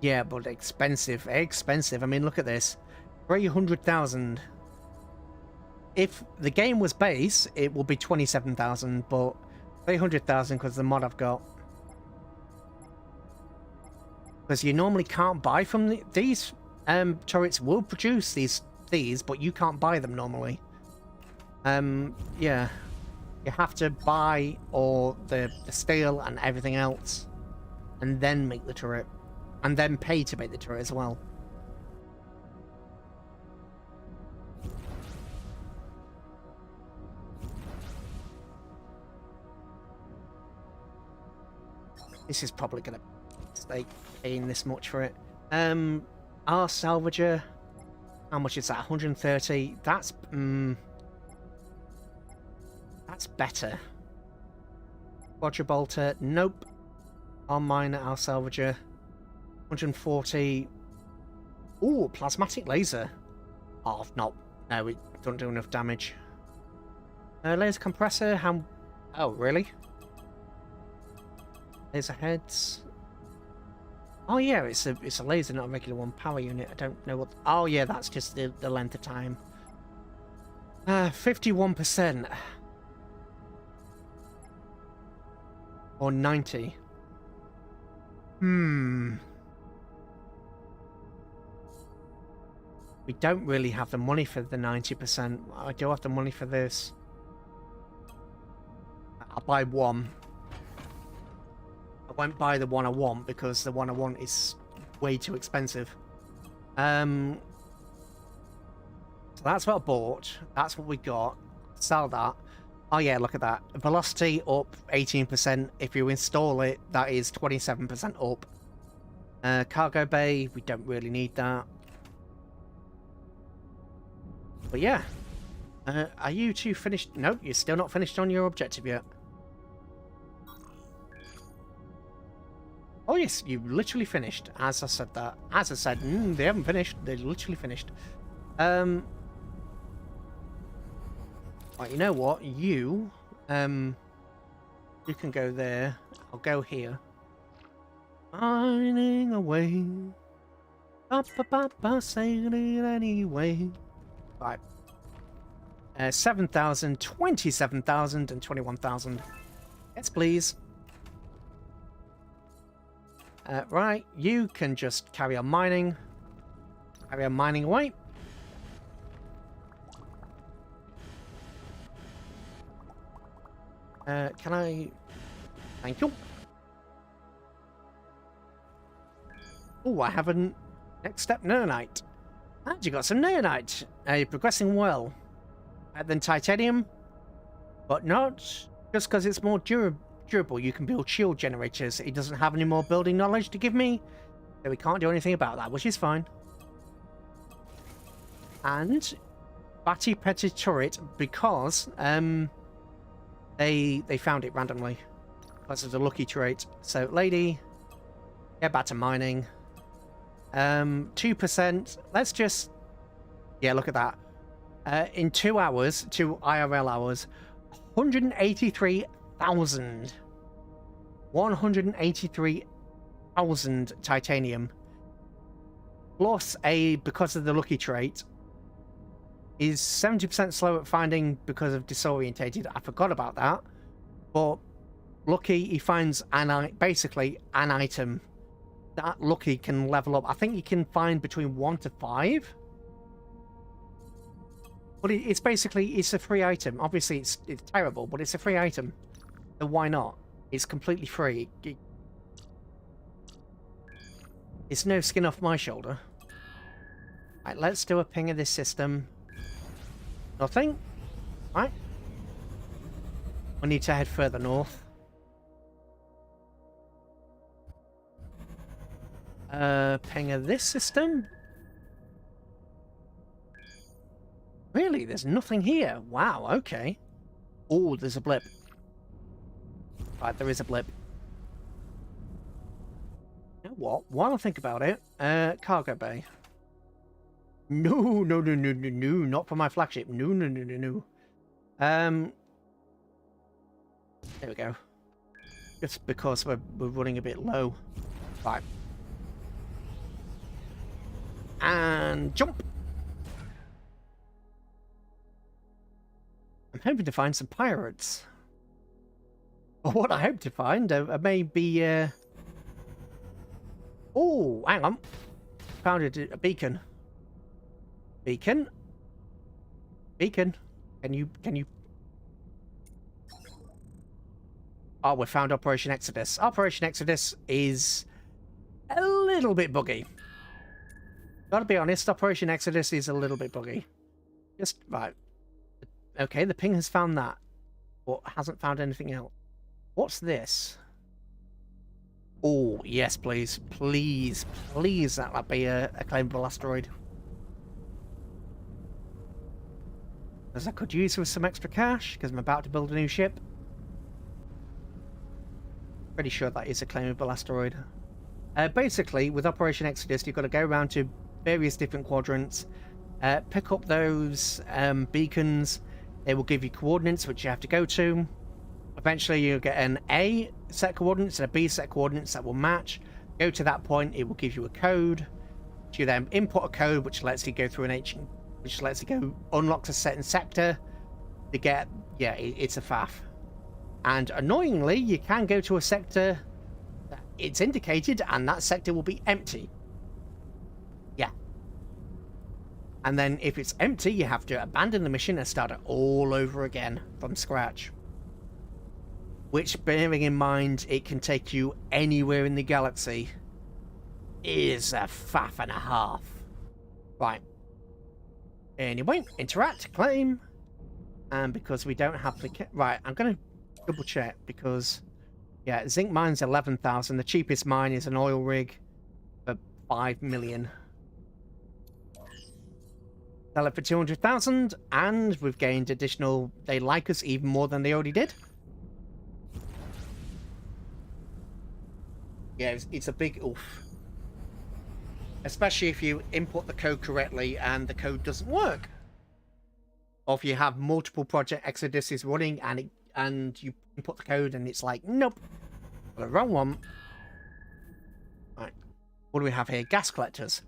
[SPEAKER 1] Yeah, but expensive. Expensive. I mean, look at this. 300,000. If the game was base, it would be 27,000, but 300,000 because of the mod I've got. Because you normally can't buy from these turrets will produce these, but you can't buy them normally. Yeah. You have to buy all the steel and everything else, and then make the turret, and then pay to make the turret as well. This is probably going to stay paying this much for it. Our salvager, how much is that? 130. That's better. Quadribolter, nope. Our miner, our salvager, 140. Ooh, plasmatic laser. Oh, no, it don't do enough damage. Laser compressor, how? Oh, really? Laser heads. Oh yeah, it's a laser, not a regular one. Power unit. I don't know what. Oh yeah, that's just the length of time. 51%. Or 90. We don't really have the money for the 90%. I do have the money for this. I'll buy one. I won't buy the one I want because the one I want is way too expensive. So that's what I bought. That's what we got. Sell that. Oh yeah, look at that. Velocity up 18%. If you install it, that is 27% up. Cargo bay, we don't really need that. But yeah. Are you two finished? Nope, you're still not finished on your objective yet. Oh yes, you literally finished. As I said that. As I said, they haven't finished. They literally finished. Right, you know what? You can go there. I'll go here. Mining away. Sailing anyway. Right. 7,000, 27,000, and 21,000. Yes, please. Right, you can just carry on mining. Carry on mining away. Can I... Thank you. Oh, I have a next step nanite. And you got some nanite. You're progressing well. Better than titanium, but not just because it's more durable. You can build shield generators. It doesn't have any more building knowledge to give me, so we can't do anything about that, which is fine. And Batty Petty turret because they found it randomly because of the lucky trait. So lady, get back to mining. 2%. Let's just, yeah, look at that. In 2 hours, 2 IRL hours, 183,000. 183,000 titanium. Plus because of the lucky trait, is 70% slow at finding because of disorientated. I forgot about that. But lucky, he finds basically an item. That lucky can level up. I think you can find between 1 to 5. But it's basically, it's a free item. Obviously, it's terrible, but it's a free item. So why not? It's completely free. It's no skin off my shoulder. Right, let's do a ping of this system. Nothing. Right. We need to head further north. Ping of this system. Really? There's nothing here? Wow, okay. Oh, there's a blip. Right, there is a blip. You know what? While I think about it, cargo bay. No, no, no, no, no, no, not for my flagship. No, no, no, no, no. There we go. Just because we're running a bit low. Right. And jump! I'm hoping to find some pirates. Or what I hope to find, maybe, oh, hang on. Found a beacon. Beacon? Beacon? Can you... Oh, we found Operation Exodus. Operation Exodus is a little bit buggy. Gotta be honest, Operation Exodus is a little bit buggy. Just, right. Okay, the ping has found that, but hasn't found anything else. What's this? Oh, yes, please. Please, please, that'll be a claimable asteroid. As I could use with some extra cash, because I'm about to build a new ship. Pretty sure that is a claimable asteroid. Basically, with Operation Exodus, you've got to go around to various different quadrants, pick up those beacons. They will give you coordinates which you have to go to. Eventually, you'll get an A set coordinates and a B set coordinates that will match. Go to that point, it will give you a code. You then input a code which lets you go through an which lets you go unlock a certain sector to get. Yeah, it's a faff. And annoyingly, you can go to a sector that it's indicated, and that sector will be empty. Yeah. And then if it's empty, you have to abandon the mission and start it all over again from scratch. Which, bearing in mind it can take you anywhere in the galaxy, is a faff and a half. Right. Anyway, interact, claim. And because we don't have the... Right, I'm going to double check because... Yeah, zinc mine's 11,000. The cheapest mine is an oil rig for 5 million. Sell it for 200,000, and we've gained additional... They like us even more than they already did. Yeah, it's a big oof. Especially if you input the code correctly and the code doesn't work. Or if you have multiple Project Exoduses running and you input the code and it's like, nope, the wrong one. Right, what do we have here? Gas collectors.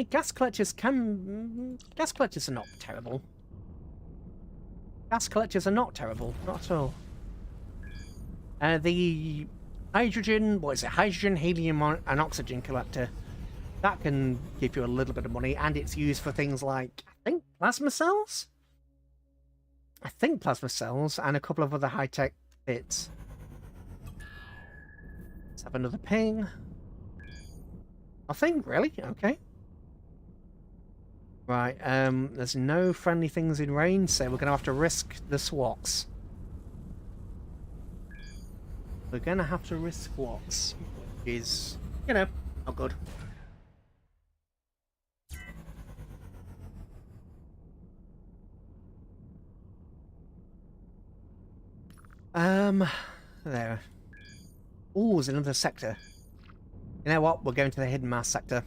[SPEAKER 1] Gas collectors are not terrible. Gas collectors are not terrible, not at all. The hydrogen, what is it? Hydrogen, helium, and oxygen collector. That can give you a little bit of money, and it's used for things like, I think, plasma cells? I think plasma cells, and a couple of other high-tech bits. Let's have another ping. Nothing, really? Okay. Right, there's no friendly things in range, so we're going to have to risk the SWATs. We're going to have to risk SWATs, which is, you know, not good. There. Ooh, there's another sector. You know what? We're going to the hidden mass sector.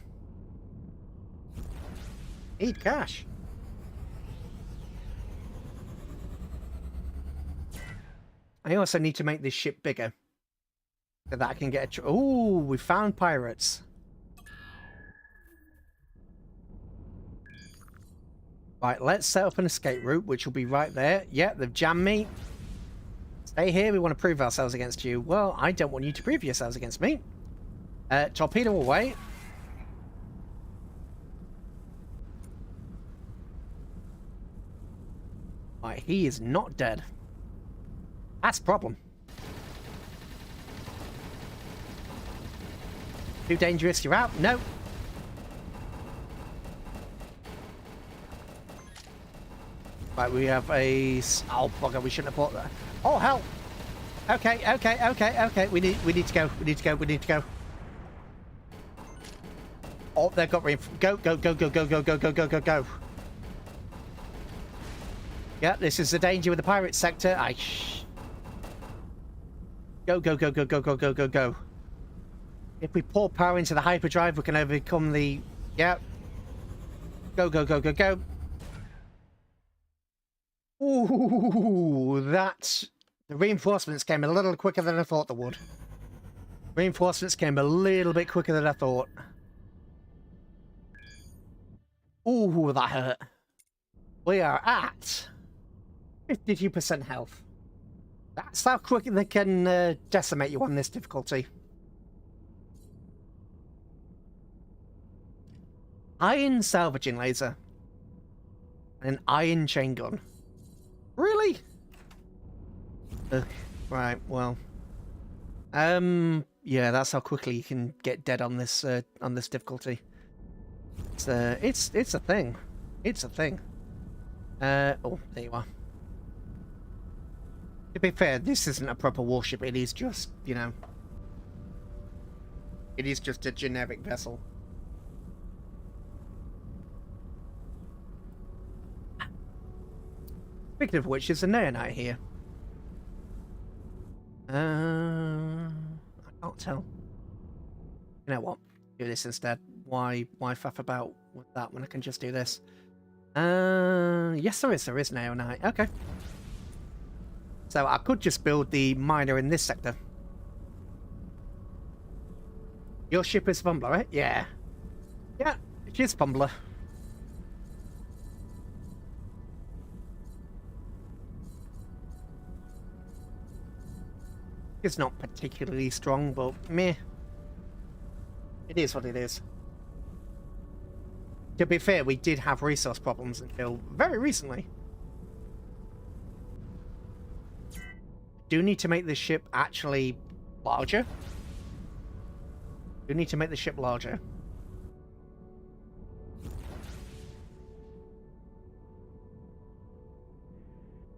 [SPEAKER 1] Need cash. I also need to make this ship bigger. So that I can get a... Ooh, we found pirates. Right, let's set up an escape route, which will be right there. Yeah, they've jammed me. Stay here, we want to prove ourselves against you. Well, I don't want you to prove yourselves against me. Torpedo away. Right, he is not dead. That's a problem. Too dangerous, you're out. No. Right, we have a... Oh, bugger, we shouldn't have bought that. Oh, hell. Okay. We need to go. Oh, they've got reinforcements. Go. Yeah, this is the danger with the pirate sector. Go. If we pour power into the hyperdrive, we can overcome the... Yeah. Go. Ooh, that's... The reinforcements came a little quicker than I thought they would. Reinforcements came a little bit quicker than I thought. Ooh, that hurt. We are at 52% health. That's how quick they can decimate you on this difficulty. Iron salvaging laser. And an iron chain gun. Really? Right, well. Yeah, that's how quickly you can get dead on this difficulty. It's a thing. It's a thing. Oh, there you are. To be fair, this isn't a proper warship, it is just, you know... It is just a generic vessel. Speaking of which, there's a neonite here. I can't tell. You know what? Do this instead. Why faff about with that when I can just do this? Yes, there is neonite. Okay. So I could just build the miner in this sector. Your ship is Fumbler, right? Yeah. Yeah, it is Fumbler. It's not particularly strong, but meh. It is what it is. To be fair, we did have resource problems until very recently. Do need to make this ship actually larger. Do need to make the ship larger.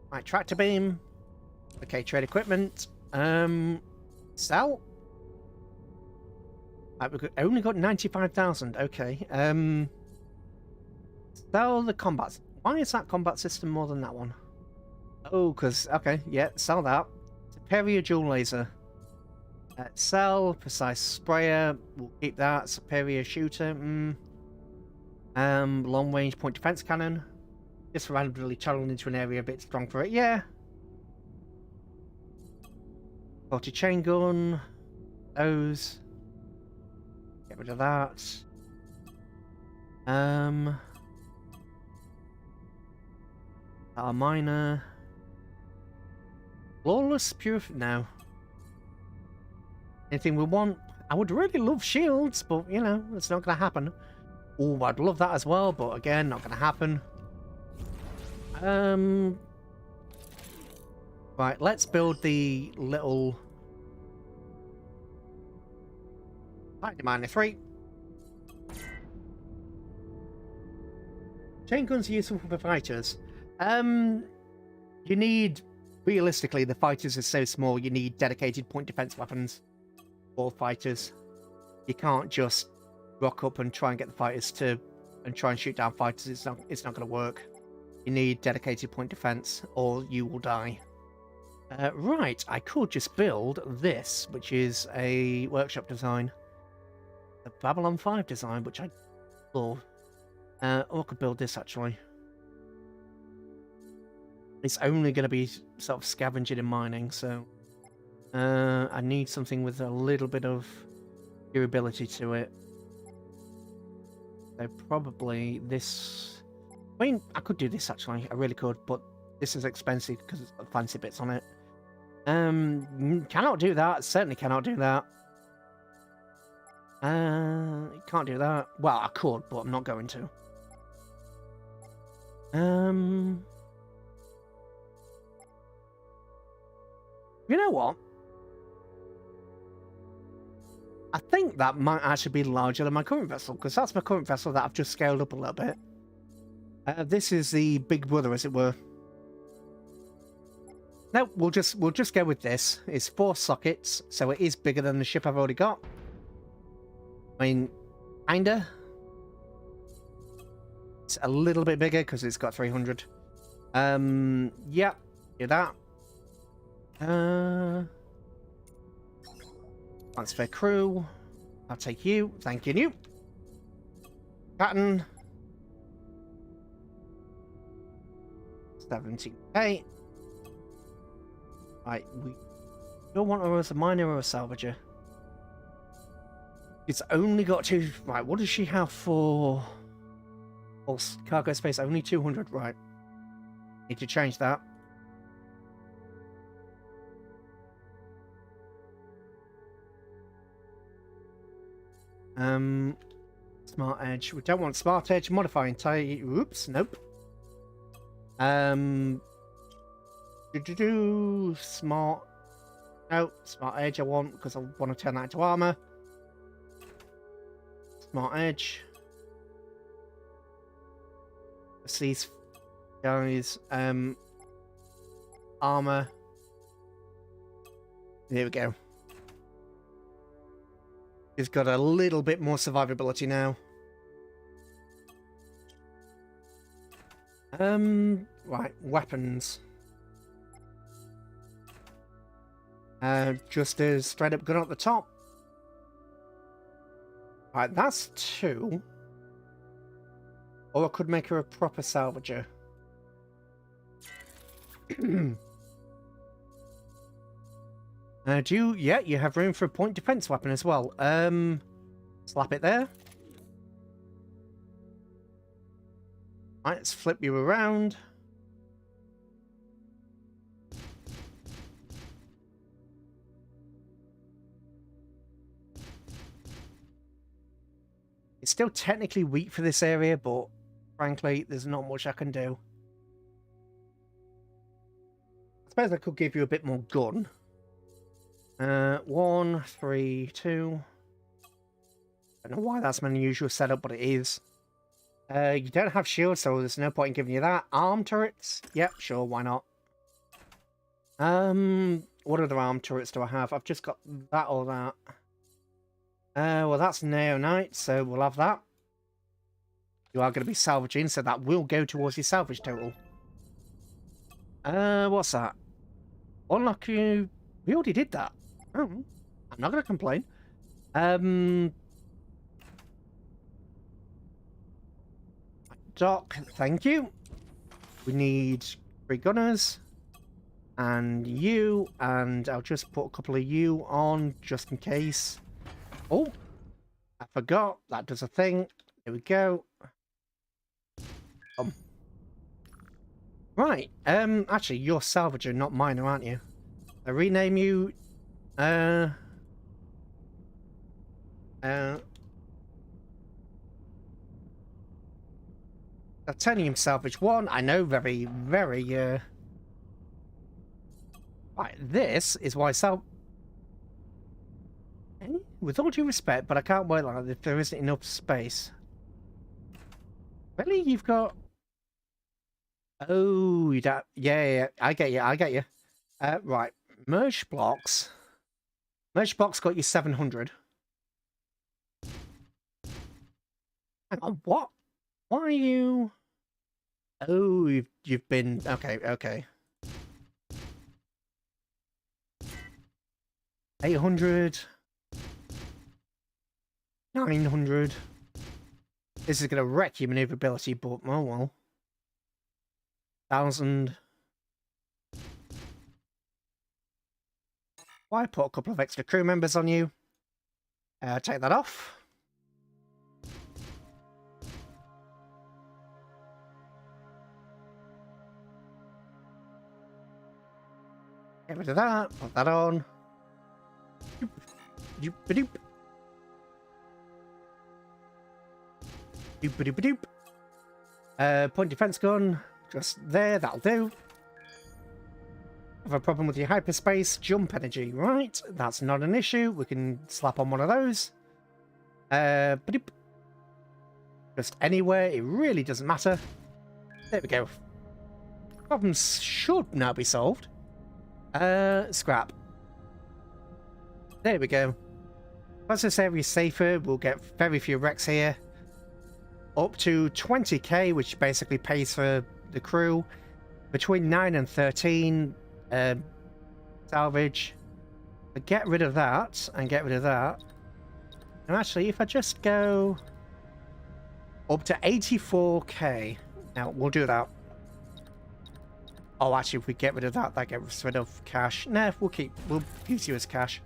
[SPEAKER 1] Right, tractor beam. Okay, trade equipment. Sell. Right, we've only got 95,000. Okay. Sell the combat. Why is that combat system more than that one? Oh, because okay, yeah, sell that. Superior dual laser. Sell precise sprayer. We'll keep that. Superior shooter. Long range point defense cannon. Just randomly channeled into an area a bit strong for it. Yeah. 40 chain gun. Those. Get rid of that. Our miner. Flawless purif... No. Anything we want? I would really love shields, but, you know, it's not going to happen. Oh, I'd love that as well, but again, not going to happen. Right, let's build the little... -3. Chain guns are useful for fighters. You need... Realistically, the fighters are so small, you need dedicated point defense weapons for fighters. You can't just rock up and try and get the fighters to... and try and shoot down fighters. It's not going to work. You need dedicated point defense, or you will die. Right, I could just build this, which is a workshop design. The Babylon 5 design, which I love. Or I could build this, actually. It's only going to be sort of scavenging and mining, so... I need something with a little bit of durability to it. So probably this... I mean, I could do this, actually. I really could, but this is expensive because it's got fancy bits on it. Cannot do that. Certainly cannot do that. Can't do that. Well, I could, but I'm not going to. You know what? I think that might actually be larger than my current vessel, because that's my current vessel that I've just scaled up a little bit. This is the big brother, as it were. No, we'll just go with this. It's 4 sockets, so it is bigger than the ship I've already got. I mean, kinda. It's a little bit bigger because it's got 300. Yeah, do that. Transfer crew. I'll take you. Thank you, new. Pattern. 70k. Right, we don't want her as a miner or a salvager. It's only got 2. Right, what does she have for cargo space? Only 200. Right. Need to change that. Smart edge. We don't want smart edge. Modifying tie. Oops. Nope. Smart. No, smart edge I want because I want to turn that into armor. Smart edge. Let's these guys. Armor. There we go. He's got a little bit more survivability now. Right, weapons. Just a straight up gun at the top. Right, that's 2. Or I could make her a proper salvager. Yeah, you have room for a point defense weapon as well. Slap it there. Right, let's flip you around. It's still technically weak for this area, but frankly, there's not much I can do. I suppose I could give you a bit more gun. 1, 3, 2. I don't know why that's my unusual setup, but it is. You don't have shields, so there's no point in giving you that. Arm turrets? Yep, sure, why not? What other arm turrets do I have? I've just got that or that. Well, that's Neonite, so we'll have that. You are going to be salvaging, so that will go towards your salvage total. What's that? Unlock you. We already did that. Oh, I'm not going to complain. Dock, thank you. We need 3 gunners. And you, and I'll just put a couple of you on, just in case. Oh, I forgot. That does a thing. There we go. Right, actually, you're salvager, not miner, aren't you? I rename you, Titanium Salvage 1. I know, very, very, Right, this is why with all due respect, but I can't wait like that if there isn't enough space. Really? You've got... Oh, you don't... Yeah, I get you, I get you. Right, merge blocks. Merge blocks got you 700. Hang on, what? Why are you... Oh, you've been... Okay, okay. 800... 900. This is going to wreck your maneuverability, but oh well. 1,000. Why put a couple of extra crew members on you? Take that off. Get rid of that. Put that on. Doop, doop, doop. Point defense gun, just there, that'll do. have a problem with your hyperspace jump energy. Right, that's not an issue. We can slap on one of those. Just anywhere, it really doesn't matter. There we go. Problems should now be solved. Scrap. There we go. As this area is safer, we'll get very few wrecks here. Up to 20k, which basically pays for the crew. Between 9 and 13 salvage. But get rid of that and get rid of that. And actually, if I just go up to 84k, now we'll do that. Oh, actually, if we get rid of that, that gets rid of cash. Nah, we'll use you as cash.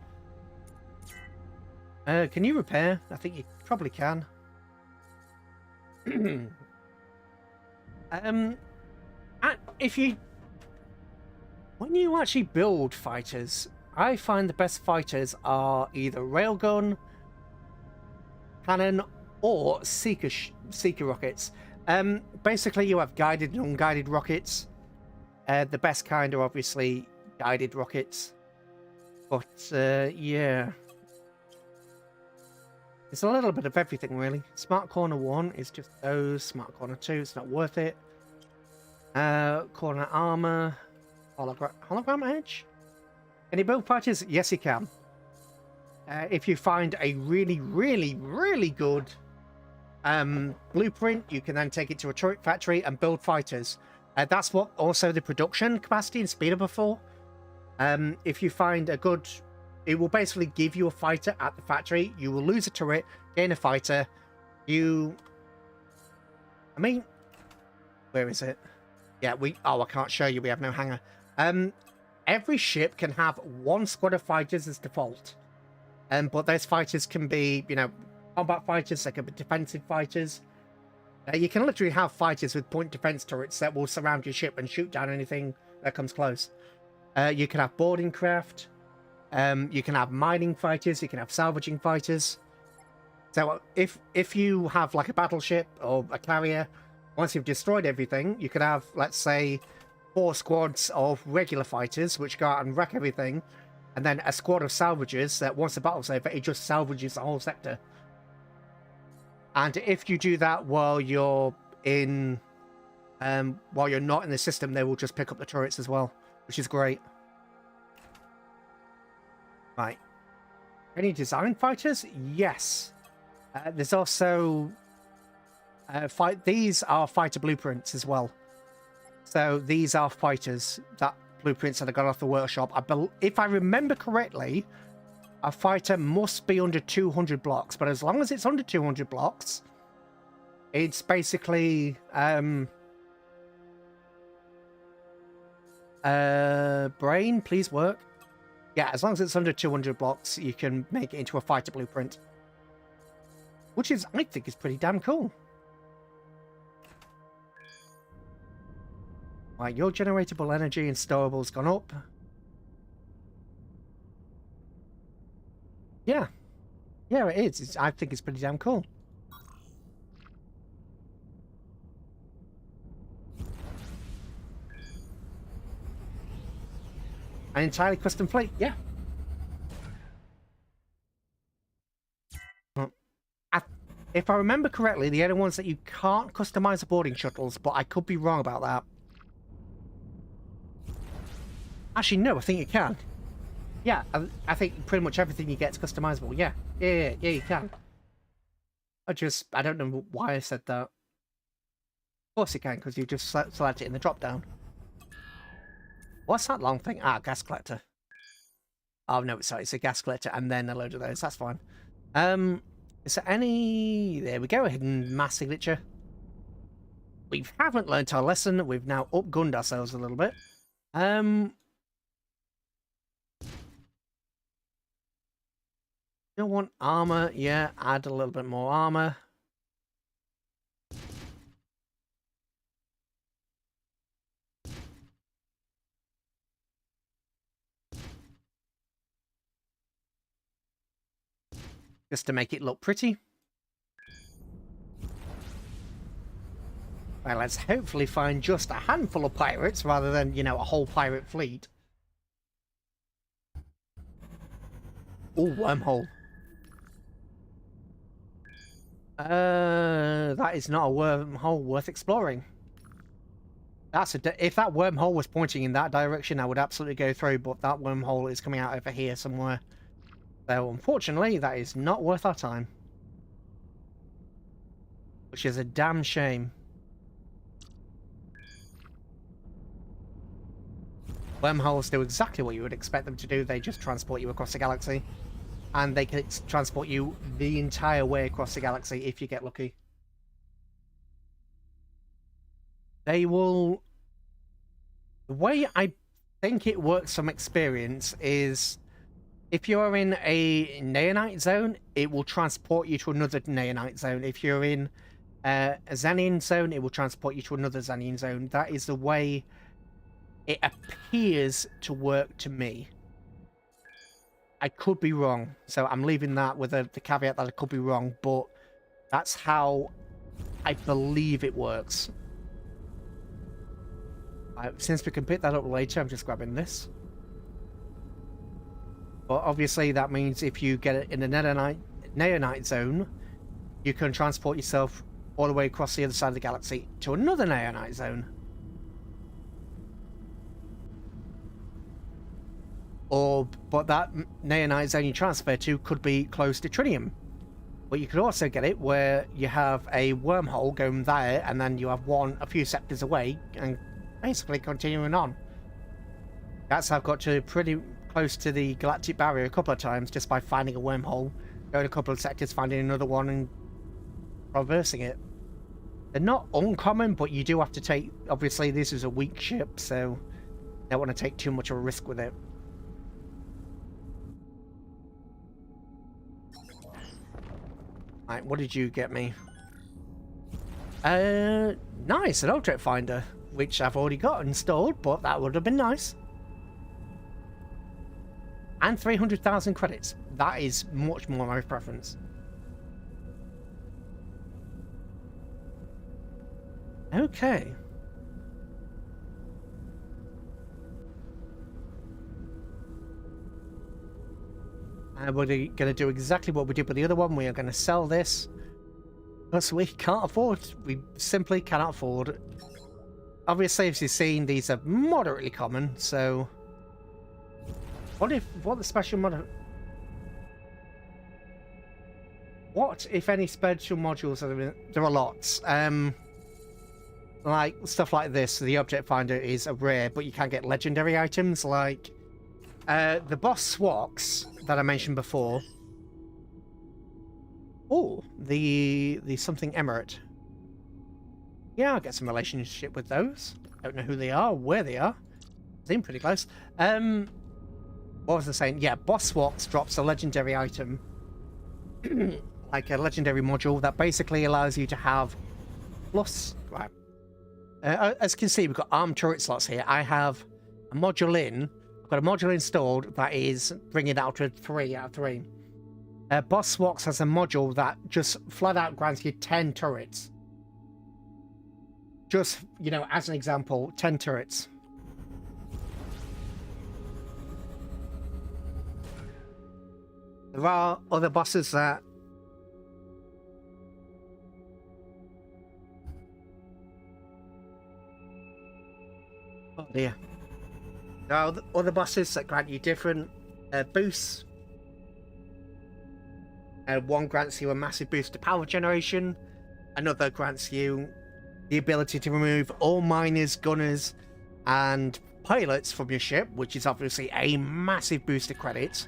[SPEAKER 1] Can you repair? I think you probably can. When you actually build fighters, I find the best fighters are either railgun, cannon, or seeker rockets. Basically, you have guided and unguided rockets. The best kind are obviously guided rockets, but yeah. It's a little bit of everything, really. Smart Corner 1 is just those. Smart Corner 2, it's not worth it. Corner Armor. Hologram Edge? Can you build fighters? Yes, you can. If you find a really, really, really good blueprint, you can then take it to a turret factory and build fighters. That's what also the production capacity and speed up are for. If you find a good... It will basically give you a fighter at the factory. You will lose a turret, gain a fighter. I mean... Where is it? Yeah, I can't show you. We have no hangar. Every ship can have one squad of fighters as default. But those fighters can be, combat fighters. They can be defensive fighters. You can literally have fighters with point defense turrets that will surround your ship and shoot down anything that comes close. You can have boarding craft. You can have mining fighters, you can have salvaging fighters. So if you have like a battleship or a carrier, once you've destroyed everything, you could have, let's say, 4 squads of regular fighters which go out and wreck everything, and then a squad of salvagers that once the battle's over, it just salvages the whole sector. And if you do that while you're not in the system, they will just pick up the turrets as well, which is great. Right. Any design fighters? Yes. There's also these are fighter blueprints as well. So these are fighters, that blueprints that I got off the workshop. If I remember correctly, a fighter must be under 200 blocks, but as long as it's under 200 blocks, it's basically brain, please work. Yeah, as long as it's under 200 blocks, you can make it into a fighter blueprint. Which is, I think, is pretty damn cool. Right, your generatable energy and storables gone up. Yeah. Yeah, it is. I think it's pretty damn cool. An entirely custom fleet, yeah. If I remember correctly, the only ones that you can't customize are boarding shuttles, but I could be wrong about that. Actually, no, I think you can. Yeah, I think pretty much everything you get is customizable. Yeah, yeah, you can. I don't know why I said that. Of course you can, because you just select it in the drop-down. What's that long thing? Ah, gas collector. Oh, no, sorry, it's a gas collector and then a load of those. That's fine. Is there any... There we go, a hidden mass signature. We haven't learnt our lesson. We've now upgunned ourselves a little bit. Don't want armor. Yeah, add a little bit more armor. Just to make it look pretty. Well, let's hopefully find just a handful of pirates rather than, a whole pirate fleet. Oh, wormhole. That is not a wormhole worth exploring. That's if that wormhole was pointing in that direction, I would absolutely go through, but that wormhole is coming out over here somewhere. So, unfortunately, that is not worth our time. Which is a damn shame. Wormholes do exactly what you would expect them to do. They just transport you across the galaxy. And they can transport you the entire way across the galaxy if you get lucky. They will... The way I think it works from experience is... If you're in a Neonite zone, it will transport you to another Neonite zone. If you're in a Xenian zone, it will transport you to another Xenian zone. That is the way it appears to work to me. I could be wrong, so I'm leaving that with the caveat that I could be wrong, but that's how I believe it works. Since we can pick that up later, I'm just grabbing this. But obviously that means if you get it in a Neonite zone, you can transport yourself all the way across the other side of the galaxy to another Neonite zone. But that Neonite zone you transfer to could be close to Trinium. But you could also get it where you have a wormhole going there, and then you have one a few sectors away, and basically continuing on. That's how I've got to pretty close to the galactic barrier a couple of times just by finding a wormhole, going a couple of sectors, finding another one, and traversing it. They're not uncommon, but you do have to take... Obviously, this is a weak ship, so you don't want to take too much of a risk with it. Right, what did you get me? Nice, an object finder, which I've already got installed, but that would have been nice. And 300,000 credits. That is much more my preference. Okay. And we're going to do exactly what we did with the other one. We are going to sell this. Because we can't afford. We simply cannot afford. Obviously, as you've seen, these are moderately common, so... What the special mod... What, if any, special modules are there? There are lots. Like, stuff like this. The object finder is a rare, but you can get legendary items, like... the boss swax that I mentioned before. Oh, the something emirate. Yeah, I'll get some relationship with those. Don't know who they are, where they are. Seem pretty close. What was I saying? Yeah, boss swax drops a legendary item. Like a legendary module that basically allows you to have plus... Right. As you can see, we've got armed turret slots here. I have a module in... Got a module installed that is bringing it out to 3 out of 3. Boss Swax has a module that just flat out grants you 10 turrets. Just, you know, as an example, 10 turrets. There are other bosses that... Oh dear. There are other bosses that grant you different boosts. One grants you a massive boost to power generation. Another grants you the ability to remove all miners, gunners, and pilots from your ship, which is obviously a massive boost to credits.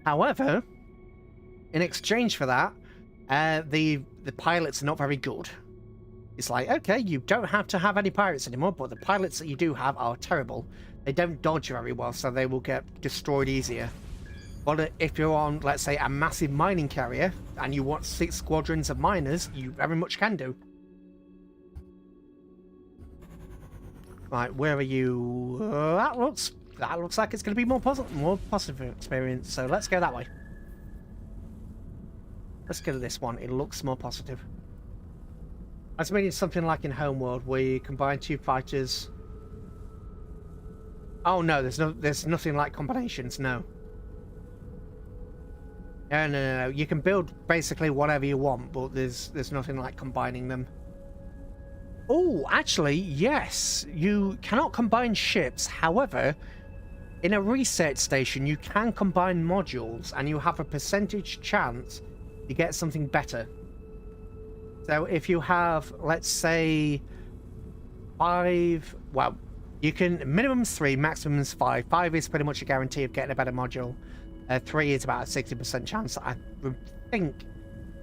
[SPEAKER 1] However, in exchange for that, the pilots are not very good. It's like, okay, you don't have to have any pirates anymore, but the pilots that you do have are terrible. They don't dodge very well, so they will get destroyed easier. But if you're on, let's say, a massive mining carrier, and you want 6 squadrons of miners, you very much can do. Right, where are you? That looks like it's going to be more positive experience, so let's go that way. Let's go to this one. It looks more positive. I was meaning something like in Homeworld, where you combine 2 fighters. Oh no, there's nothing like combinations, no. No. You can build basically whatever you want, but there's nothing like combining them. Oh, actually, yes. You cannot combine ships. However, in a research station, you can combine modules, and you have a percentage chance to get something better. So if you have, let's say, 5, well, you can, minimum's 3, maximum's 5. 5 is pretty much a guarantee of getting a better module. 3 is about a 60% chance, I think.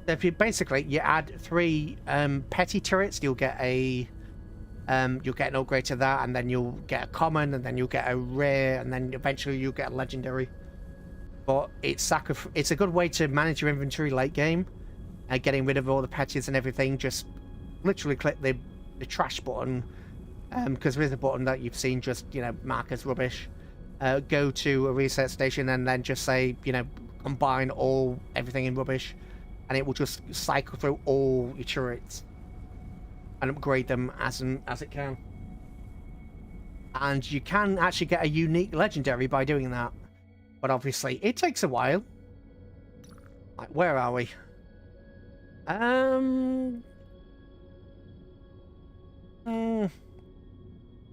[SPEAKER 1] If you basically, you add 3 petty turrets, you'll get an upgrade to that, and then you'll get a common, and then you'll get a rare, and then eventually you'll get a legendary. But it's a good way to manage your inventory late game, getting rid of all the patches and everything. Just literally click the trash button, because there is a button that you've seen just, you know, mark as rubbish. Go to a reset station and then just say, you know, combine everything in rubbish, and it will just cycle through all your turrets and upgrade them as it can. And you can actually get a unique legendary by doing that, but obviously it takes a while. Like, where are we?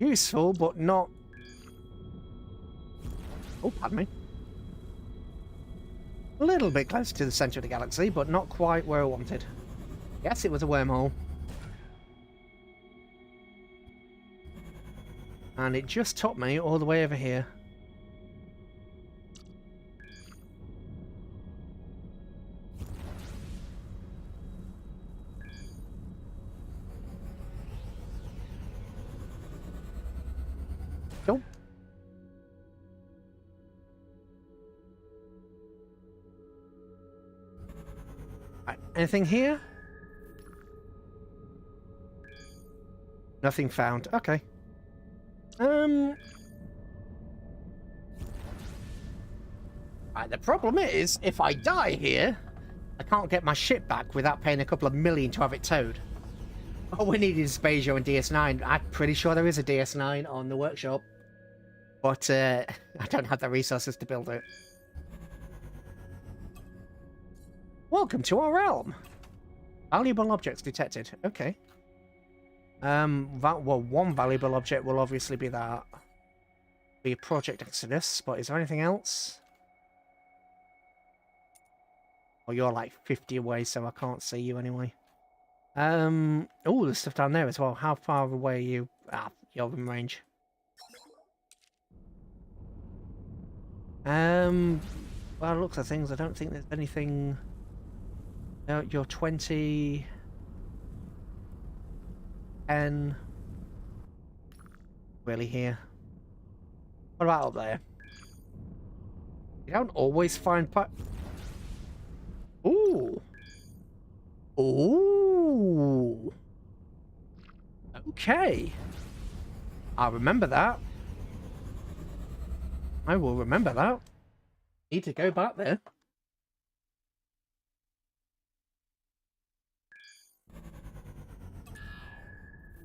[SPEAKER 1] Useful, but not. Oh, pardon me. A little bit closer to the center of the galaxy, but not quite where I wanted. Yes, it was a wormhole. And it just took me all the way over here. Cool. Right, anything here? Nothing found. Okay. Right, the problem is, if I die here, I can't get my ship back without paying a couple of million to have it towed. All we need is Spazio and DS9. I'm pretty sure there is a DS9 on the workshop, but I don't have the resources to build it. Welcome to our realm. Valuable objects detected. Okay. One valuable object will obviously be that. Be a Project Exodus, but is there anything else? Oh, you're like 50 away, so I can't see you anyway. Oh, there's stuff down there as well. How far away are you? Ah, you're in range. Well, looks of things, I don't think there's anything. No, you're 20. 10. Really here. What about up there? You don't always find Ooh. Ooh. Okay. I'll remember that. I will remember that. Need to go back there.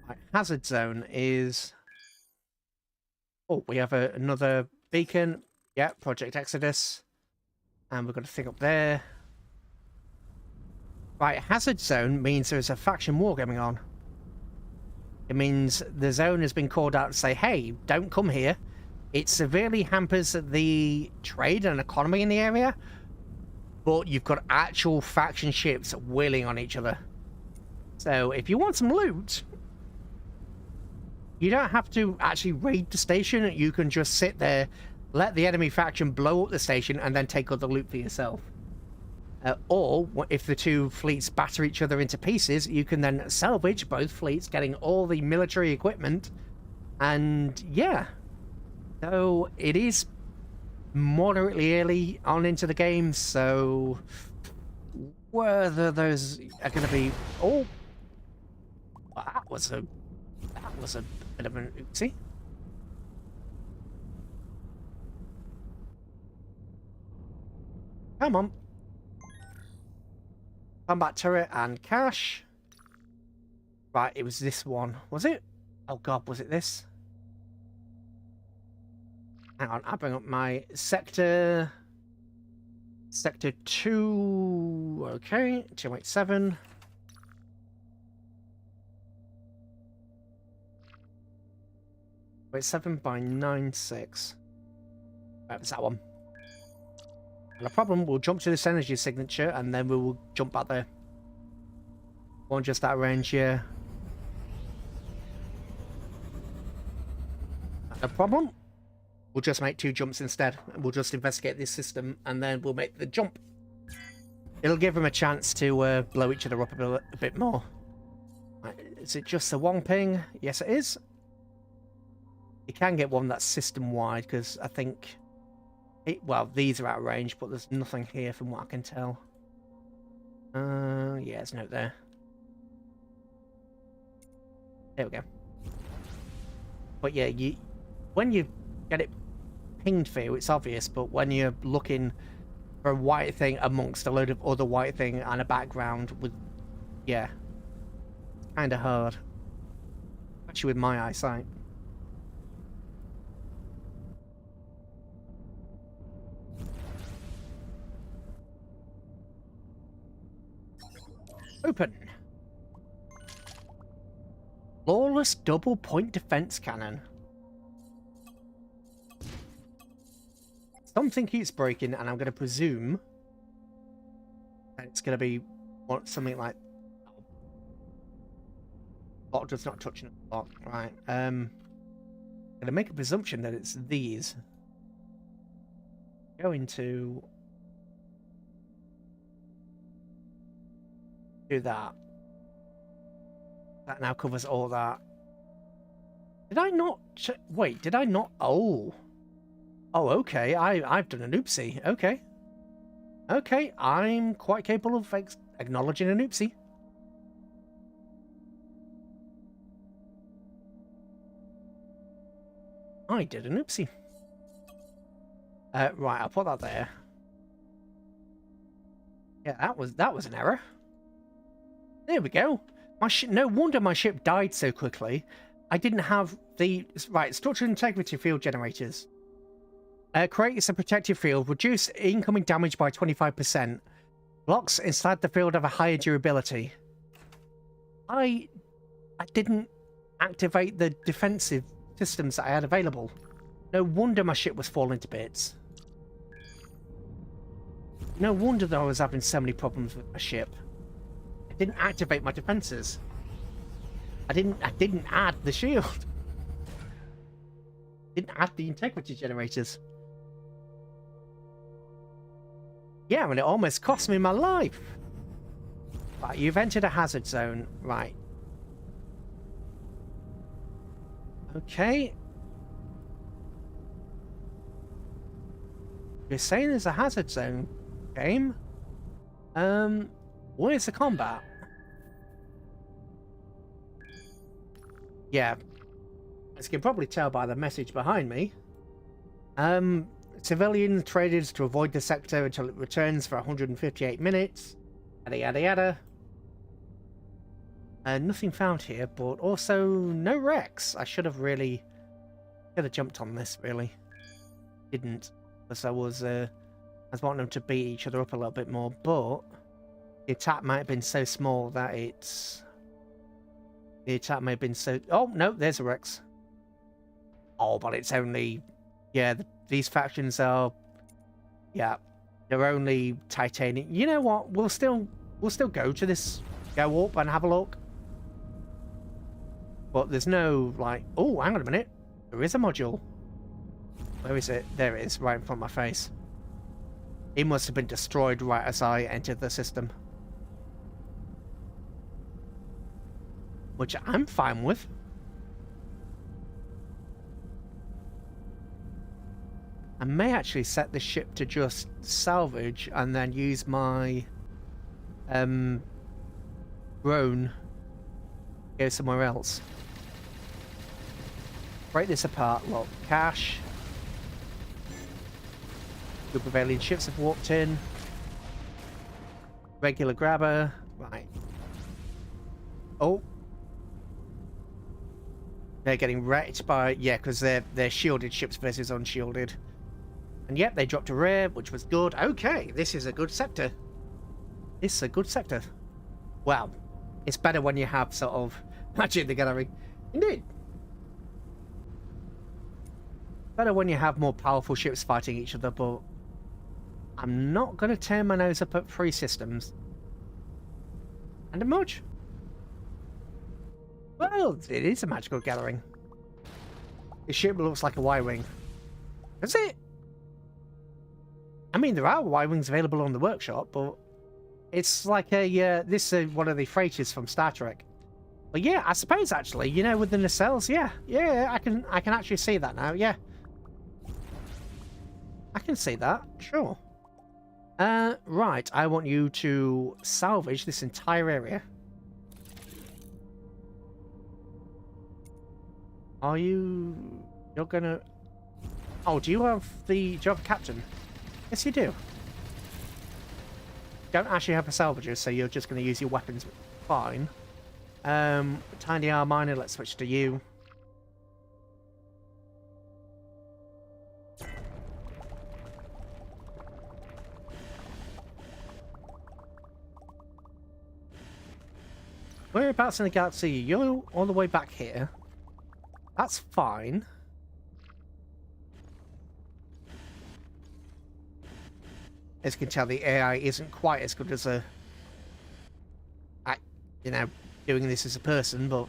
[SPEAKER 1] Right, hazard zone is... Oh, we have another beacon. Yeah, Project Exodus. And we've got a thing up there. Right, hazard zone means there's a faction war going on. It means the zone has been called out to say, hey, don't come here. It severely hampers the trade and economy in the area, but you've got actual faction ships wheeling on each other. So if you want some loot, you don't have to actually raid the station. You can just sit there, let the enemy faction blow up the station, and then take all the loot for yourself. Or, if the two fleets batter each other into pieces, you can then salvage both fleets, getting all the military equipment. And, yeah. So, it is moderately early on into the game, so... Whether those are going to be... Oh! That was a bit of an oopsie. Come on. Combat turret and cash. Right, it was this one. Was it? Oh god, was it this? Hang on, I'll bring up my sector. Sector 2, okay, 287. Wait, 7 by 96. Right, it's that one. No problem, we'll jump to this energy signature and then we will jump back there. One just that range, yeah. No problem. We'll just make 2 jumps instead. We'll just investigate this system and then we'll make the jump. It'll give them a chance to blow each other up a bit more. Right, is it just the one ping? Yes, it is. You can get one that's system-wide because I think... well, these are out of range, but there's nothing here from what I can tell. Yeah, there's a note there. There we go. But yeah, when you get it pinged for you, it's obvious, but when you're looking for a white thing amongst a load of other white thing and a background with... yeah. It's kind of hard. Especially with my eyesight. Open. Flawless double point defense cannon. Something keeps breaking, and I'm going to presume that it's going to be something like... Bot does not touch the block. Right. I'm going to make a presumption that it's these. Going to do that. That now covers all that. Did I not... wait, did I not... oh. Oh, okay. I've done an oopsie. Okay. Okay, I'm quite capable of acknowledging an oopsie. I did an oopsie. Right, I'll put that there. Yeah, that was an error. There we go. No wonder my ship died so quickly. I didn't have the... right, structural integrity field generators. Creates a protective field. Reduce incoming damage by 25%. Blocks inside the field have a higher durability. I didn't activate the defensive systems that I had available. No wonder my ship was falling to bits. No wonder that I was having so many problems with my ship. I didn't activate my defenses. I didn't add the shield. Didn't add the integrity generators. Yeah, and it almost cost me my life. Right, you've entered a hazard zone. Right. Okay. You're saying there's a hazard zone game? Where's the combat? Yeah. As you can probably tell by the message behind me. Civilians traded to avoid the sector until it returns for 158 minutes. Yada yada yada. Nothing found here, but also no wrecks. I should have jumped on this, really. Didn't. Because I was wanting them to beat each other up a little bit more, but the attack might have been so small that it's... the attack may have been so... oh, no, there's a Rex. Oh, but it's only... yeah, these factions are... yeah, they're only titanium. You know what? We'll still go to this... go up and have a look. But there's no, like... oh, hang on a minute. There is a module. Where is it? There it is, right in front of my face. It must have been destroyed right as I entered the system. Which I'm fine with. I may actually set the ship to just salvage and then use my drone to go somewhere else. Break this apart. Look, cache. Group of alien ships have walked in. Regular grabber. Right. Oh. They're getting wrecked by... yeah, because they're shielded ships versus unshielded. And yep, they dropped a rare, which was good. Okay, this is a good sector. This is a good sector. Well, it's better when you have sort of magic in the gallery. Indeed. Better when you have more powerful ships fighting each other, but I'm not going to turn my nose up at free systems. And a much. Well, it is a magical gathering. This ship looks like a Y-wing. Does it? I mean, there are Y-wings available on the workshop, but it's like a this is one of the freighters from Star Trek. But yeah, I suppose actually, you know, with the nacelles, yeah, I can actually see that now. Yeah, I can see that. Sure. Right. I want you to salvage this entire area. Are you? You're gonna? Oh, do you have the job captain? Yes, you do. Don't actually have a salvager, so you're just going to use your weapons. Fine. Tiny R miner, let's switch to you. Whereabouts in the galaxy? You're all the way back here. That's fine. As you can tell, the AI isn't quite as good as you know, doing this as a person, but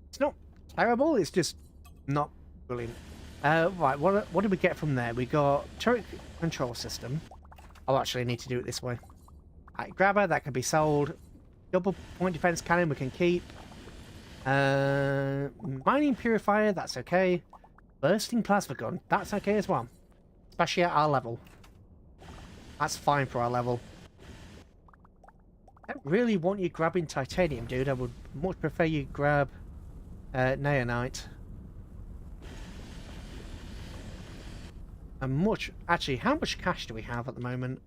[SPEAKER 1] it's not terrible. It's just not brilliant. Right, what did we get from there? We got turret control system. I'll actually need to do it this way. Right, grabber, that can be sold. Double point defense cannon we can keep. Mining purifier, that's okay. Bursting plasma gun, that's okay as well. Especially at our level. That's fine for our level. I don't really want you grabbing titanium, dude. I would much prefer you grab neonite. And much... Actually, how much cash do we have at the moment?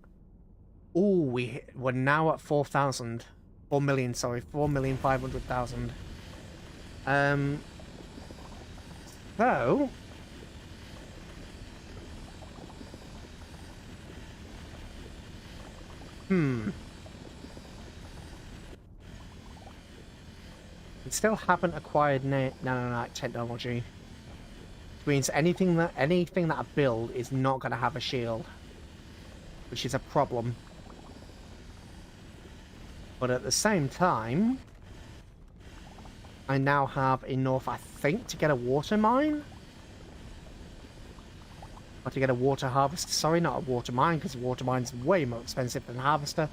[SPEAKER 1] Oh, we're now at 4,000. 4 million, sorry. 4,500,000. So... We still haven't acquired nanite technology. Which means anything that I build is not going to have a shield. Which is a problem. But at the same time... I now have enough, I think, to get a water mine? Or to get a water harvester. Sorry, not a water mine, because a water mine's way more expensive than a harvester.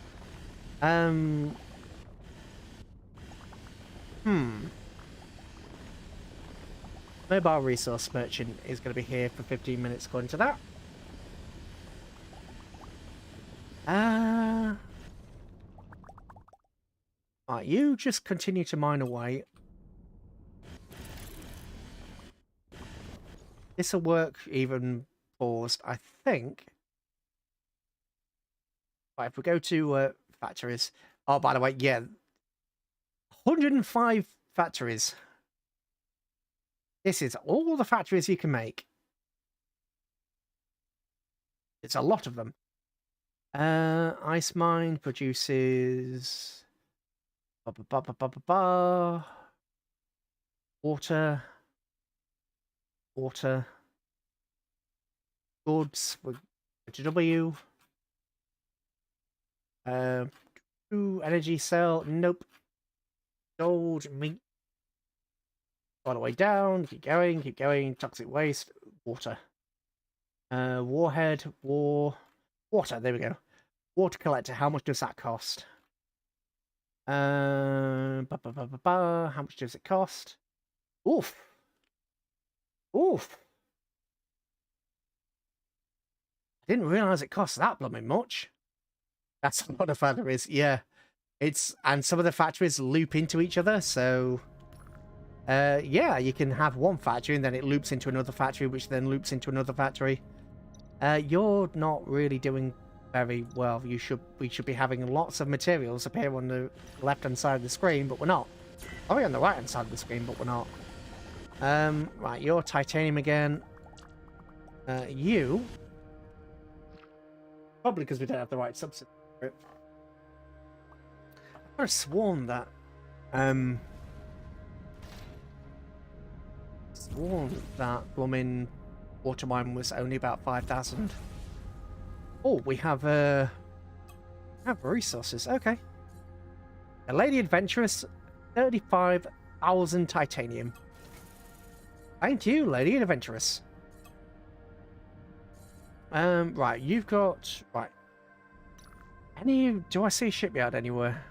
[SPEAKER 1] Mobile resource merchant is going to be here for 15 minutes according to that. Right, you just continue to mine away. This will work even paused, I think. Right, if we go to factories. Oh, by the way, yeah. 105 factories. This is all the factories you can make. It's a lot of them. Ice mine produces... Water. Water. Goods. W. Energy cell. Nope. Gold. Meat. All the way down. Keep going. Keep going. Toxic waste. Water. Warhead. Water. There we go. Water collector. How much does that cost? How much does it cost? Oof. Oof. I didn't realise it costs that blooming much. That's a lot of factories, yeah. And some of the factories loop into each other, so... yeah, you can have one factory and then it loops into another factory, which then loops into another factory. You're not really doing very well. We should be having lots of materials appear on the left-hand side of the screen, but we're not. Are we on the right hand side of the screen, but we're not. Right, you're titanium again. You... Probably because we don't have the right substance for it. I could have sworn that... blooming water mine was only about 5,000. Oh, we have resources. Okay. A Lady Adventurous, 35,000 titanium. Thank you, Lady Adventurous. Right, you've got... Right. Do I see a shipyard anywhere?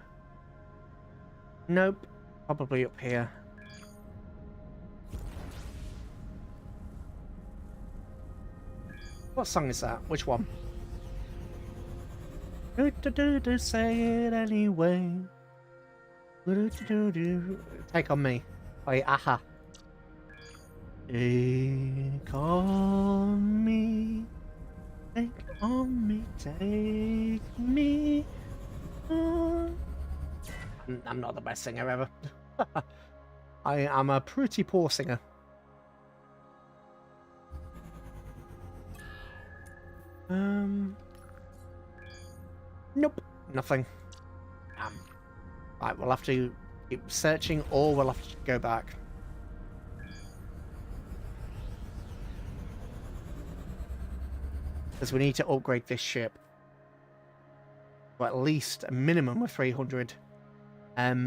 [SPEAKER 1] Nope. Probably up here. What song is that? Which one? Say it anyway. Take on me. By Aha. Take on me. Take on me. Take me on. I'm not the best singer ever. I am a pretty poor singer. Nope, nothing. Right, we'll have to keep searching, or we'll have to go back. Because we need to upgrade this ship to at least a minimum of 300. At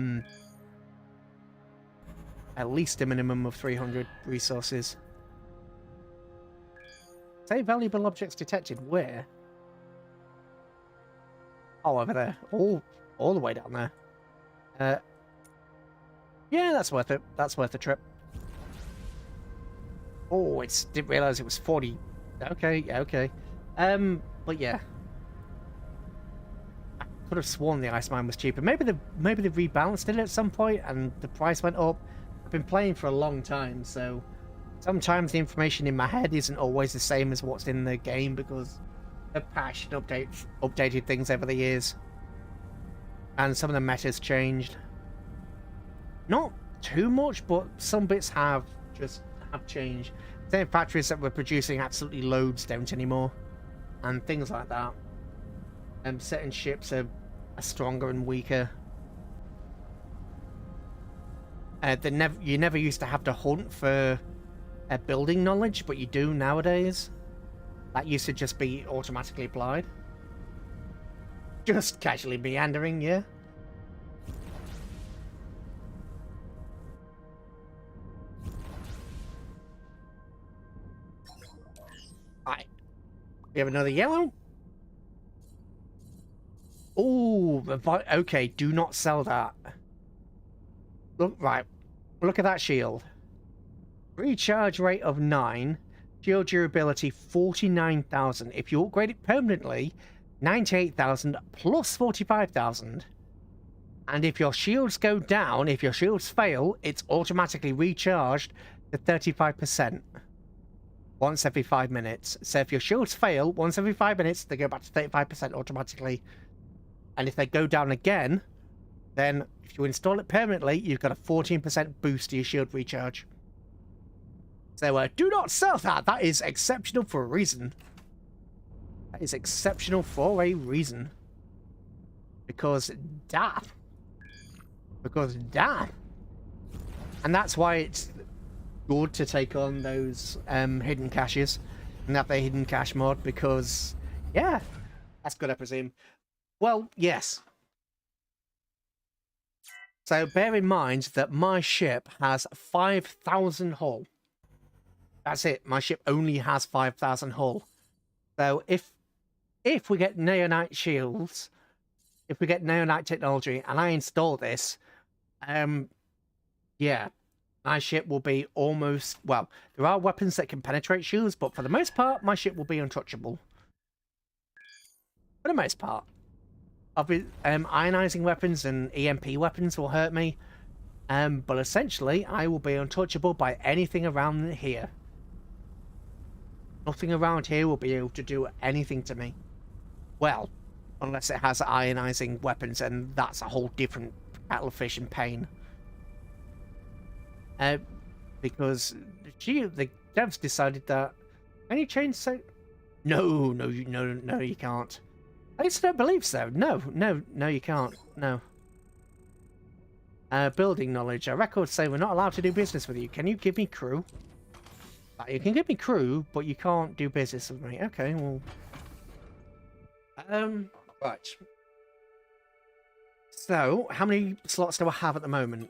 [SPEAKER 1] least a minimum of 300 resources. Say valuable objects detected. Where? Oh, over there. All the way down there. Yeah, that's worth it. That's worth the trip. Oh, didn't realize it was 40. Okay, okay. But yeah. I could have sworn the ice mine was cheaper. Maybe they rebalanced it at some point and the price went up. I've been playing for a long time, so sometimes the information in my head isn't always the same as what's in the game because the patch and updated things over the years. And some of the meta's changed. Not too much, but some bits have changed. Same factories that were producing absolutely loads don't anymore. And things like that. And certain ships are stronger and weaker. You never used to have to hunt for building knowledge, but you do nowadays. That used to just be automatically applied. Just casually meandering, yeah. Right. We have another yellow. Oh, okay. Do not sell that. Look, right. Look at that shield. Recharge rate of 9. Shield durability 49,000. If you upgrade it permanently, 98,000 plus 45,000. And if your shields go down, if your shields fail, it's automatically recharged to 35%. Once every 5 minutes. So if your shields fail, once every 5 minutes, they go back to 35% automatically. And if they go down again, then if you install it permanently, you've got a 14% boost to your shield recharge. So do not sell that. That is exceptional for a reason. That is exceptional for a reason. Because da. Because da. And that's why it's good to take on those hidden caches and have the hidden cache mod, because yeah, that's good, I presume. Well, yes. So bear in mind that my ship has 5,000 hull. That's it. My ship only has 5,000 hull. So if we get neonite shields, if we get neonite technology, and I install this, yeah, my ship will be almost, well, there are weapons that can penetrate shields, but for the most part, my ship will be untouchable. For the most part. Ionizing weapons and EMP weapons will hurt me, but essentially, I will be untouchable by anything around here. Nothing around here will be able to do anything to me. Well, unless it has ionizing weapons, and that's a whole different kettle of fish and pain. Because the devs decided that. Can you change so? No, no, you can't. I just don't believe so. No, you can't. No. Building knowledge. Our records say we're not allowed to do business with you. Can you give me crew? You can give me crew, but you can't do business with me. Okay, well. Right. So, how many slots do I have at the moment?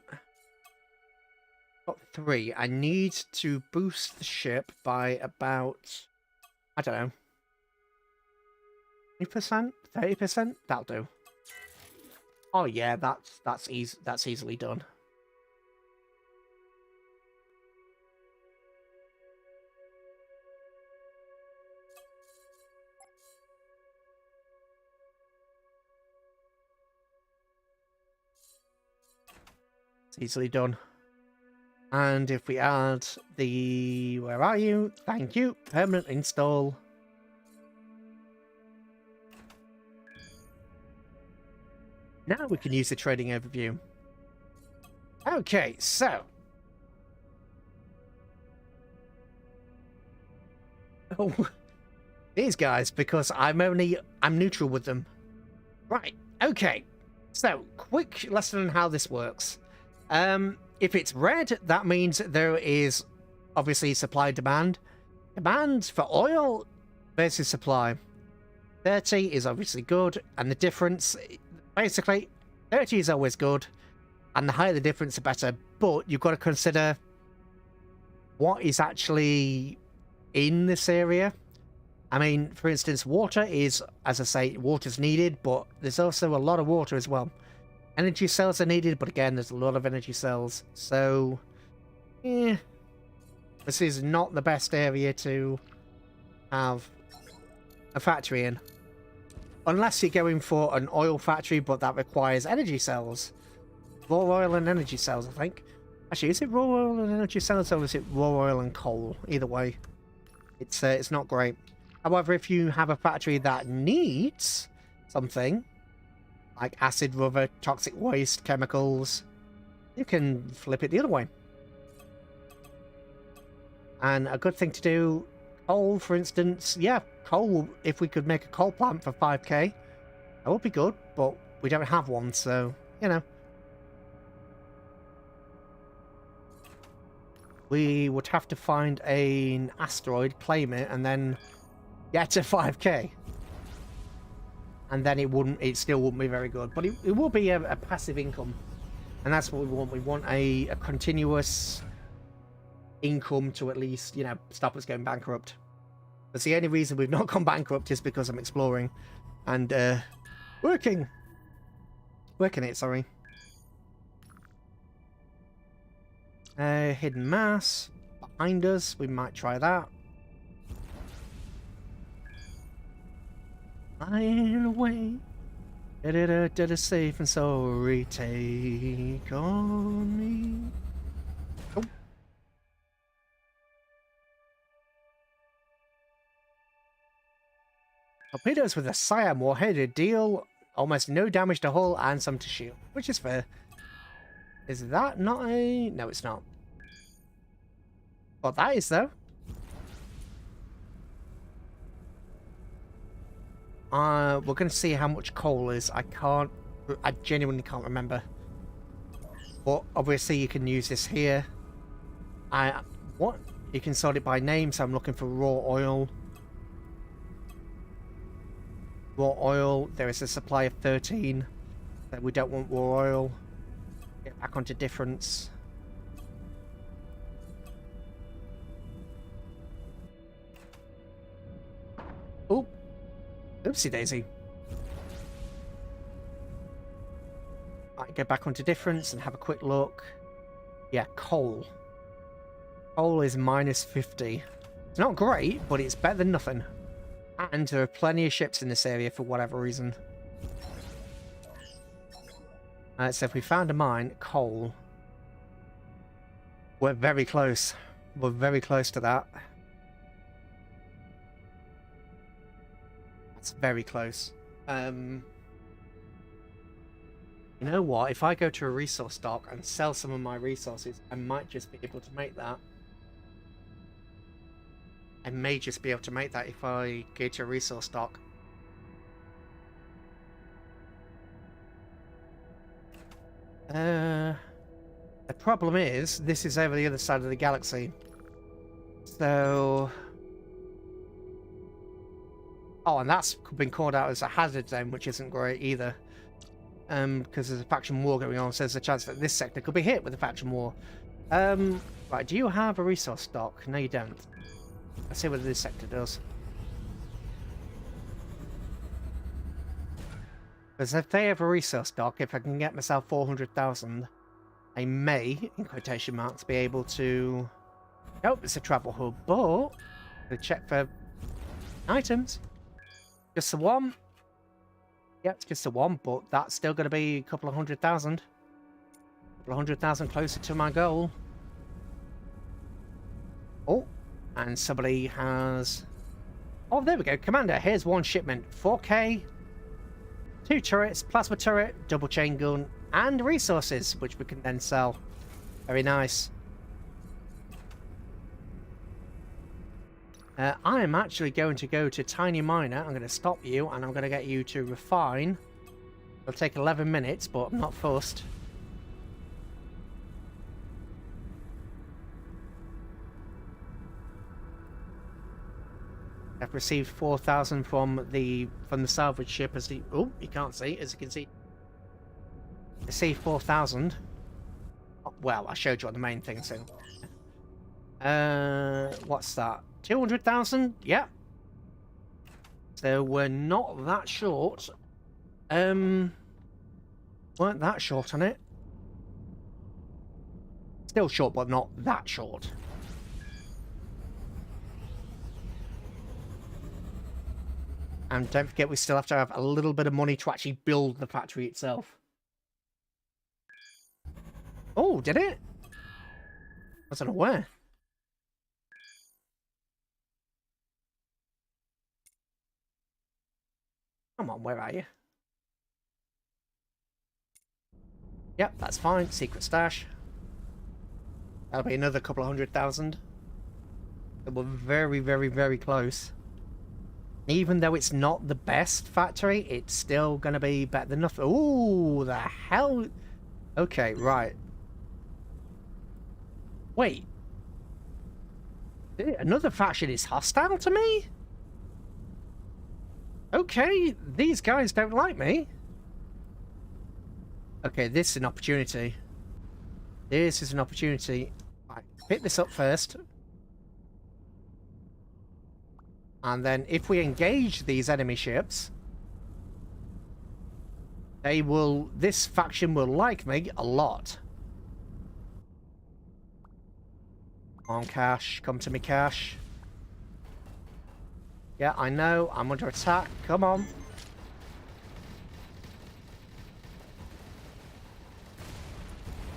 [SPEAKER 1] Got 3. I need to boost the ship by about, I don't know, 20%, 30%. That'll do. Oh yeah, that's easily done. It's easily done. And if we add the... Where are you? Thank you. Permanent install. Now we can use the trading overview. Okay, so... Oh, these guys, because I'm neutral with them. Right, okay. So, quick lesson on how this works. If it's red, that means there is obviously supply and demand. Demand for oil versus supply. 30 is obviously good, and the difference, basically, 30 is always good, and the higher the difference, the better. But you've got to consider what is actually in this area. I mean, for instance, water is, as I say, water's needed, but there's also a lot of water as well. Energy cells are needed, but again, there's a lot of energy cells. So, this is not the best area to have a factory in. Unless you're going for an oil factory, but that requires energy cells. Raw oil and energy cells, I think. Actually, is it raw oil and energy cells, or is it raw oil and coal? Either way, it's not great. However, if you have a factory that needs something, like acid, rubber, toxic waste, chemicals, you can flip it the other way. And a good thing to do, coal, for instance. Yeah, coal, if we could make a coal plant for 5k, that would be good, but we don't have one, so, you know. We would have to find an asteroid, claim it, and then get to 5k. And then it still wouldn't be very good, but it will be a passive income, and that's what we want. We want a continuous income to at least, you know, stop us going bankrupt. That's the only reason we've not gone bankrupt is because I'm exploring and working it. Sorry. Hidden mass behind us. We might try that. Flying away, did a safe and sorry take on me. Oh. Torpedoes with a Siam warhead deal almost no damage to hull and some to shield, which is fair. Is that not a... No, it's not. Well, that is, though. We're going to see how much coal is. I genuinely can't remember. But obviously you can use this here. You can sort it by name, so I'm looking for raw oil. Raw oil, there is a supply of 13. So we don't want raw oil. Get back onto difference. Oh. Oopsie daisy. Right, get back onto difference and have a quick look. Yeah, coal. Coal is minus 50. It's not great, but it's better than nothing. And there are plenty of ships in this area for whatever reason. So if we found a mine, coal. We're very close. We're very close to that. That's very close. You know what? If I go to a resource dock and sell some of my resources, I might just be able to make that. I may just be able to make that if I go to a resource dock. The problem is, this is over the other side of the galaxy. So... Oh, and that's been called out as a hazard zone, which isn't great either. Because there's a faction war going on, so there's a chance that this sector could be hit with a faction war. Right, do you have a resource stock? No, you don't. Let's see what this sector does. Because if they have a resource stock, if I can get myself 400,000, I may, in quotation marks, be able to... Nope, it's a travel hub, but... to check for items. Just the one. Yeah, it's just the one, but that's still going to be a couple of 100,000. A couple of 100,000 closer to my goal. Oh, and somebody has... Oh, there we go. Commander, here's one shipment. 4K, 2 turrets, plasma turret, double chain gun, and resources, which we can then sell. Very nice. I am actually going to go to Tiny Miner. I'm going to stop you, and I'm going to get you to refine. It'll take 11 minutes, but I'm not fussed. I've received 4,000 from the salvage ship as the... Oh, you can't see, as you can see. I received 4,000. Oh, well, I showed you on the main thing, so... what's that? 200,000? Yeah. So we're not that short. Weren't that short on it. Still short, but not that short. And don't forget, we still have to have a little bit of money to actually build the factory itself. Oh, did it? I wasn't aware. Come on, where are you? Yep, that's fine. Secret stash. That'll be another couple of 100,000. We're very, very, very close. Even though it's not the best factory, it's still going to be better than nothing. Ooh, the hell? Okay, right. Wait. Another faction is hostile to me? Okay, these guys don't like me. Okay, this is an opportunity. This is an opportunity. Right, pick this up first. And then if we engage these enemy ships, they will... This faction will like me a lot. Come on, Cash. Come to me, Cash. Yeah, I know. I'm under attack. Come on.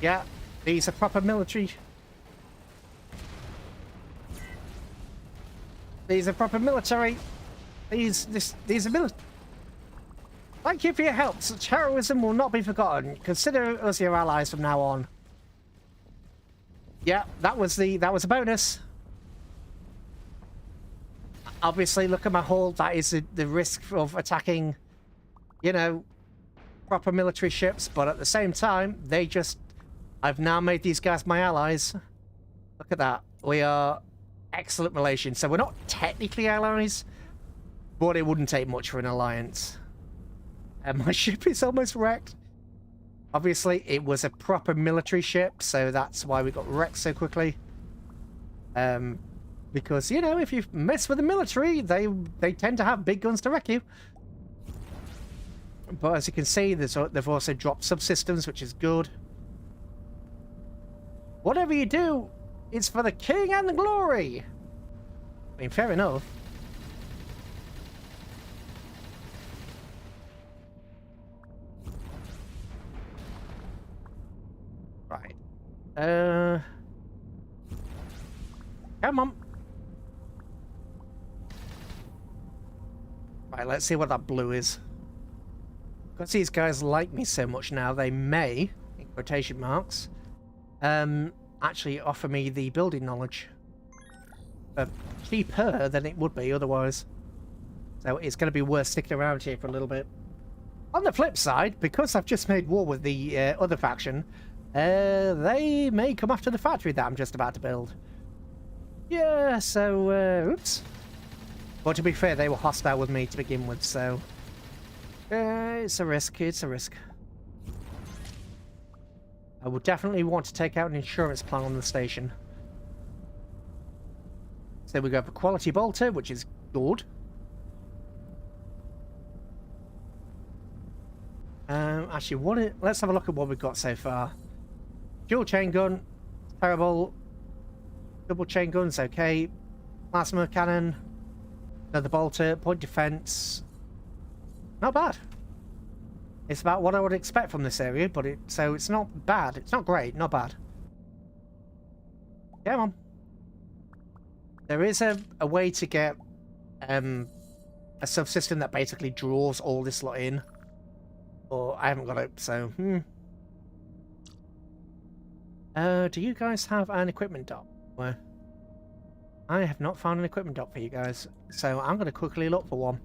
[SPEAKER 1] Yeah, these are proper military. These are proper military. These are military. Thank you for your help. Such heroism will not be forgotten. Consider us your allies from now on. Yeah, that was a bonus. Obviously, look at my hull. That is the risk of attacking, you know, proper military ships. But at the same time, I've now made these guys my allies. Look at that. We are excellent relations. So we're not technically allies, but it wouldn't take much for an alliance. And my ship is almost wrecked. Obviously, it was a proper military ship, so that's why we got wrecked so quickly. Because, you know, if you mess with the military, they tend to have big guns to wreck you. But as you can see, they've also dropped subsystems, which is good. Whatever you do, it's for the king and the glory. I mean, fair enough. Right. Come on. Right, let's see what that blue is. because these guys like me so much now, they may, in quotation marks, actually offer me the building knowledge. Cheaper than it would be otherwise. So it's going to be worth sticking around here for a little bit. On the flip side, because I've just made war with the other faction, they may come after the factory that I'm just about to build. Yeah, so, oops. But to be fair, they were hostile with me to begin with, so... it's a risk, it's a risk. I would definitely want to take out an insurance plan on the station. So we go for quality bolter, which is good. Actually, let's have a look at what we've got so far. Dual chain gun, terrible. Double chain guns, okay. Plasma cannon, another bolter, point defense. Not bad. It's about what I would expect from this area, but so it's not bad. It's not great, not bad. Come on. There is a way to get a subsystem that basically draws all this lot in. Or I haven't got it, so do you guys have an equipment dock? Where? I have not found an equipment dock for you guys, so I'm going to quickly look for one.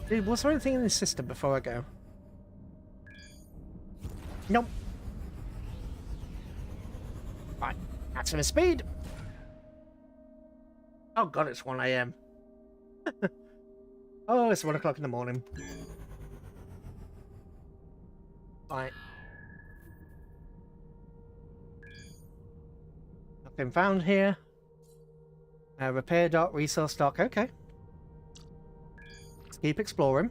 [SPEAKER 1] Dude, was there anything in this system before I go? Nope. Right, maximum speed. Oh god, it's 1 AM. Oh, it's 1 o'clock in the morning. Right. Nothing found here. Repair dock, resource dock, okay. Let's keep exploring.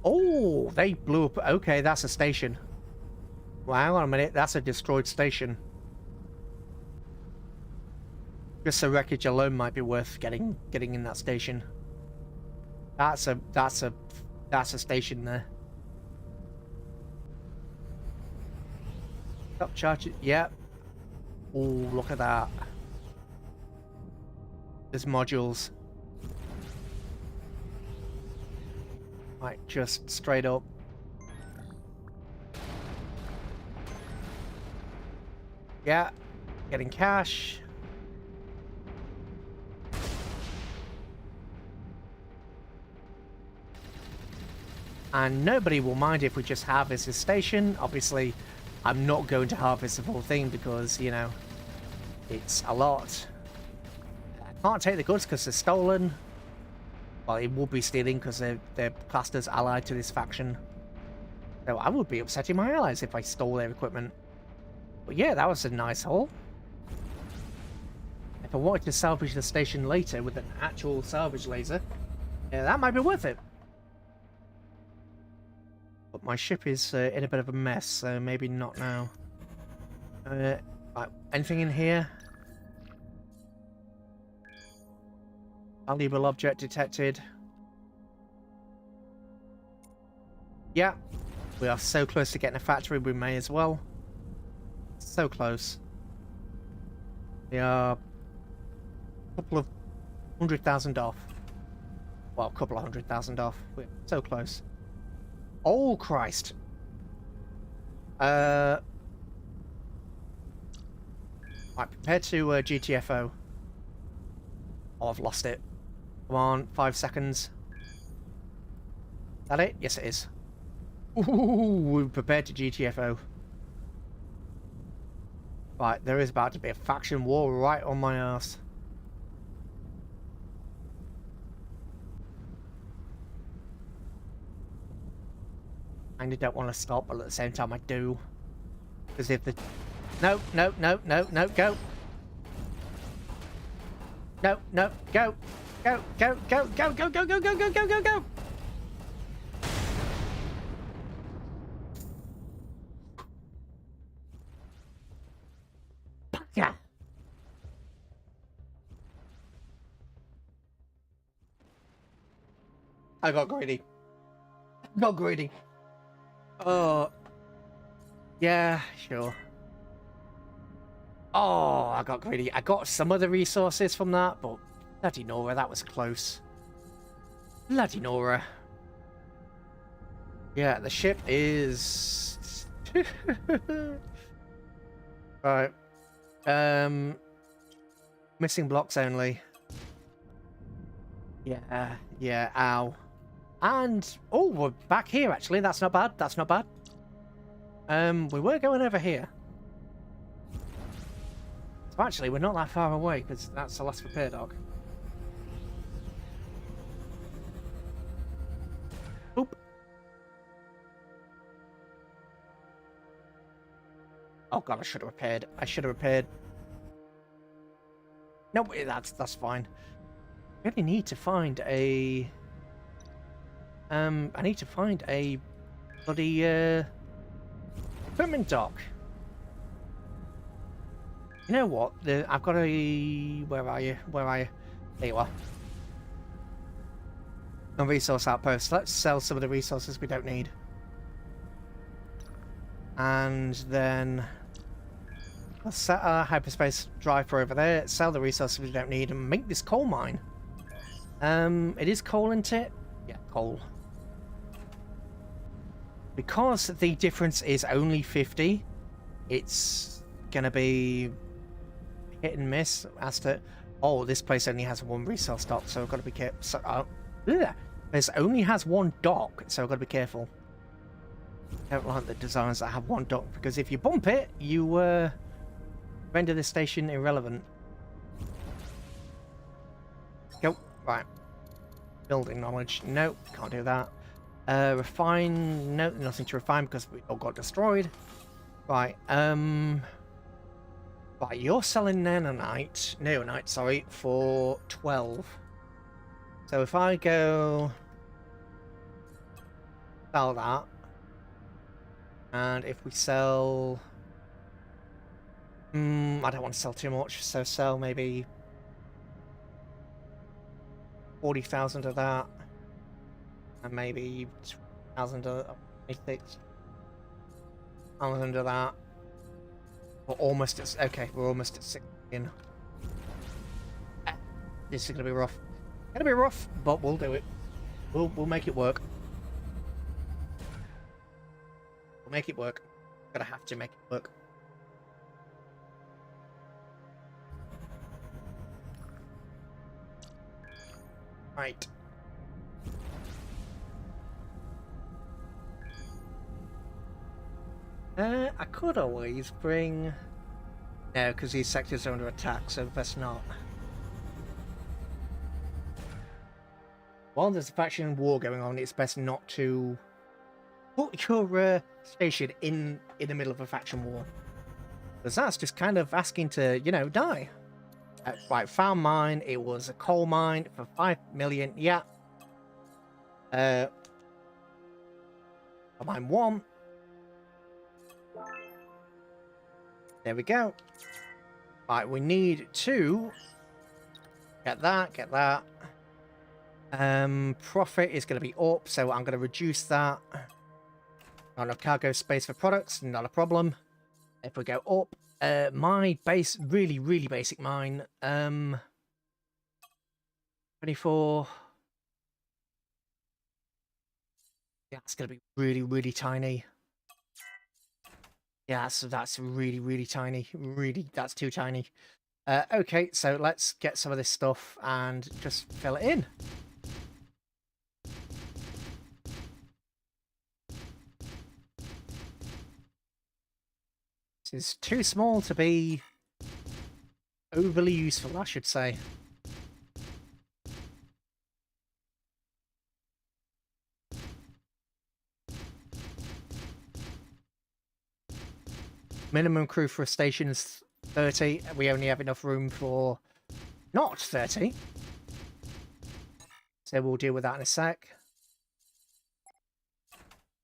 [SPEAKER 1] Oh, they blew up. Okay, that's a station. Well, hang on a minute, that's a destroyed station. Just the wreckage alone might be worth getting in that station. That's a station there. Stop charging. Yep. Oh, look at that. There's modules. Right, just straight up. Yeah, getting cash. And nobody will mind if we just harvest this station. Obviously, I'm not going to harvest the whole thing because, you know, it's a lot. I can't take the goods because they're stolen. Well, it would be stealing because they're classed as allied to this faction. So I would be upsetting my allies if I stole their equipment. But yeah, that was a nice haul. If I wanted to salvage the station later with an actual salvage laser, yeah, that might be worth it. But my ship is in a bit of a mess, so maybe not now. Right, anything in here? Valuable object detected. Yeah, we are so close to getting a factory, we may as well. So close. We are a couple of 100,000 off. Well, a couple of 100,000 off. We're so close. Oh, Christ. Right, prepare to GTFO. Oh, I've lost it. Come on, 5 seconds. Is that it? Yes, it is. Ooh, we're prepared to GTFO. Right, there is about to be a faction war right on my ass. I don't want to stop, but at the same time I do. Because if the... No, no, no, no, no, go! No, no, go! Go, go, go, go, go, go, go, go, go, go, go, go! Yeah. I got greedy. Got greedy. Oh. Yeah, sure. Oh, I got greedy. I got some of the resources from that, but bloody Nora, that was close. Bloody Nora. Yeah, the ship is... Right. Missing blocks only. Yeah, yeah, ow. And, oh, we're back here, actually. That's not bad. That's not bad. We were going over here. So actually, we're not that far away, because that's the last repair dock. Oop. Oh god, I should have repaired. I should have repaired. No, that's fine. I really need to find a... I need to find a bloody, equipment dock. You know what? I've got a... Where are you? Where are you? There you are. A resource outpost. Let's sell some of the resources we don't need. And then... Let's set our hyperspace drive for over there, sell the resources we don't need, and make this coal mine. It is coal, isn't it? Yeah, coal. Because the difference is only 50, it's gonna be hit and miss as to... Oh, this place only has one resource dock, so I've got to be careful. So, this only has one dock, so I've got to be careful. I don't like the designs that have one dock, because if you bump it, you render this station irrelevant. Go. Right. Building knowledge. Nope, can't do that. Refine. No, nothing to refine because we all got destroyed. Right. Right, you're selling neonite, sorry, for 12. So if I go sell that, and if we sell, I don't want to sell too much, so sell maybe 40,000 of that, and maybe 2,000 of 6,000 of that. We're almost at, okay, we're almost at 16. This is gonna be rough. Gonna be rough, but we'll do it. We'll make it work. We'll make it work. Gonna have to make it work. Right. I could always bring... No, because these sectors are under attack, so best not. While there's a faction war going on, it's best not to put your station in the middle of a faction war. Because that's just kind of asking to, you know, die. Right, found mine. It was a coal mine for 5 million. Yeah. Mine 1. There we go. Right, we need to get that, get that. Profit is going to be up, so I'm going to reduce that. Not enough cargo space for products, not a problem. If we go up, my base, really basic mine, 24. Yeah, it's going to be really tiny. Yeah, so that's really tiny. Really, that's too tiny. Okay, so let's get some of this stuff and just fill it in. This is too small to be overly useful, I should say. Minimum crew for a station is 30. We only have enough room for not 30. So we'll deal with that in a sec.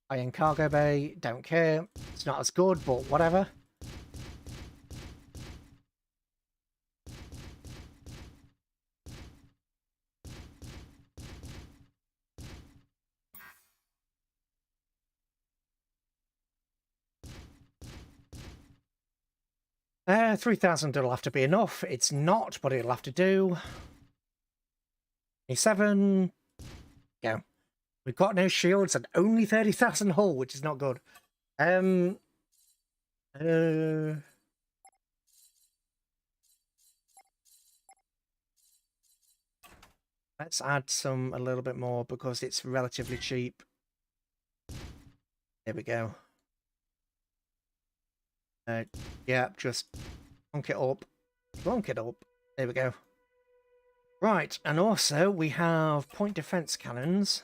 [SPEAKER 1] Iron cargo bay, don't care. It's not as good, but whatever. 3,000 will have to be enough. It's not, but it'll have to do. 27. Go. We've got no shields and only 30,000 hull, which is not good. Let's add a little bit more because it's relatively cheap. There we go. Yeah, just plonk it up. Plonk it up. There we go. Right, and also we have point defense cannons.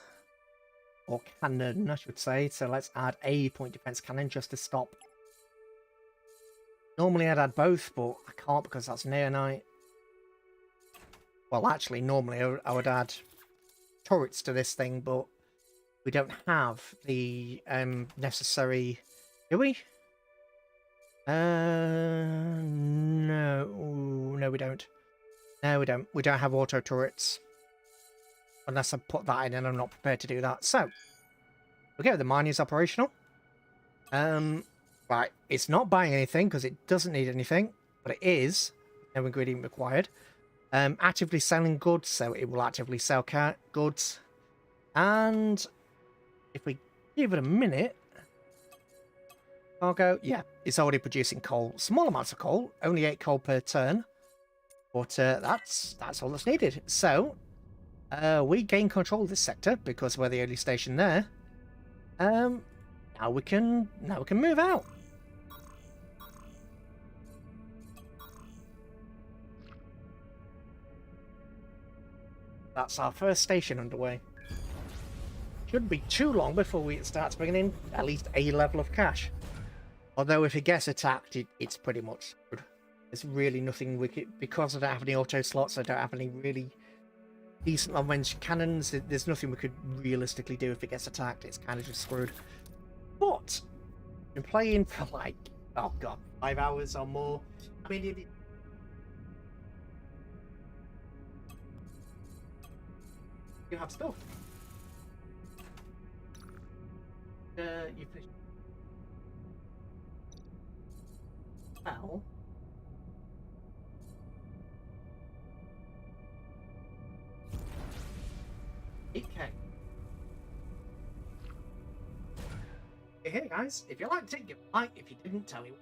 [SPEAKER 1] Or cannon, I should say. So let's add a point defense cannon just to stop. Normally I'd add both, but I can't because that's Neonite. Well, actually, normally I would add turrets to this thing, but we don't have the necessary... Do we? No, we don't. No, we don't. We don't have auto turrets. Unless I put that in and I'm not prepared to do that. So, okay, the mine is operational. Right, it's not buying anything because it doesn't need anything, but it is. No ingredient required. Actively selling goods, so it will actively sell goods. And if we give it a minute, cargo, yeah, it's already producing coal. Small amounts of coal, only 8 coal per turn, but that's all that's needed. So we gain control of this sector because we're the only station there. Now we can move out. That's our first station underway. Shouldn't be too long before we start bringing in at least a level of cash. Although if it gets attacked, it's pretty much good. There's really nothing we could, because I don't have any auto slots, I don't have any really decent long-range cannons, there's nothing we could realistically do if it gets attacked. It's kind of just screwed. But I've been playing for like, oh god, 5 hours or more. I mean, you have stuff. You finished. Well. Okay. Hey guys, if you liked it, give a like. If you didn't, tell me.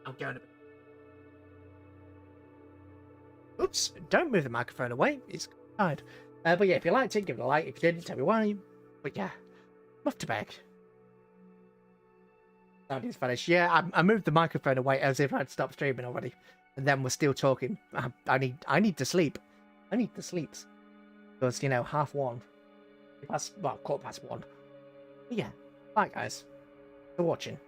[SPEAKER 1] I'm going to. Oops! Don't move the microphone away. It's tired. But yeah, if you liked it, give it a like. If you didn't, tell me why. But yeah, off to bed. That is finished. Yeah, I moved the microphone away as if I'd stopped streaming already, and then we're still talking. I need to sleep. I need to sleep because 1:30. Well, 1:15. But yeah, bye guys for watching.